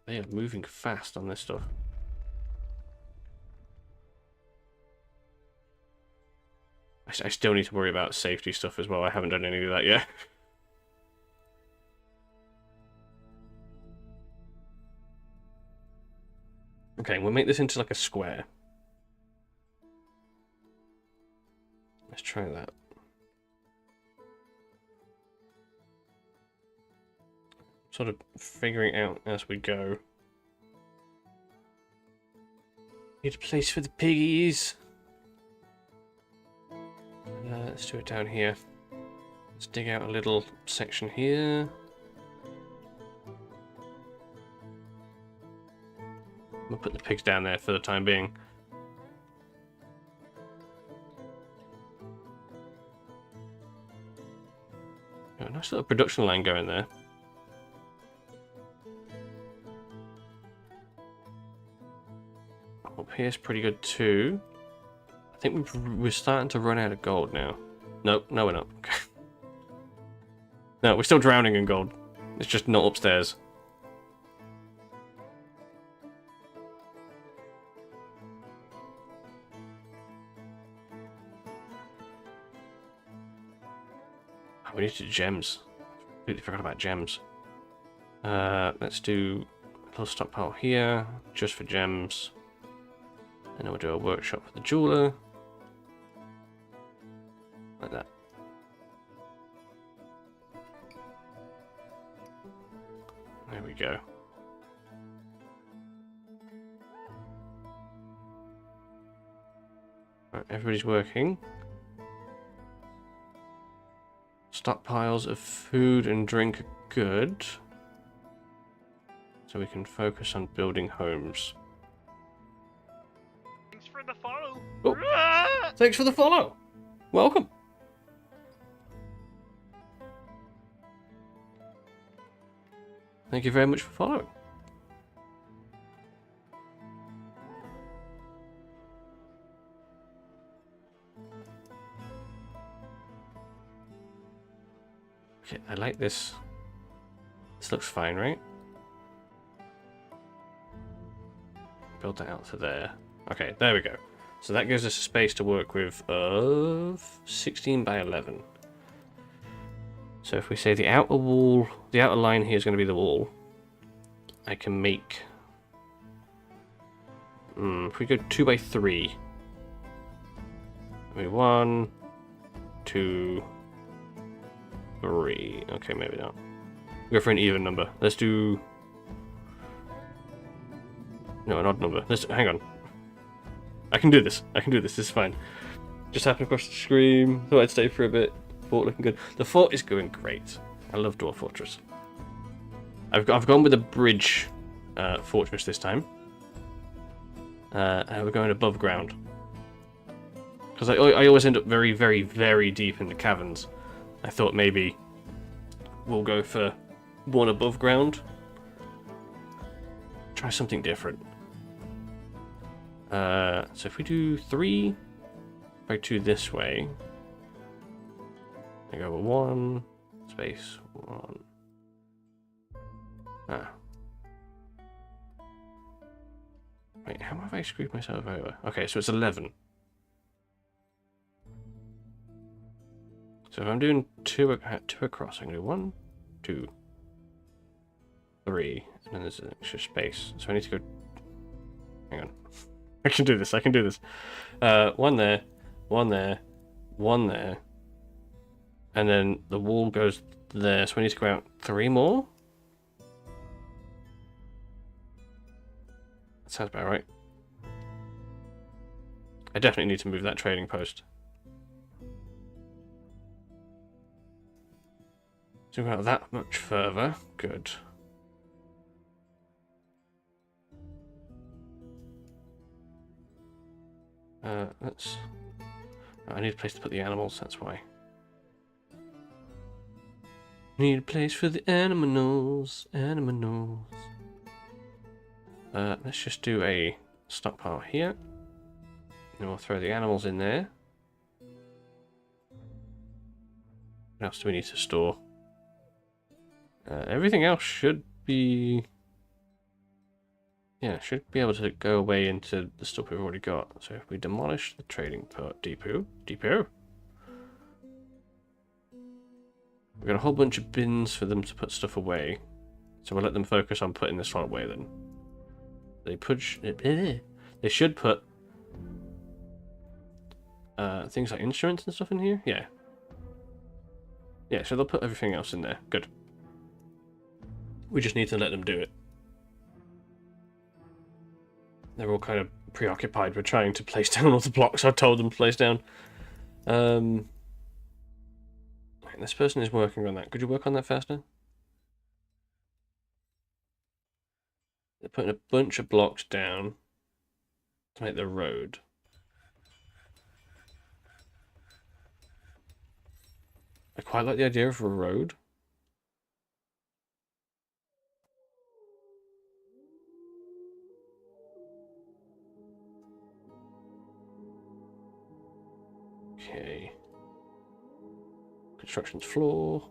They are moving fast on this stuff. I still need to worry about safety stuff as well. I haven't done any of that yet. Okay, we'll make this into like a square. Let's try that. Sort of figuring out as we go. Need a place for the piggies. Let's do it down here. Let's dig out a little section here. We'll put the pigs down there for the time being. Got a nice little production line going there. Up here's pretty good too. I think we're starting to run out of gold now. Nope, no we're not. No, we're still drowning in gold. It's just not upstairs. Oh, we need to do gems. Completely forgot about gems. Let's do a little stockpile here, just for gems. And then we'll do a workshop for the jeweler. Like that. There we go. Right, everybody's working. Stockpiles of food and drink are good. So we can focus on building homes. Thanks for the follow. Oh, thanks for the follow. Welcome. Thank you very much for following. Okay, I like this. This looks fine, right? Build that out to there. Okay, there we go. So that gives us a space to work with of 16 by 11. So if we say the outer wall, the outer line here is going to be the wall. I can make... if we go 2 by 3. Maybe 1, 2, 3. Okay, maybe not. Go for an even number. Let's do... No, an odd number. Let's... Hang on. I can do this. I can do this. This is fine. Just happened across the screen. Thought I'd stay for a bit. Fort looking good. The fort is going great. I love Dwarf Fortress. I've gone with a bridge fortress this time. And we're going above ground. Because I always end up very, very, very deep in the caverns. I thought maybe we'll go for one above ground. Try something different. So if we do 3 by 2 this way, I go with 1 space 1. Ah. Wait, how have I screwed myself over? Okay, so it's 11. So if I'm doing 2 across, I can do 1, 2, 3, and then there's an extra space. So I need to go. Hang on. I can do this. I can do this. 1 there, 1 there, 1 there, and then the wall goes there. So we need to go out 3 more. That sounds about right. I definitely need to move that trading post. So we're out that much further. Good. Let's... Oh, I need a place to put the animals, that's why. Need a place for the animals. Let's just do a stockpile here. Then we'll throw the animals in there. What else do we need to store? Everything else should be... Yeah, should be able to go away into the stuff we've already got. So if we demolish the trading depot... We've got a whole bunch of bins for them to put stuff away. So we'll let them focus on putting this one away then. They should put things like instruments and stuff in here. Yeah. Yeah, so they'll put everything else in there. Good. We just need to let them do it. They're all kind of preoccupied with trying to place down all the blocks I've told them to place down. This person is working on that. Could you work on that faster? They're putting a bunch of blocks down to make the road. I quite like the idea of a road. Okay. Construction's floor.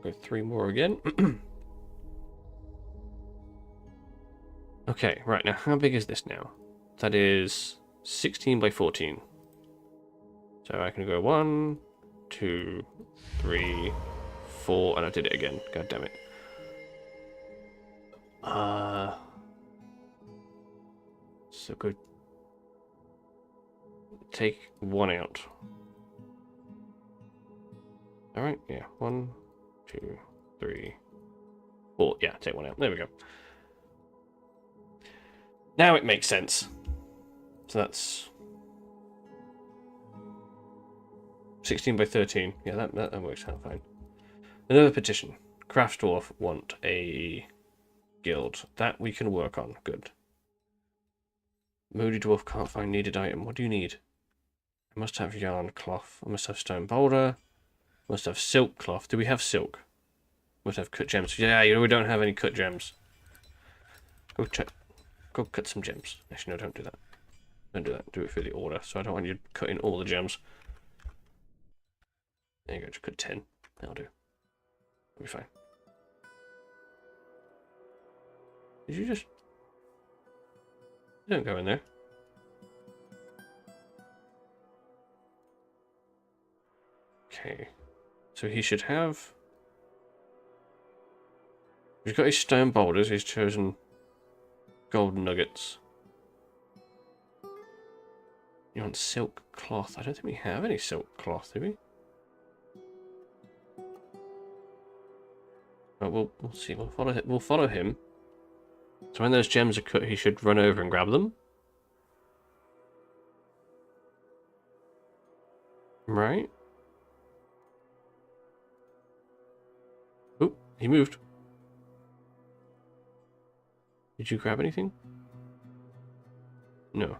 Go 3 more again. Okay, right, now how big is this now? That is 16 by 14. So I can go 1, 2, 3, 4, and I did it again. God damn it. So go take 1 out. Alright, yeah. 1, 2, 3, 4. Yeah, take 1 out. There we go. Now it makes sense. So that's 16 by 13. Yeah, that works out fine. Another petition. Craft Dwarf want a guild. That we can work on. Good. Moody Dwarf can't find needed item. What do you need? I must have yarn cloth. I must have stone boulder. I must have silk cloth. Do we have silk? Must have cut gems. Yeah, you know we don't have any cut gems. Go check. Go cut some gems. Actually, no, don't do that. Don't do that. Do it for the order. So I don't want you cutting all the gems. There you go. Just cut 10. That'll do. We'll be fine. Did you just... Don't go in there. Okay. So he should have... He's got his stone boulders. He's chosen golden nuggets. You want silk cloth? I don't think we have any silk cloth, do we? But we'll see. We'll follow him. So when those gems are cut, he should run over and grab them. Right? Oh, he moved. Did you grab anything? No.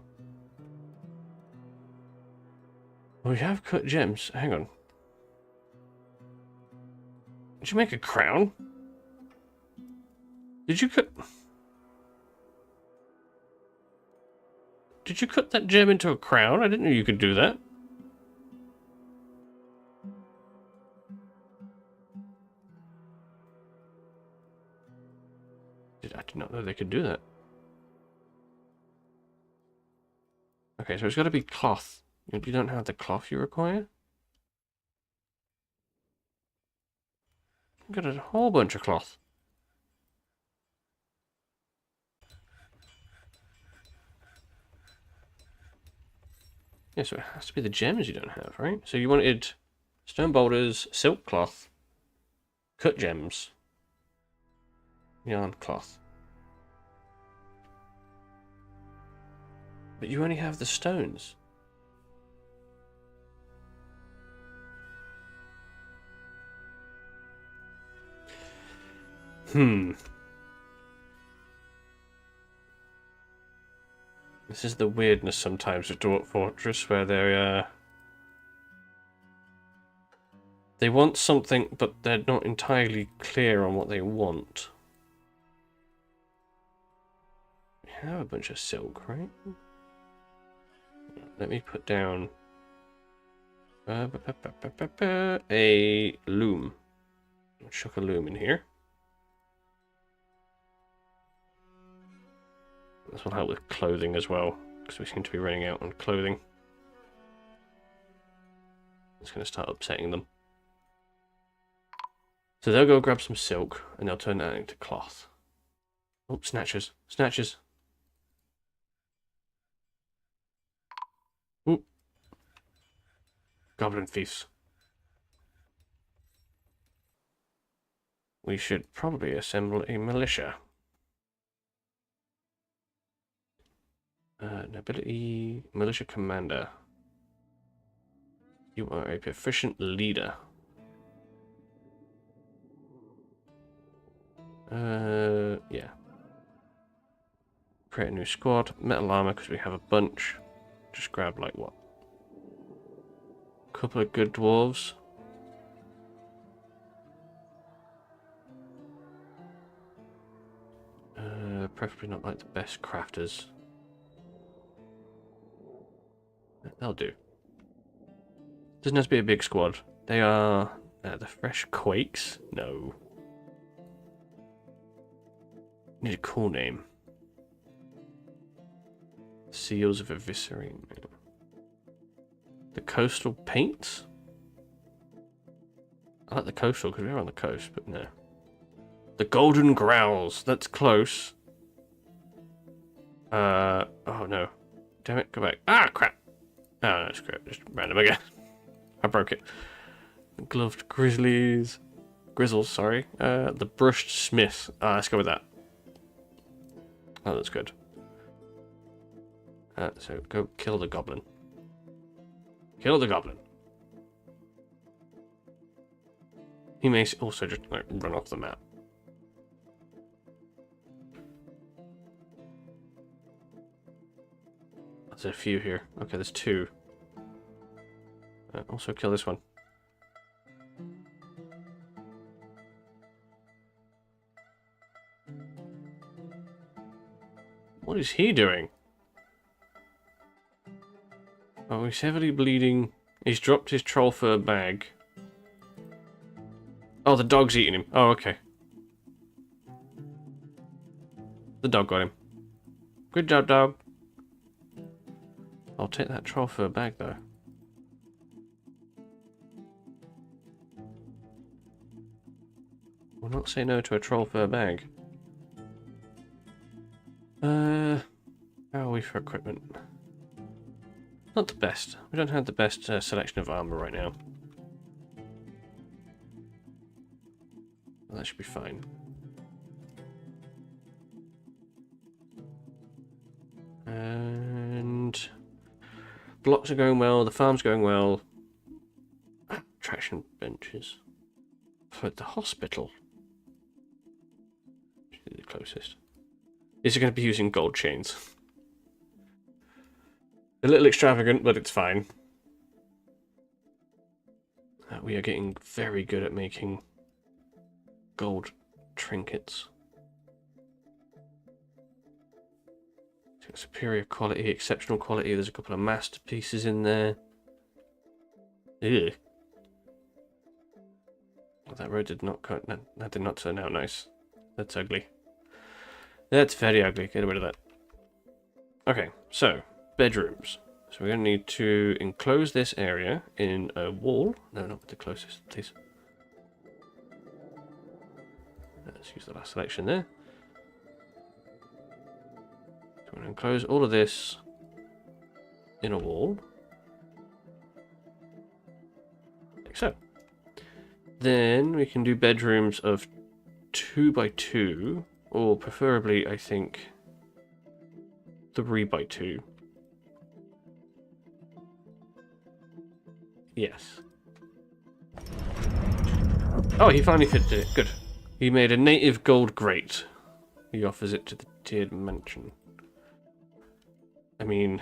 We have cut gems. Hang on. Did you make a crown? Did you cut... Did you cut that gem into a crown? I didn't know you could do that. I did not know they could do that. Okay, so it's got to be cloth. You don't have the cloth you require? You've got a whole bunch of cloth. Yeah, so it has to be the gems you don't have, right? So you wanted stone boulders, silk cloth, cut gems, yarn cloth. But you only have the stones. This is the weirdness sometimes with Dwarf Fortress, where they want something, but they're not entirely clear on what they want. We have a bunch of silk, right? Let me put down a loom. I'll chuck a loom in here. This will help with clothing as well, because we seem to be running out on clothing. It's going to start upsetting them. So they'll go grab some silk, and they'll turn that into cloth. Oh, snatchers. Snatchers. Ooh. Goblin thieves. We should probably assemble a militia. Nobility, militia commander. You are a proficient leader. Yeah. Create a new squad. Metal armor, because we have a bunch. Just grab, like, what? A couple of good dwarves. Preferably not like the best crafters. They'll do. Doesn't have to be a big squad. They are the Fresh Quakes? No. Need a cool name. Seals of Eviscering. The Coastal Paints? I like the Coastal because we're on the coast, but no. The Golden Growls. That's close. Oh no. Damn it, go back. Ah, crap. Oh, no, it's crap. Just random again. I broke it. The Gloved Grizzlies. Grizzles, sorry. The Brushed Smith. Let's go with that. Oh, that's good. So go kill the goblin. Kill the goblin. He may also just like run off the map. There's a few here. Okay, there's two. Also kill this one. What is he doing? Oh, he's heavily bleeding. He's dropped his troll fur bag. Oh, the dog's eating him. Oh, okay. The dog got him. Good job, dog. I'll take that troll fur bag, though. We'll not say no to a troll fur bag. How are we for equipment? Not the best. We don't have the best selection of armor right now. Well, that should be fine. And blocks are going well. The farm's going well. Traction benches for the hospital. The closest. Is it going to be using gold chains? A little extravagant, but it's fine. We are getting very good at making gold trinkets. Superior quality, exceptional quality. There's a couple of masterpieces in there. Ew. That road did not cut. That did not turn out nice. That's ugly. That's very ugly. Get rid of that. Okay, so bedrooms. So we're going to need to enclose this area in a wall. No, not the closest, please. Let's use the last selection there. So we're going to enclose all of this in a wall. Like so. Then we can do bedrooms of 2 by 2, or preferably, I think, 3 by 2. Yes. Oh, he finally fitted it. Good. He made a native gold grate. He offers it to the tiered mansion. I mean,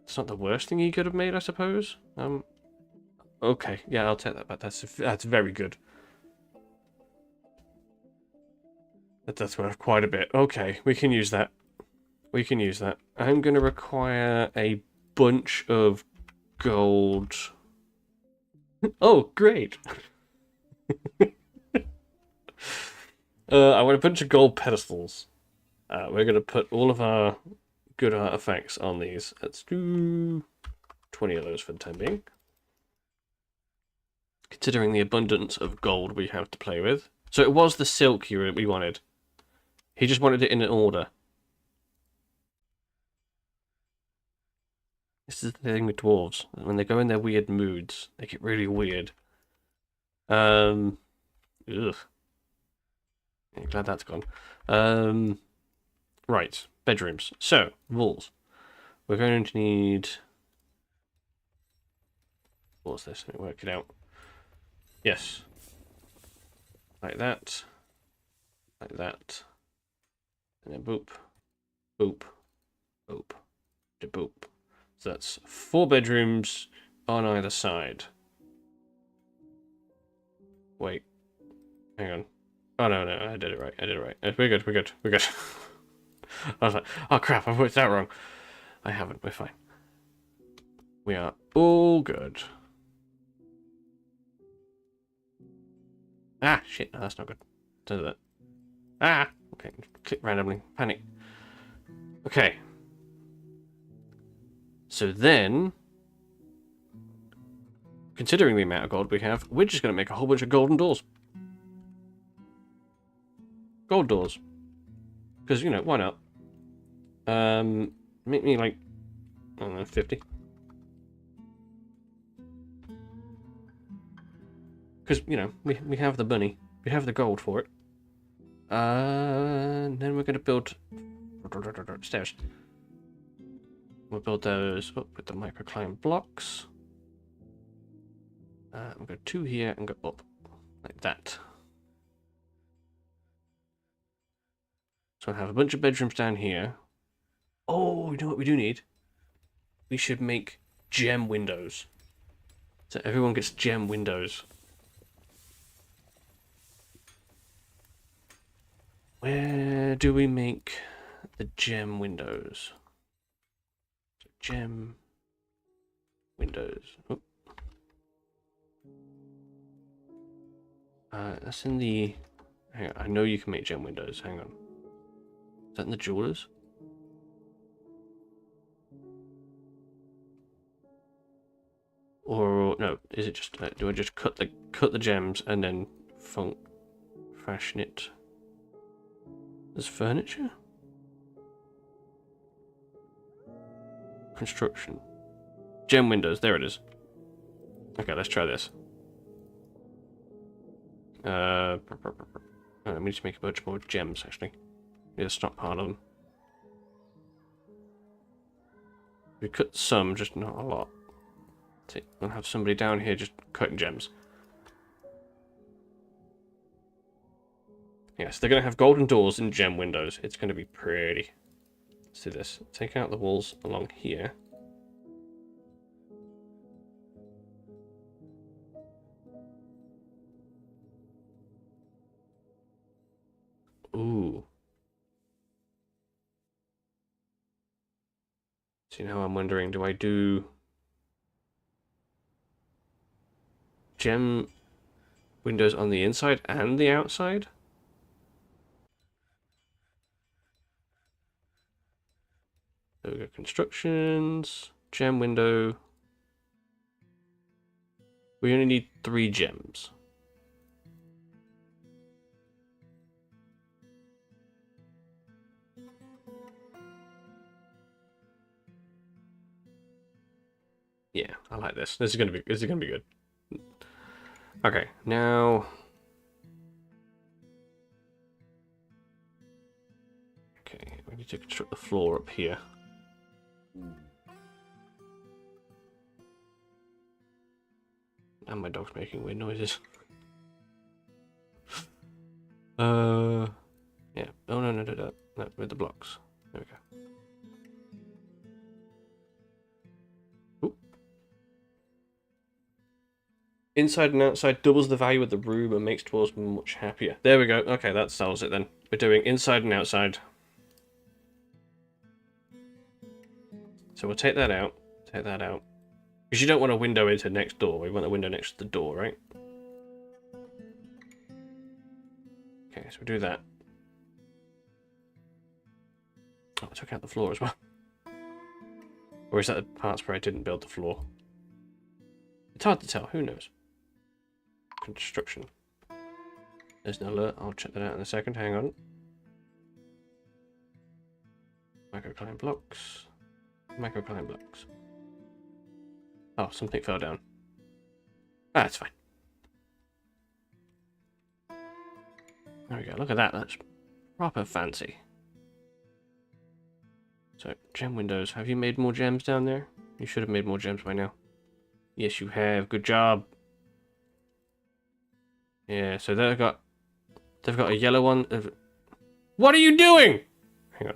it's not the worst thing he could have made, I suppose. Okay, yeah, I'll take that back. That's very good. That's worth quite a bit. Okay, we can use that. We can use that. I'm going to require a bunch of gold. Oh, great. I want a bunch of gold pedestals. We're going to put all of our good artifacts on these. Let's do 20 of those for the time being. Considering the abundance of gold we have to play with. So it was the silk we wanted. He just wanted it in an order. This is the thing with dwarves. When they go in their weird moods, they get really weird. Ugh. I'm glad that's gone. Right, bedrooms. So, walls. We're going to need... What's this? Let me work it out. Yes. Like that. Like that. And then boop. Boop. Boop. To boop. So that's 4 bedrooms on either side. Wait. Hang on. Oh, no, no, I did it right. I did it right. We're good, we're good, we're good. I was like, oh crap, I've worked that wrong. I haven't, we're fine. We are all good. Ah, shit, no, that's not good. Don't do that. Ah! Okay, click randomly. Panic. Okay. So then, considering the amount of gold we have, we're just going to make a whole bunch of golden doors. Gold doors. Because, you know, why not? Make me like, I don't know, 50. Because, you know, we have the money. We have the gold for it. And then we're going to build stairs. We'll build those up with the microclimate blocks. We'll go 2 here and go up like that. So we'll have a bunch of bedrooms down here. Oh, you know what we do need? We should make gem windows. So everyone gets gem windows. Where do we make the gem windows? So gem windows. Oh. That's in the... Hang on, I know you can make gem windows. Hang on. Is that in the jewelers? Or no? Is it just? Do I just cut the gems and then fashion it as furniture? Construction. Gem windows. There it is. Okay, let's try this. We need to make a bunch more gems, actually. Need to stop part of them. We cut some, just not a lot. See, we'll have somebody down here just cutting gems. Yes, they're going to have golden doors and gem windows. It's going to be pretty. Let's do this. Take out the walls along here. Ooh. See, now I'm wondering, do I do gem windows on the inside and the outside? There we go, constructions, gem window. We only need 3 gems. Yeah, I like this. This is gonna be good. Okay, now okay, we need to construct the floor up here. And my dog's making weird noises. Yeah. Oh no, with the blocks. There we go. Inside and outside doubles the value of the room and makes dwellers much happier. There we go. Okay, that solves it then. We're doing inside and outside. So we'll take that out. Take that out. Because you don't want a window into next door. We want a window next to the door, right? Okay, so we'll do that. Oh, I took out the floor as well. Or is that the parts where I didn't build the floor? It's hard to tell. Who knows? Construction. There's an alert. I'll check that out in a second. Hang on. Microclimate blocks. Microclimate blocks. Oh, something fell down. Ah, it's fine. There we go. Look at that. That's proper fancy. So, gem windows. Have you made more gems down there? You should have made more gems by now. Yes, you have. Good job. Yeah, so they've got a yellow one. What are you doing? Hang on.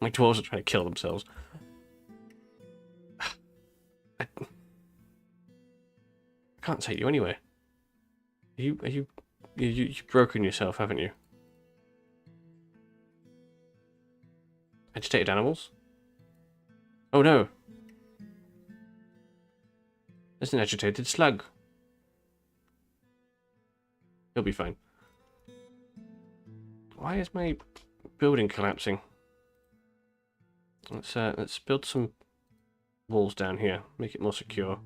My dwarves are trying to kill themselves. I can't take you anywhere. Are you You've broken yourself, haven't you? Agitated animals? Oh no! There's an agitated slug. He'll be fine. Why is my building collapsing? Let's build some walls down here. Make it more secure.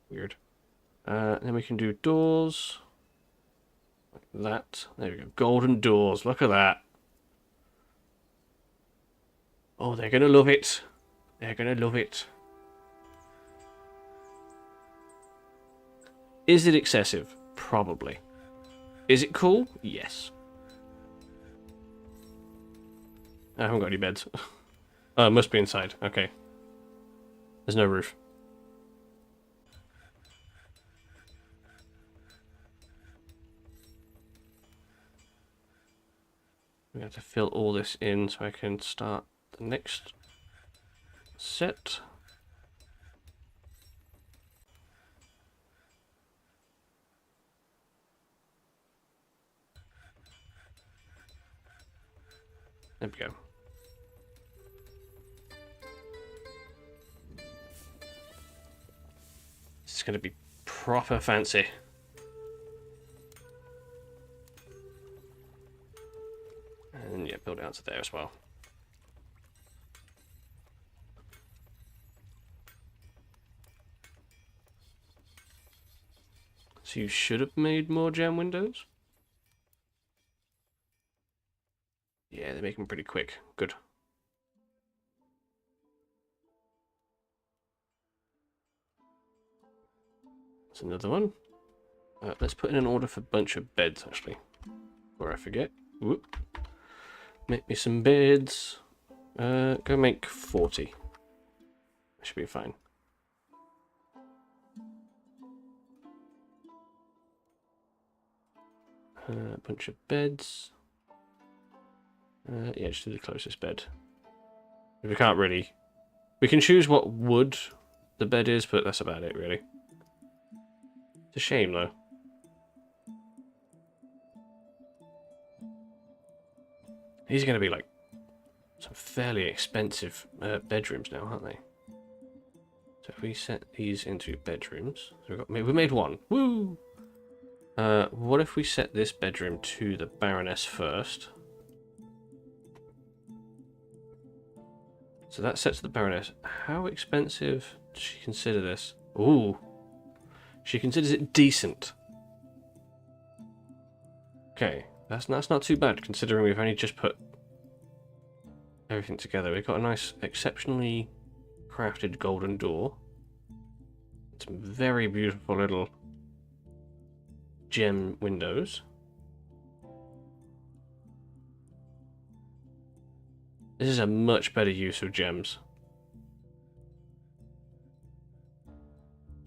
Weird. Then we can do doors. Like that. There we go. Golden doors. Look at that. Oh, they're gonna love it. They're gonna love it. Is it excessive? Probably. Is it cool? Yes. I haven't got any beds. Oh, it must be inside. Okay. There's no roof. We have to fill all this in so I can start the next set. There we go. This is going to be proper fancy. And yeah, build it out to there as well. So you should have made more gem windows? Yeah, they make them pretty quick. Good. That's another one. Let's put in an order for a bunch of beds, actually. Before I forget. Whoop. Make me some beds. Go make 40. That should be fine. A bunch of beds. Yeah, just do the closest bed. We can't really... We can choose what wood the bed is, but that's about it, really. It's a shame, though. These are going to be, like, some fairly expensive bedrooms now, aren't they? So if we set these into bedrooms... So we made one. Woo! What if we set this bedroom to the Baroness first? So that sets the Baroness. How expensive does she consider this? Ooh. She considers it decent. Okay, that's not too bad considering we've only just put everything together. We've got a nice, exceptionally crafted golden door. Some very beautiful little gem windows. This is a much better use of gems.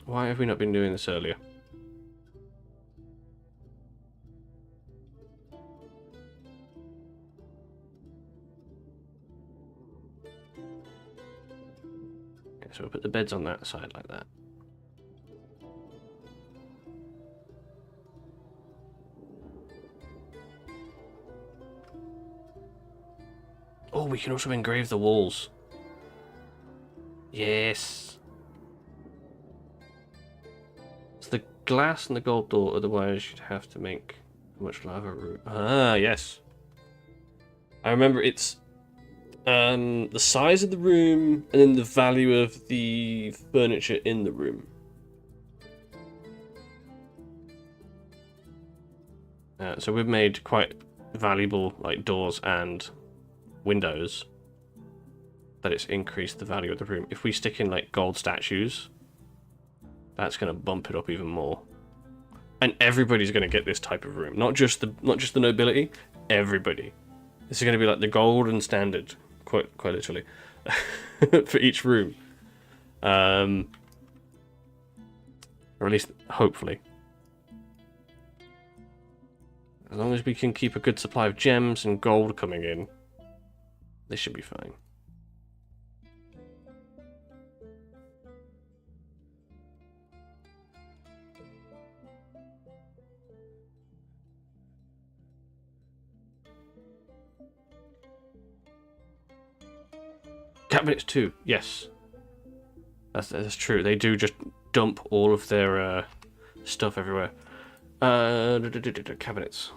Why have we not been doing this earlier? Okay, so we'll put the beds on that side like that. Oh, we can also engrave the walls. Yes. So the glass and the gold door, otherwise you'd have to make a much larger room. Ah, yes. I remember it's the size of the room and then the value of the furniture in the room. So we've made quite valuable like doors and windows that it's increased the value of the room. If we stick in like gold statues, that's going to bump it up even more. And everybody's going to get this type of room, not just the nobility, everybody. This is going to be like the golden standard, quite literally, for each room. Or at least hopefully. As long as we can keep a good supply of gems and gold coming in, this should be fine. Cabinets too, yes. That's true. They do just dump all of their stuff everywhere. Cabinets.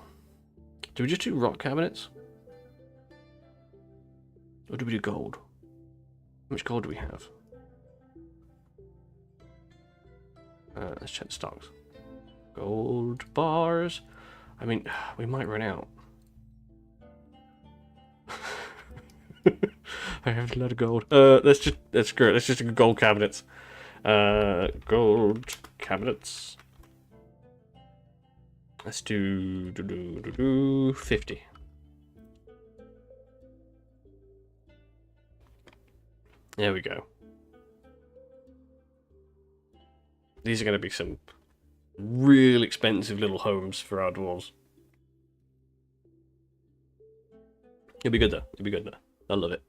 Do we just do rock cabinets? Or do we do gold? How much gold do we have? Let's check the stocks. Gold bars. I mean, we might run out. I have a lot of gold. Let's screw it. Let's just do gold cabinets. Gold cabinets. Let's do 50. There we go. These are going to be some real expensive little homes for our dwarves. It'll be good though. It'll be good though. I love it.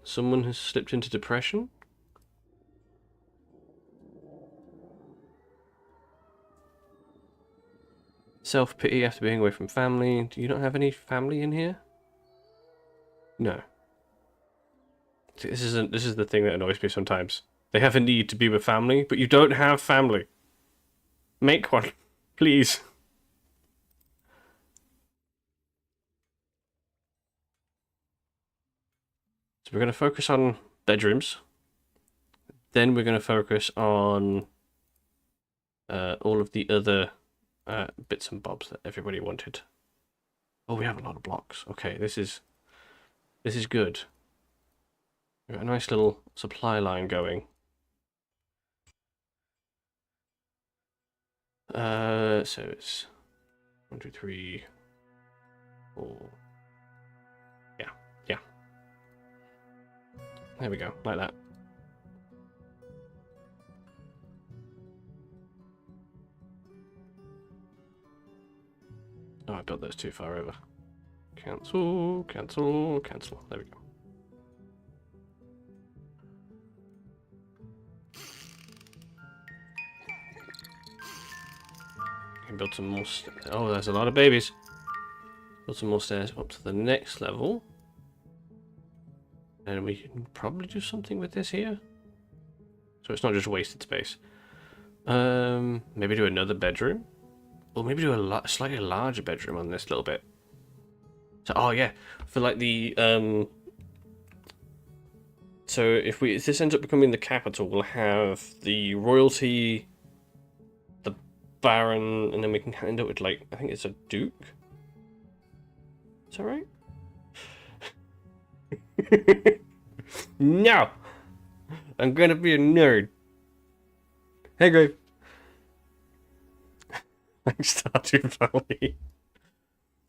Someone has slipped into depression. Self-pity after being away from family. Do you not have any family in here? No. See, this is the thing that annoys me sometimes. They have a need to be with family, but you don't have family. Make one, please. So we're going to focus on bedrooms. Then we're going to focus on all of the other bits and bobs that everybody wanted. Oh, we have a lot of blocks. Okay, this is good. We've got a nice little supply line going. So it's 1, 2, 3, 4. Yeah. There we go, like that. Oh, I built those too far over. Cancel, cancel, cancel. There we go. Can build some more stairs. Oh, there's a lot of babies. Build some more stairs up to the next level. And we can probably do something with this here. So it's not just wasted space. Maybe do another bedroom. Or maybe do a slightly larger bedroom on this little bit. So, oh yeah, for like the so if this ends up becoming the capital, we'll have the royalty, the baron, and then we can end up with like, I think it's a duke. Is that right? No, I'm gonna be a nerd. Hey, Grave. Thanks, Stardew Valley.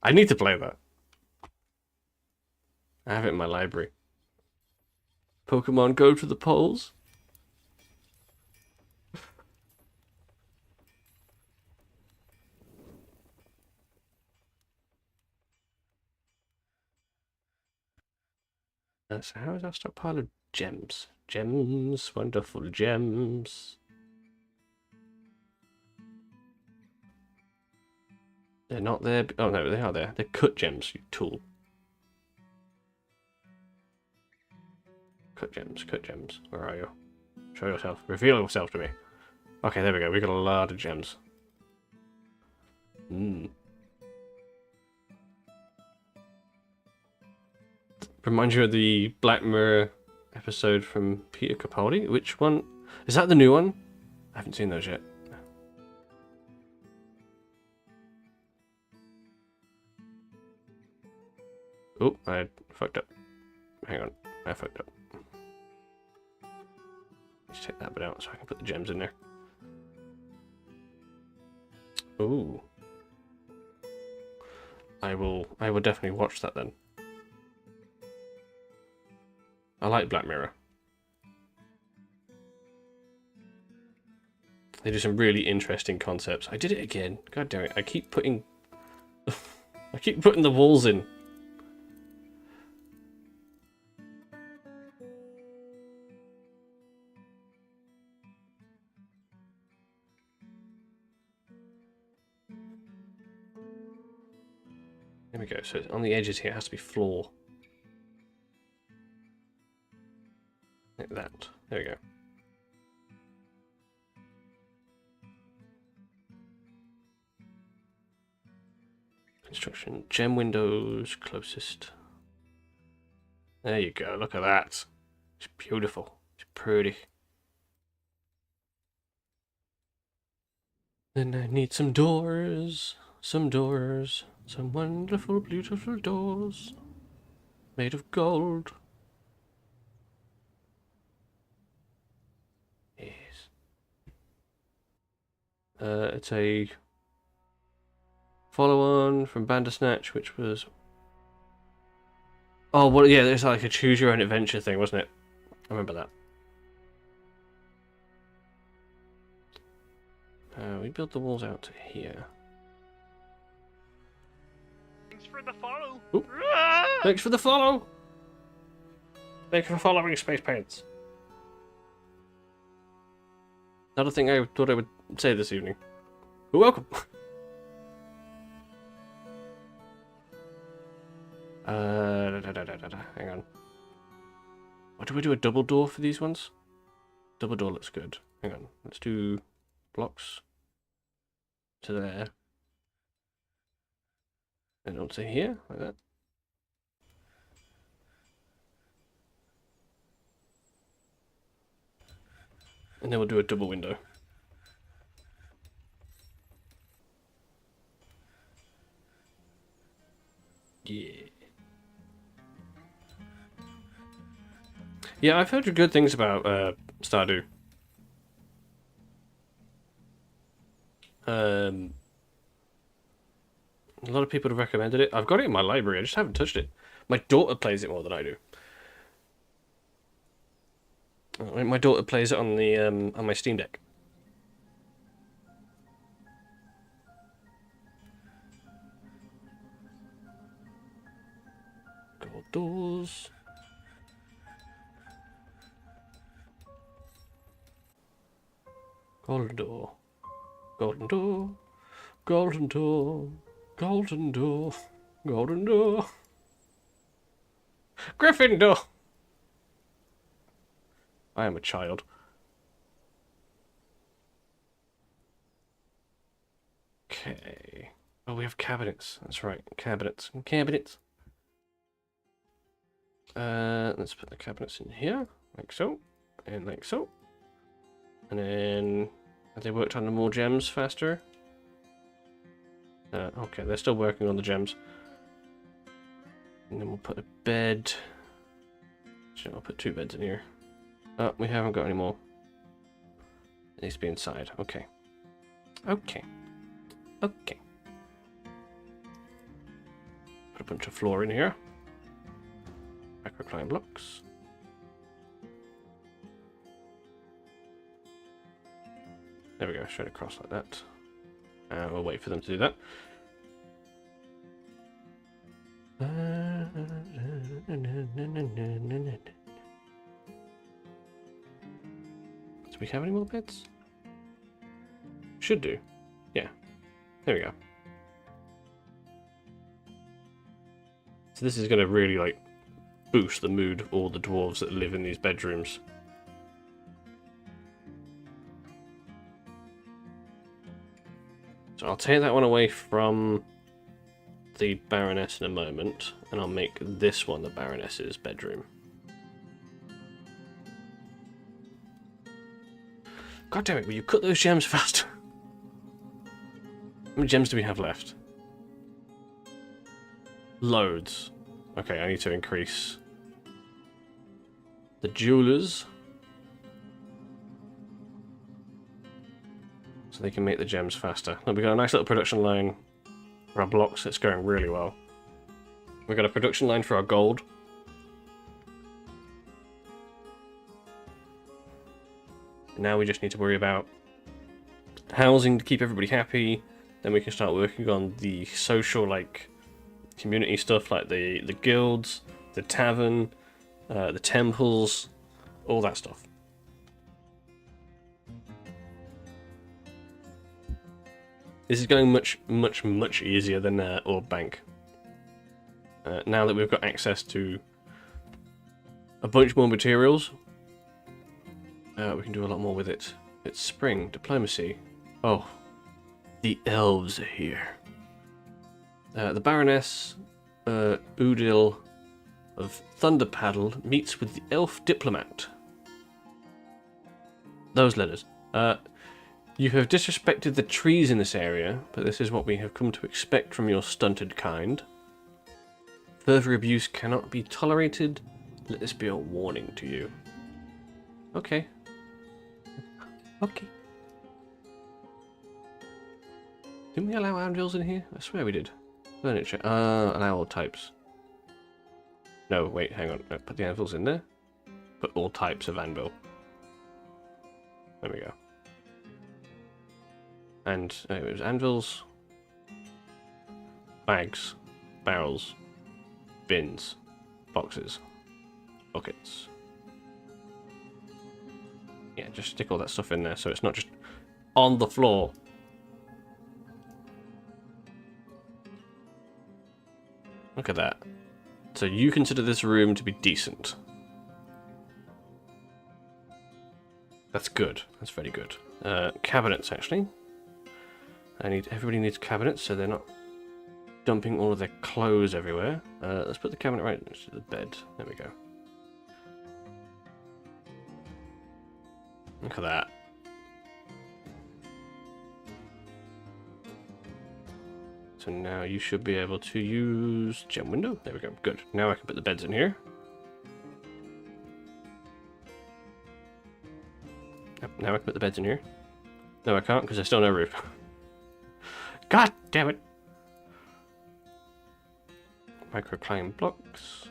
I need to play that. I have it in my library. Pokemon Go to the polls. So how is our stockpile of gems? Gems, wonderful gems. They're not there. Oh no, they are there. They're cut gems, you tool. Cut gems, cut gems. Where are you? Show yourself. Reveal yourself to me. Okay, there we go. We got a lot of gems. Reminds you of the Black Mirror episode from Peter Capaldi. Which one? Is that the new one? I haven't seen those yet. Oh, I fucked up. Hang on. I fucked up. Let's take that bit out so I can put the gems in there. Ooh. I will definitely watch that then. I like Black Mirror. They do some really interesting concepts. I did it again. God damn it! I keep putting, I keep putting the walls in. There we go. So on the edges here, it has to be floor. Like that. There we go. Construction. Gem windows closest. There you go. Look at that. It's beautiful. It's pretty. Then I need some doors. Some doors. Some wonderful, beautiful doors. Made of gold. Yes. It's a follow-on from Bandersnatch, which was... Oh, well, yeah, there's like a choose-your-own-adventure thing, wasn't it? I remember that. We built the walls out to here. Thanks for the follow. Thanks for the follow. Thanks for following Space Pants. Another thing I thought I would say this evening. You're welcome. Hang on. What do we do? A double door for these ones? Double door looks good. Hang on. Let's do blocks to there. And onto here, like that. And then we'll do a double window. Yeah. Yeah, I've heard good things about Stardew. A lot of people have recommended it. I've got it in my library, I just haven't touched it. My daughter plays it more than I do. My daughter plays it on the on my Steam Deck. Gold doors. Golden door. Golden door. Golden door. Golden door. Golden door. Gryffindor. I am a child. Okay. Oh, we have cabinets. That's right. Cabinets. Cabinets. Let's put the cabinets in here. Like so. And like so. And then... Have they worked on the more gems faster? Okay, they're still working on the gems. And then we'll put a bed. Actually, I'll put 2 beds in here. Oh, we haven't got any more. It needs to be inside. Okay. Okay. Okay. Put a bunch of floor in here. Microclimb blocks. There we go, straight across like that. We'll wait for them to do that. Do we have any more beds? Should do. Yeah. There we go. So this is going to really, like, boost the mood of all the dwarves that live in these bedrooms. So I'll take that one away from the Baroness in a moment, and I'll make this one the Baroness's bedroom. God damn it, will you cut those gems faster? How many gems do we have left? Loads. Okay, I need to increase the jewelers so they can make the gems faster. Look, we've got a nice little production line for our blocks. It's going really well. We've got a production line for our gold. Now we just need to worry about housing to keep everybody happy. Then we can start working on the social, like, community stuff, like the guilds, the tavern, the temples, all that stuff. This is going much, much, much easier than Orb Bank. Now that we've got access to a bunch more materials, we can do a lot more with it. It's spring, diplomacy. Oh, the elves are here. The Baroness Udil of Thunderpaddle meets with the elf diplomat. Those letters. You have disrespected the trees in this area, but this is what we have come to expect from your stunted kind. Further abuse cannot be tolerated. Let this be a warning to you. Okay. Okay. Didn't we allow anvils in here? I swear we did. Furniture. Allow all types. No, wait, hang on. No, put the anvils in there. Put all types of anvil. There we go. And it was anvils, bags, barrels, bins, boxes, buckets. Yeah, just stick all that stuff in there so it's not just on the floor. Look at that. So you consider this room to be decent. That's good. That's very good. Cabinets, actually. Everybody needs cabinets, so they're not dumping all of their clothes everywhere. Let's put the cabinet right next to the bed. There we go. Look at that. So now you should be able to use gem window. There we go. Good. Now I can put the beds in here. Yep, now I can put the beds in here. No, I can't because there's still no roof. God damn it! Microcline blocks.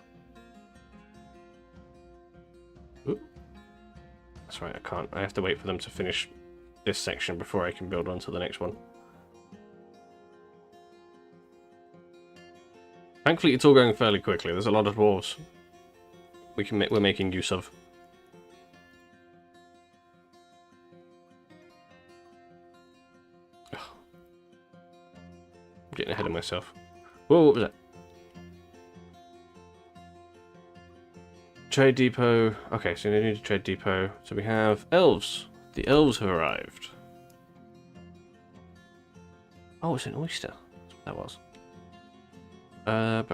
Oop. That's right, I can't. I have to wait for them to finish this section before I can build on to the next one. Thankfully, it's all going fairly quickly. There's a lot of dwarves we're making use of. Ugh. I'm getting ahead of myself. Whoa, what was that? Trade depot. Okay, so we need a trade depot. So we have elves. The elves have arrived. Oh, it's an oyster. That's what that was. I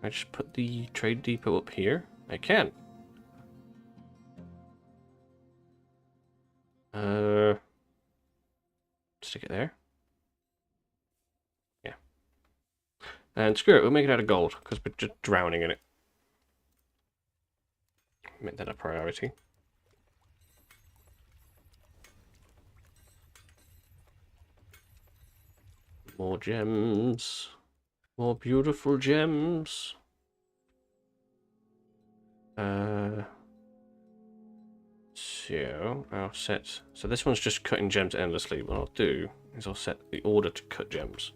just put the trade depot up here. I can. Stick it there. Yeah. And screw it, we'll make it out of gold because we're just drowning in it. Make that a priority. More gems. More beautiful gems. So I'll set. So this one's just cutting gems endlessly. What I'll do is I'll set the order to cut gems.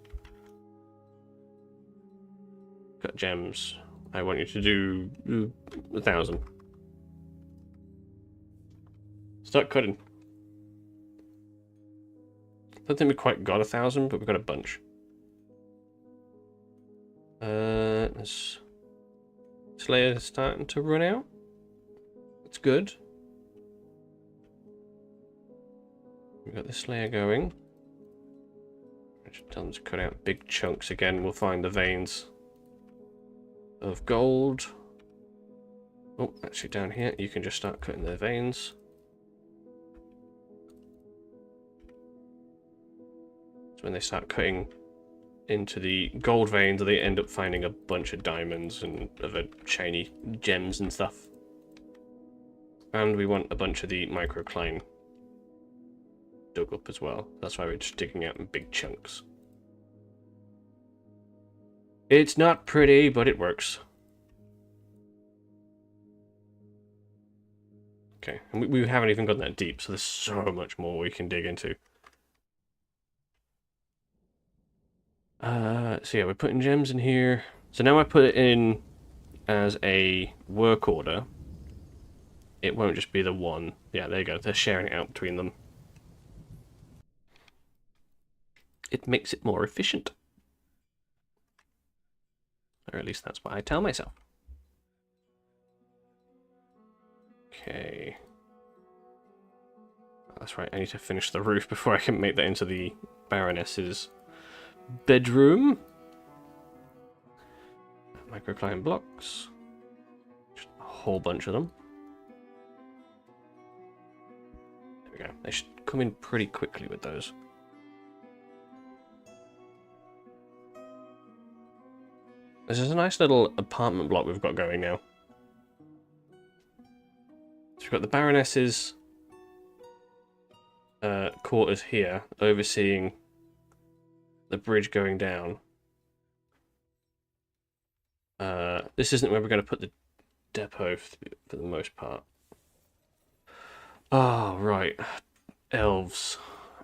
Cut gems. I want you to do 1,000. Start cutting. I don't think we quite got 1,000, but we've got a bunch. This layer is starting to run out. That's good. We've got this layer going. Tell them to cut out big chunks again. We'll find the veins of gold. Oh, actually down here, you can just start cutting the veins. When they start cutting into the gold veins, they end up finding a bunch of diamonds and other shiny gems and stuff. And we want a bunch of the microcline dug up as well. That's why we're just digging out in big chunks. It's not pretty, but it works. Okay, and we haven't even gone that deep, so there's so much more we can dig into. So yeah, we're putting gems in here. So now I put it in as a work order. It won't just be the one. Yeah, there you go. They're sharing it out between them. It makes it more efficient. Or at least that's what I tell myself. Okay. That's right, I need to finish the roof before I can make that into the Baroness's bedroom. Microclimate blocks. Just a whole bunch of them. There we go. They should come in pretty quickly with those. This is a nice little apartment block we've got going now. So we've got the Baroness's quarters here, overseeing the bridge going down. This isn't where we're going to put the depot for the most part. Oh, right. Elves.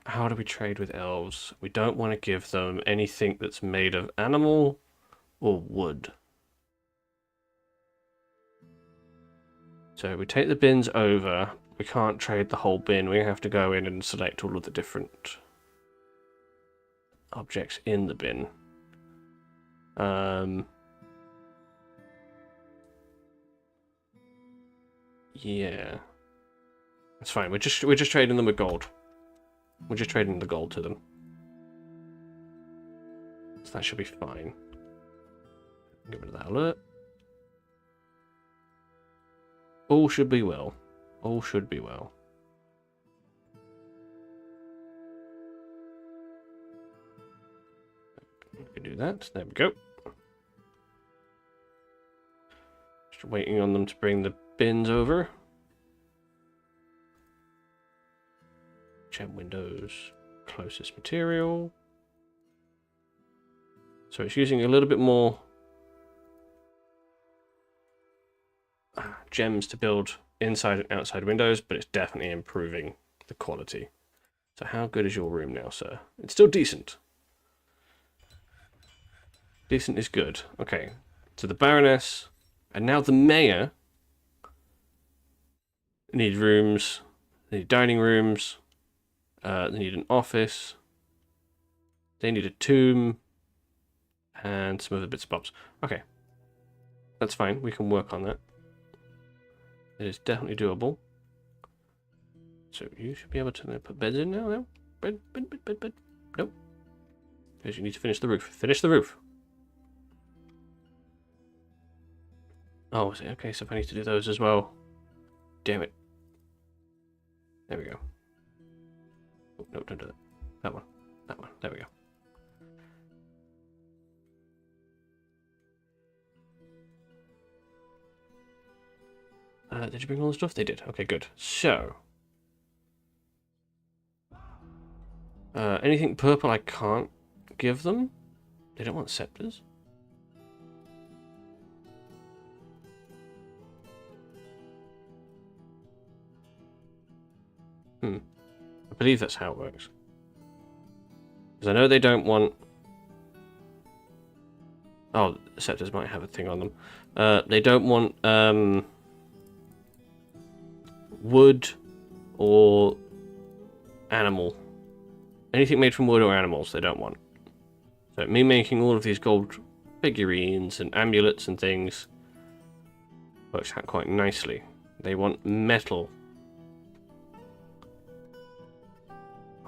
How do we trade with elves? We don't want to give them anything that's made of animal or wood. So we take the bins over. We can't trade the whole bin. We have to go in and select all of the different objects in the bin. Yeah, that's fine. We're just trading them with gold. We're just trading the gold to them, so that should be fine. Get rid of that alert. All should be well. All should be well. We can do that. There we go. Just waiting on them to bring the bins over. Gem windows. Closest material. So it's using a little bit more gems to build inside and outside windows, but it's definitely improving the quality. So how good is your room now, sir? It's still decent. Decent is good. Okay, so the Baroness and now the Mayor need rooms. They need dining rooms. They need an office. They need a tomb. And some other bits and bobs. Okay. That's fine. We can work on that. It is definitely doable. So you should be able to put beds in now, no? Bed. Nope. Because you need to finish the roof. Finish the roof. Oh, is it? Okay, so if I need to do those as well. Damn it. There we go. Oh, no, don't do that. That one. That one. There we go. Did you bring all the stuff? They did. Okay, good. So. Anything purple I can't give them? They don't want scepters? I believe that's how it works. Because I know they don't want... Oh, scepters might have a thing on them. They don't want wood or animal. Anything made from wood or animals they don't want. So me making all of these gold figurines and amulets and things works out quite nicely. They want metal.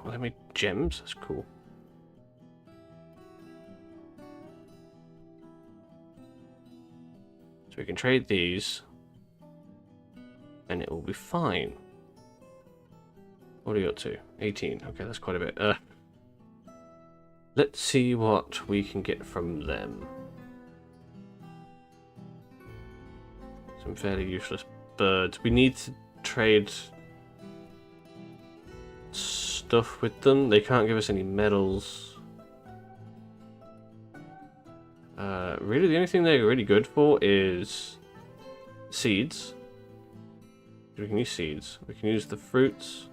Oh, they made gems? That's cool. So we can trade these and it will be fine. What are you up to? 18. Okay, that's quite a bit. Let's see what we can get from them. Some fairly useless birds. We need to trade stuff with them. They can't give us any medals. Really, the only thing they're really good for is seeds. We can use seeds. We can use the fruits.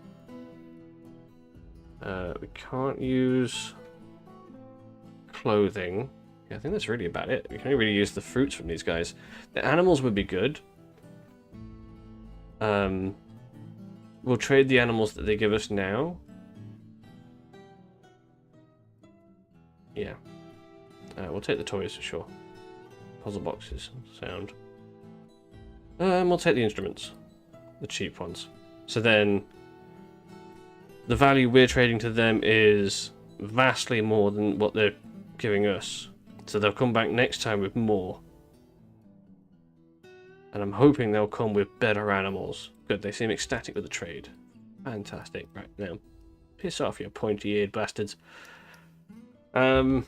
We can't use clothing. Yeah, I think that's really about it. We can only really use the fruits from these guys. The animals would be good. We'll trade the animals that they give us now. Yeah. We'll take the toys for sure. Puzzle boxes. Sound. We'll take the instruments. The cheap ones. So then the value we're trading to them is vastly more than what they're giving us. So they'll come back next time with more. And I'm hoping they'll come with better animals. Good, they seem ecstatic with the trade. Fantastic. Right, now, piss off, you pointy-eared bastards. So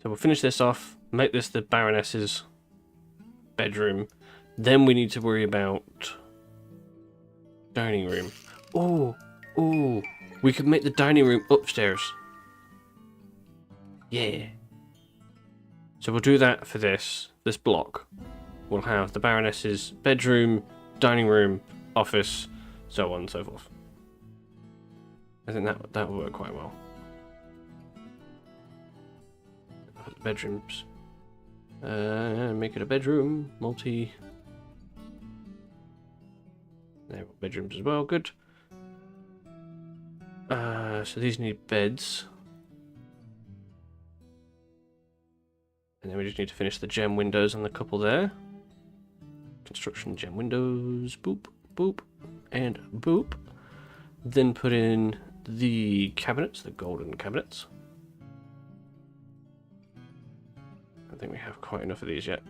we'll finish this off, make this the Baroness's bedroom. Then we need to worry about dining room. Oh, we could make the dining room upstairs. Yeah. So we'll do that for this block. We'll have the Baroness's bedroom, dining room, office, so on and so forth. I think that will work quite well. Bedrooms. Make it a bedroom, multi. There, bedrooms as well. Good. So these need beds. And then we just need to finish the gem windows on the couple there. Construction gem windows. Boop, boop, and boop. Then put in the cabinets, the golden cabinets. I think we have quite enough of these yet.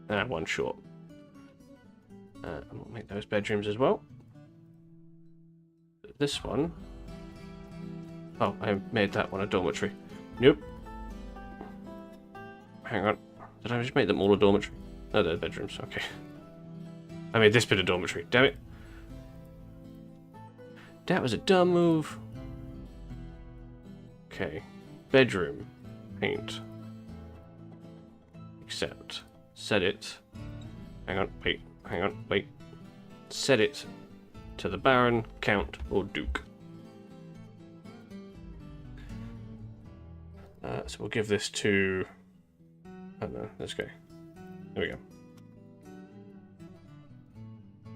One short. And we'll make those bedrooms as well. This one. Oh, I made that one a dormitory. Nope. Hang on. Did I just make them all a dormitory? No, they're bedrooms. Okay. I made this bit a dormitory. Damn it. That was a dumb move. Okay. Bedroom. Paint. Accept. Set it. Hang on. Wait. Set it to the Baron, Count, or Duke. So we'll give this to... I don't know. Let's go. There we go.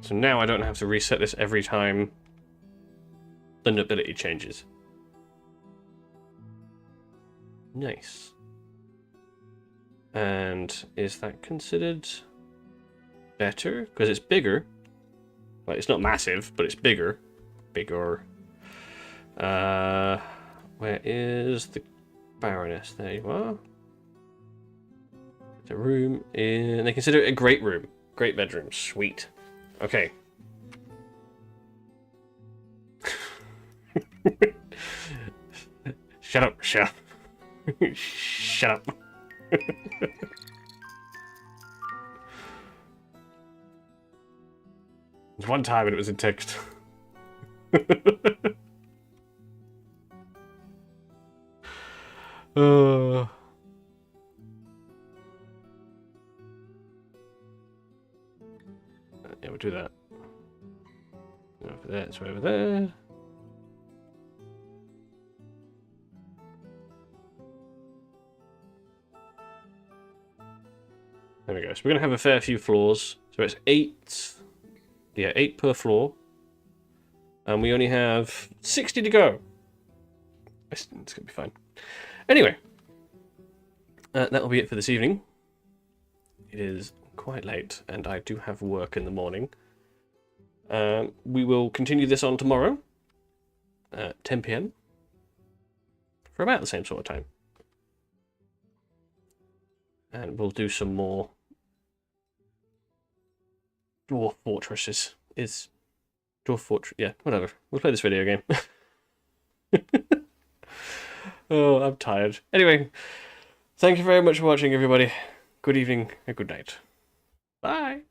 So now I don't have to reset this every time the nobility changes. Nice. And is that considered better? Because it's bigger. Like, it's not massive, but it's bigger. Bigger. Where is the Baroness? There you are. The room in... They consider it a great room. Great bedroom. Sweet. Okay. Shut up, Shut up. There's one time and it was in text. Yeah, we'll do that. Over there, it's over there. There we go. So we're going to have a fair few floors. So it's 8. Yeah, 8 per floor. And we only have 60 to go. It's going to be fine. Anyway. That'll be it for this evening. It is quite late, and I do have work in the morning. We will continue this on tomorrow. At 10 PM. For about the same sort of time. And we'll do some more Dwarf Fortresses. Dwarf Fortress... Yeah, whatever. We'll play this video game. Oh, I'm tired. Anyway, thank you very much for watching, everybody. Good evening and good night. Bye.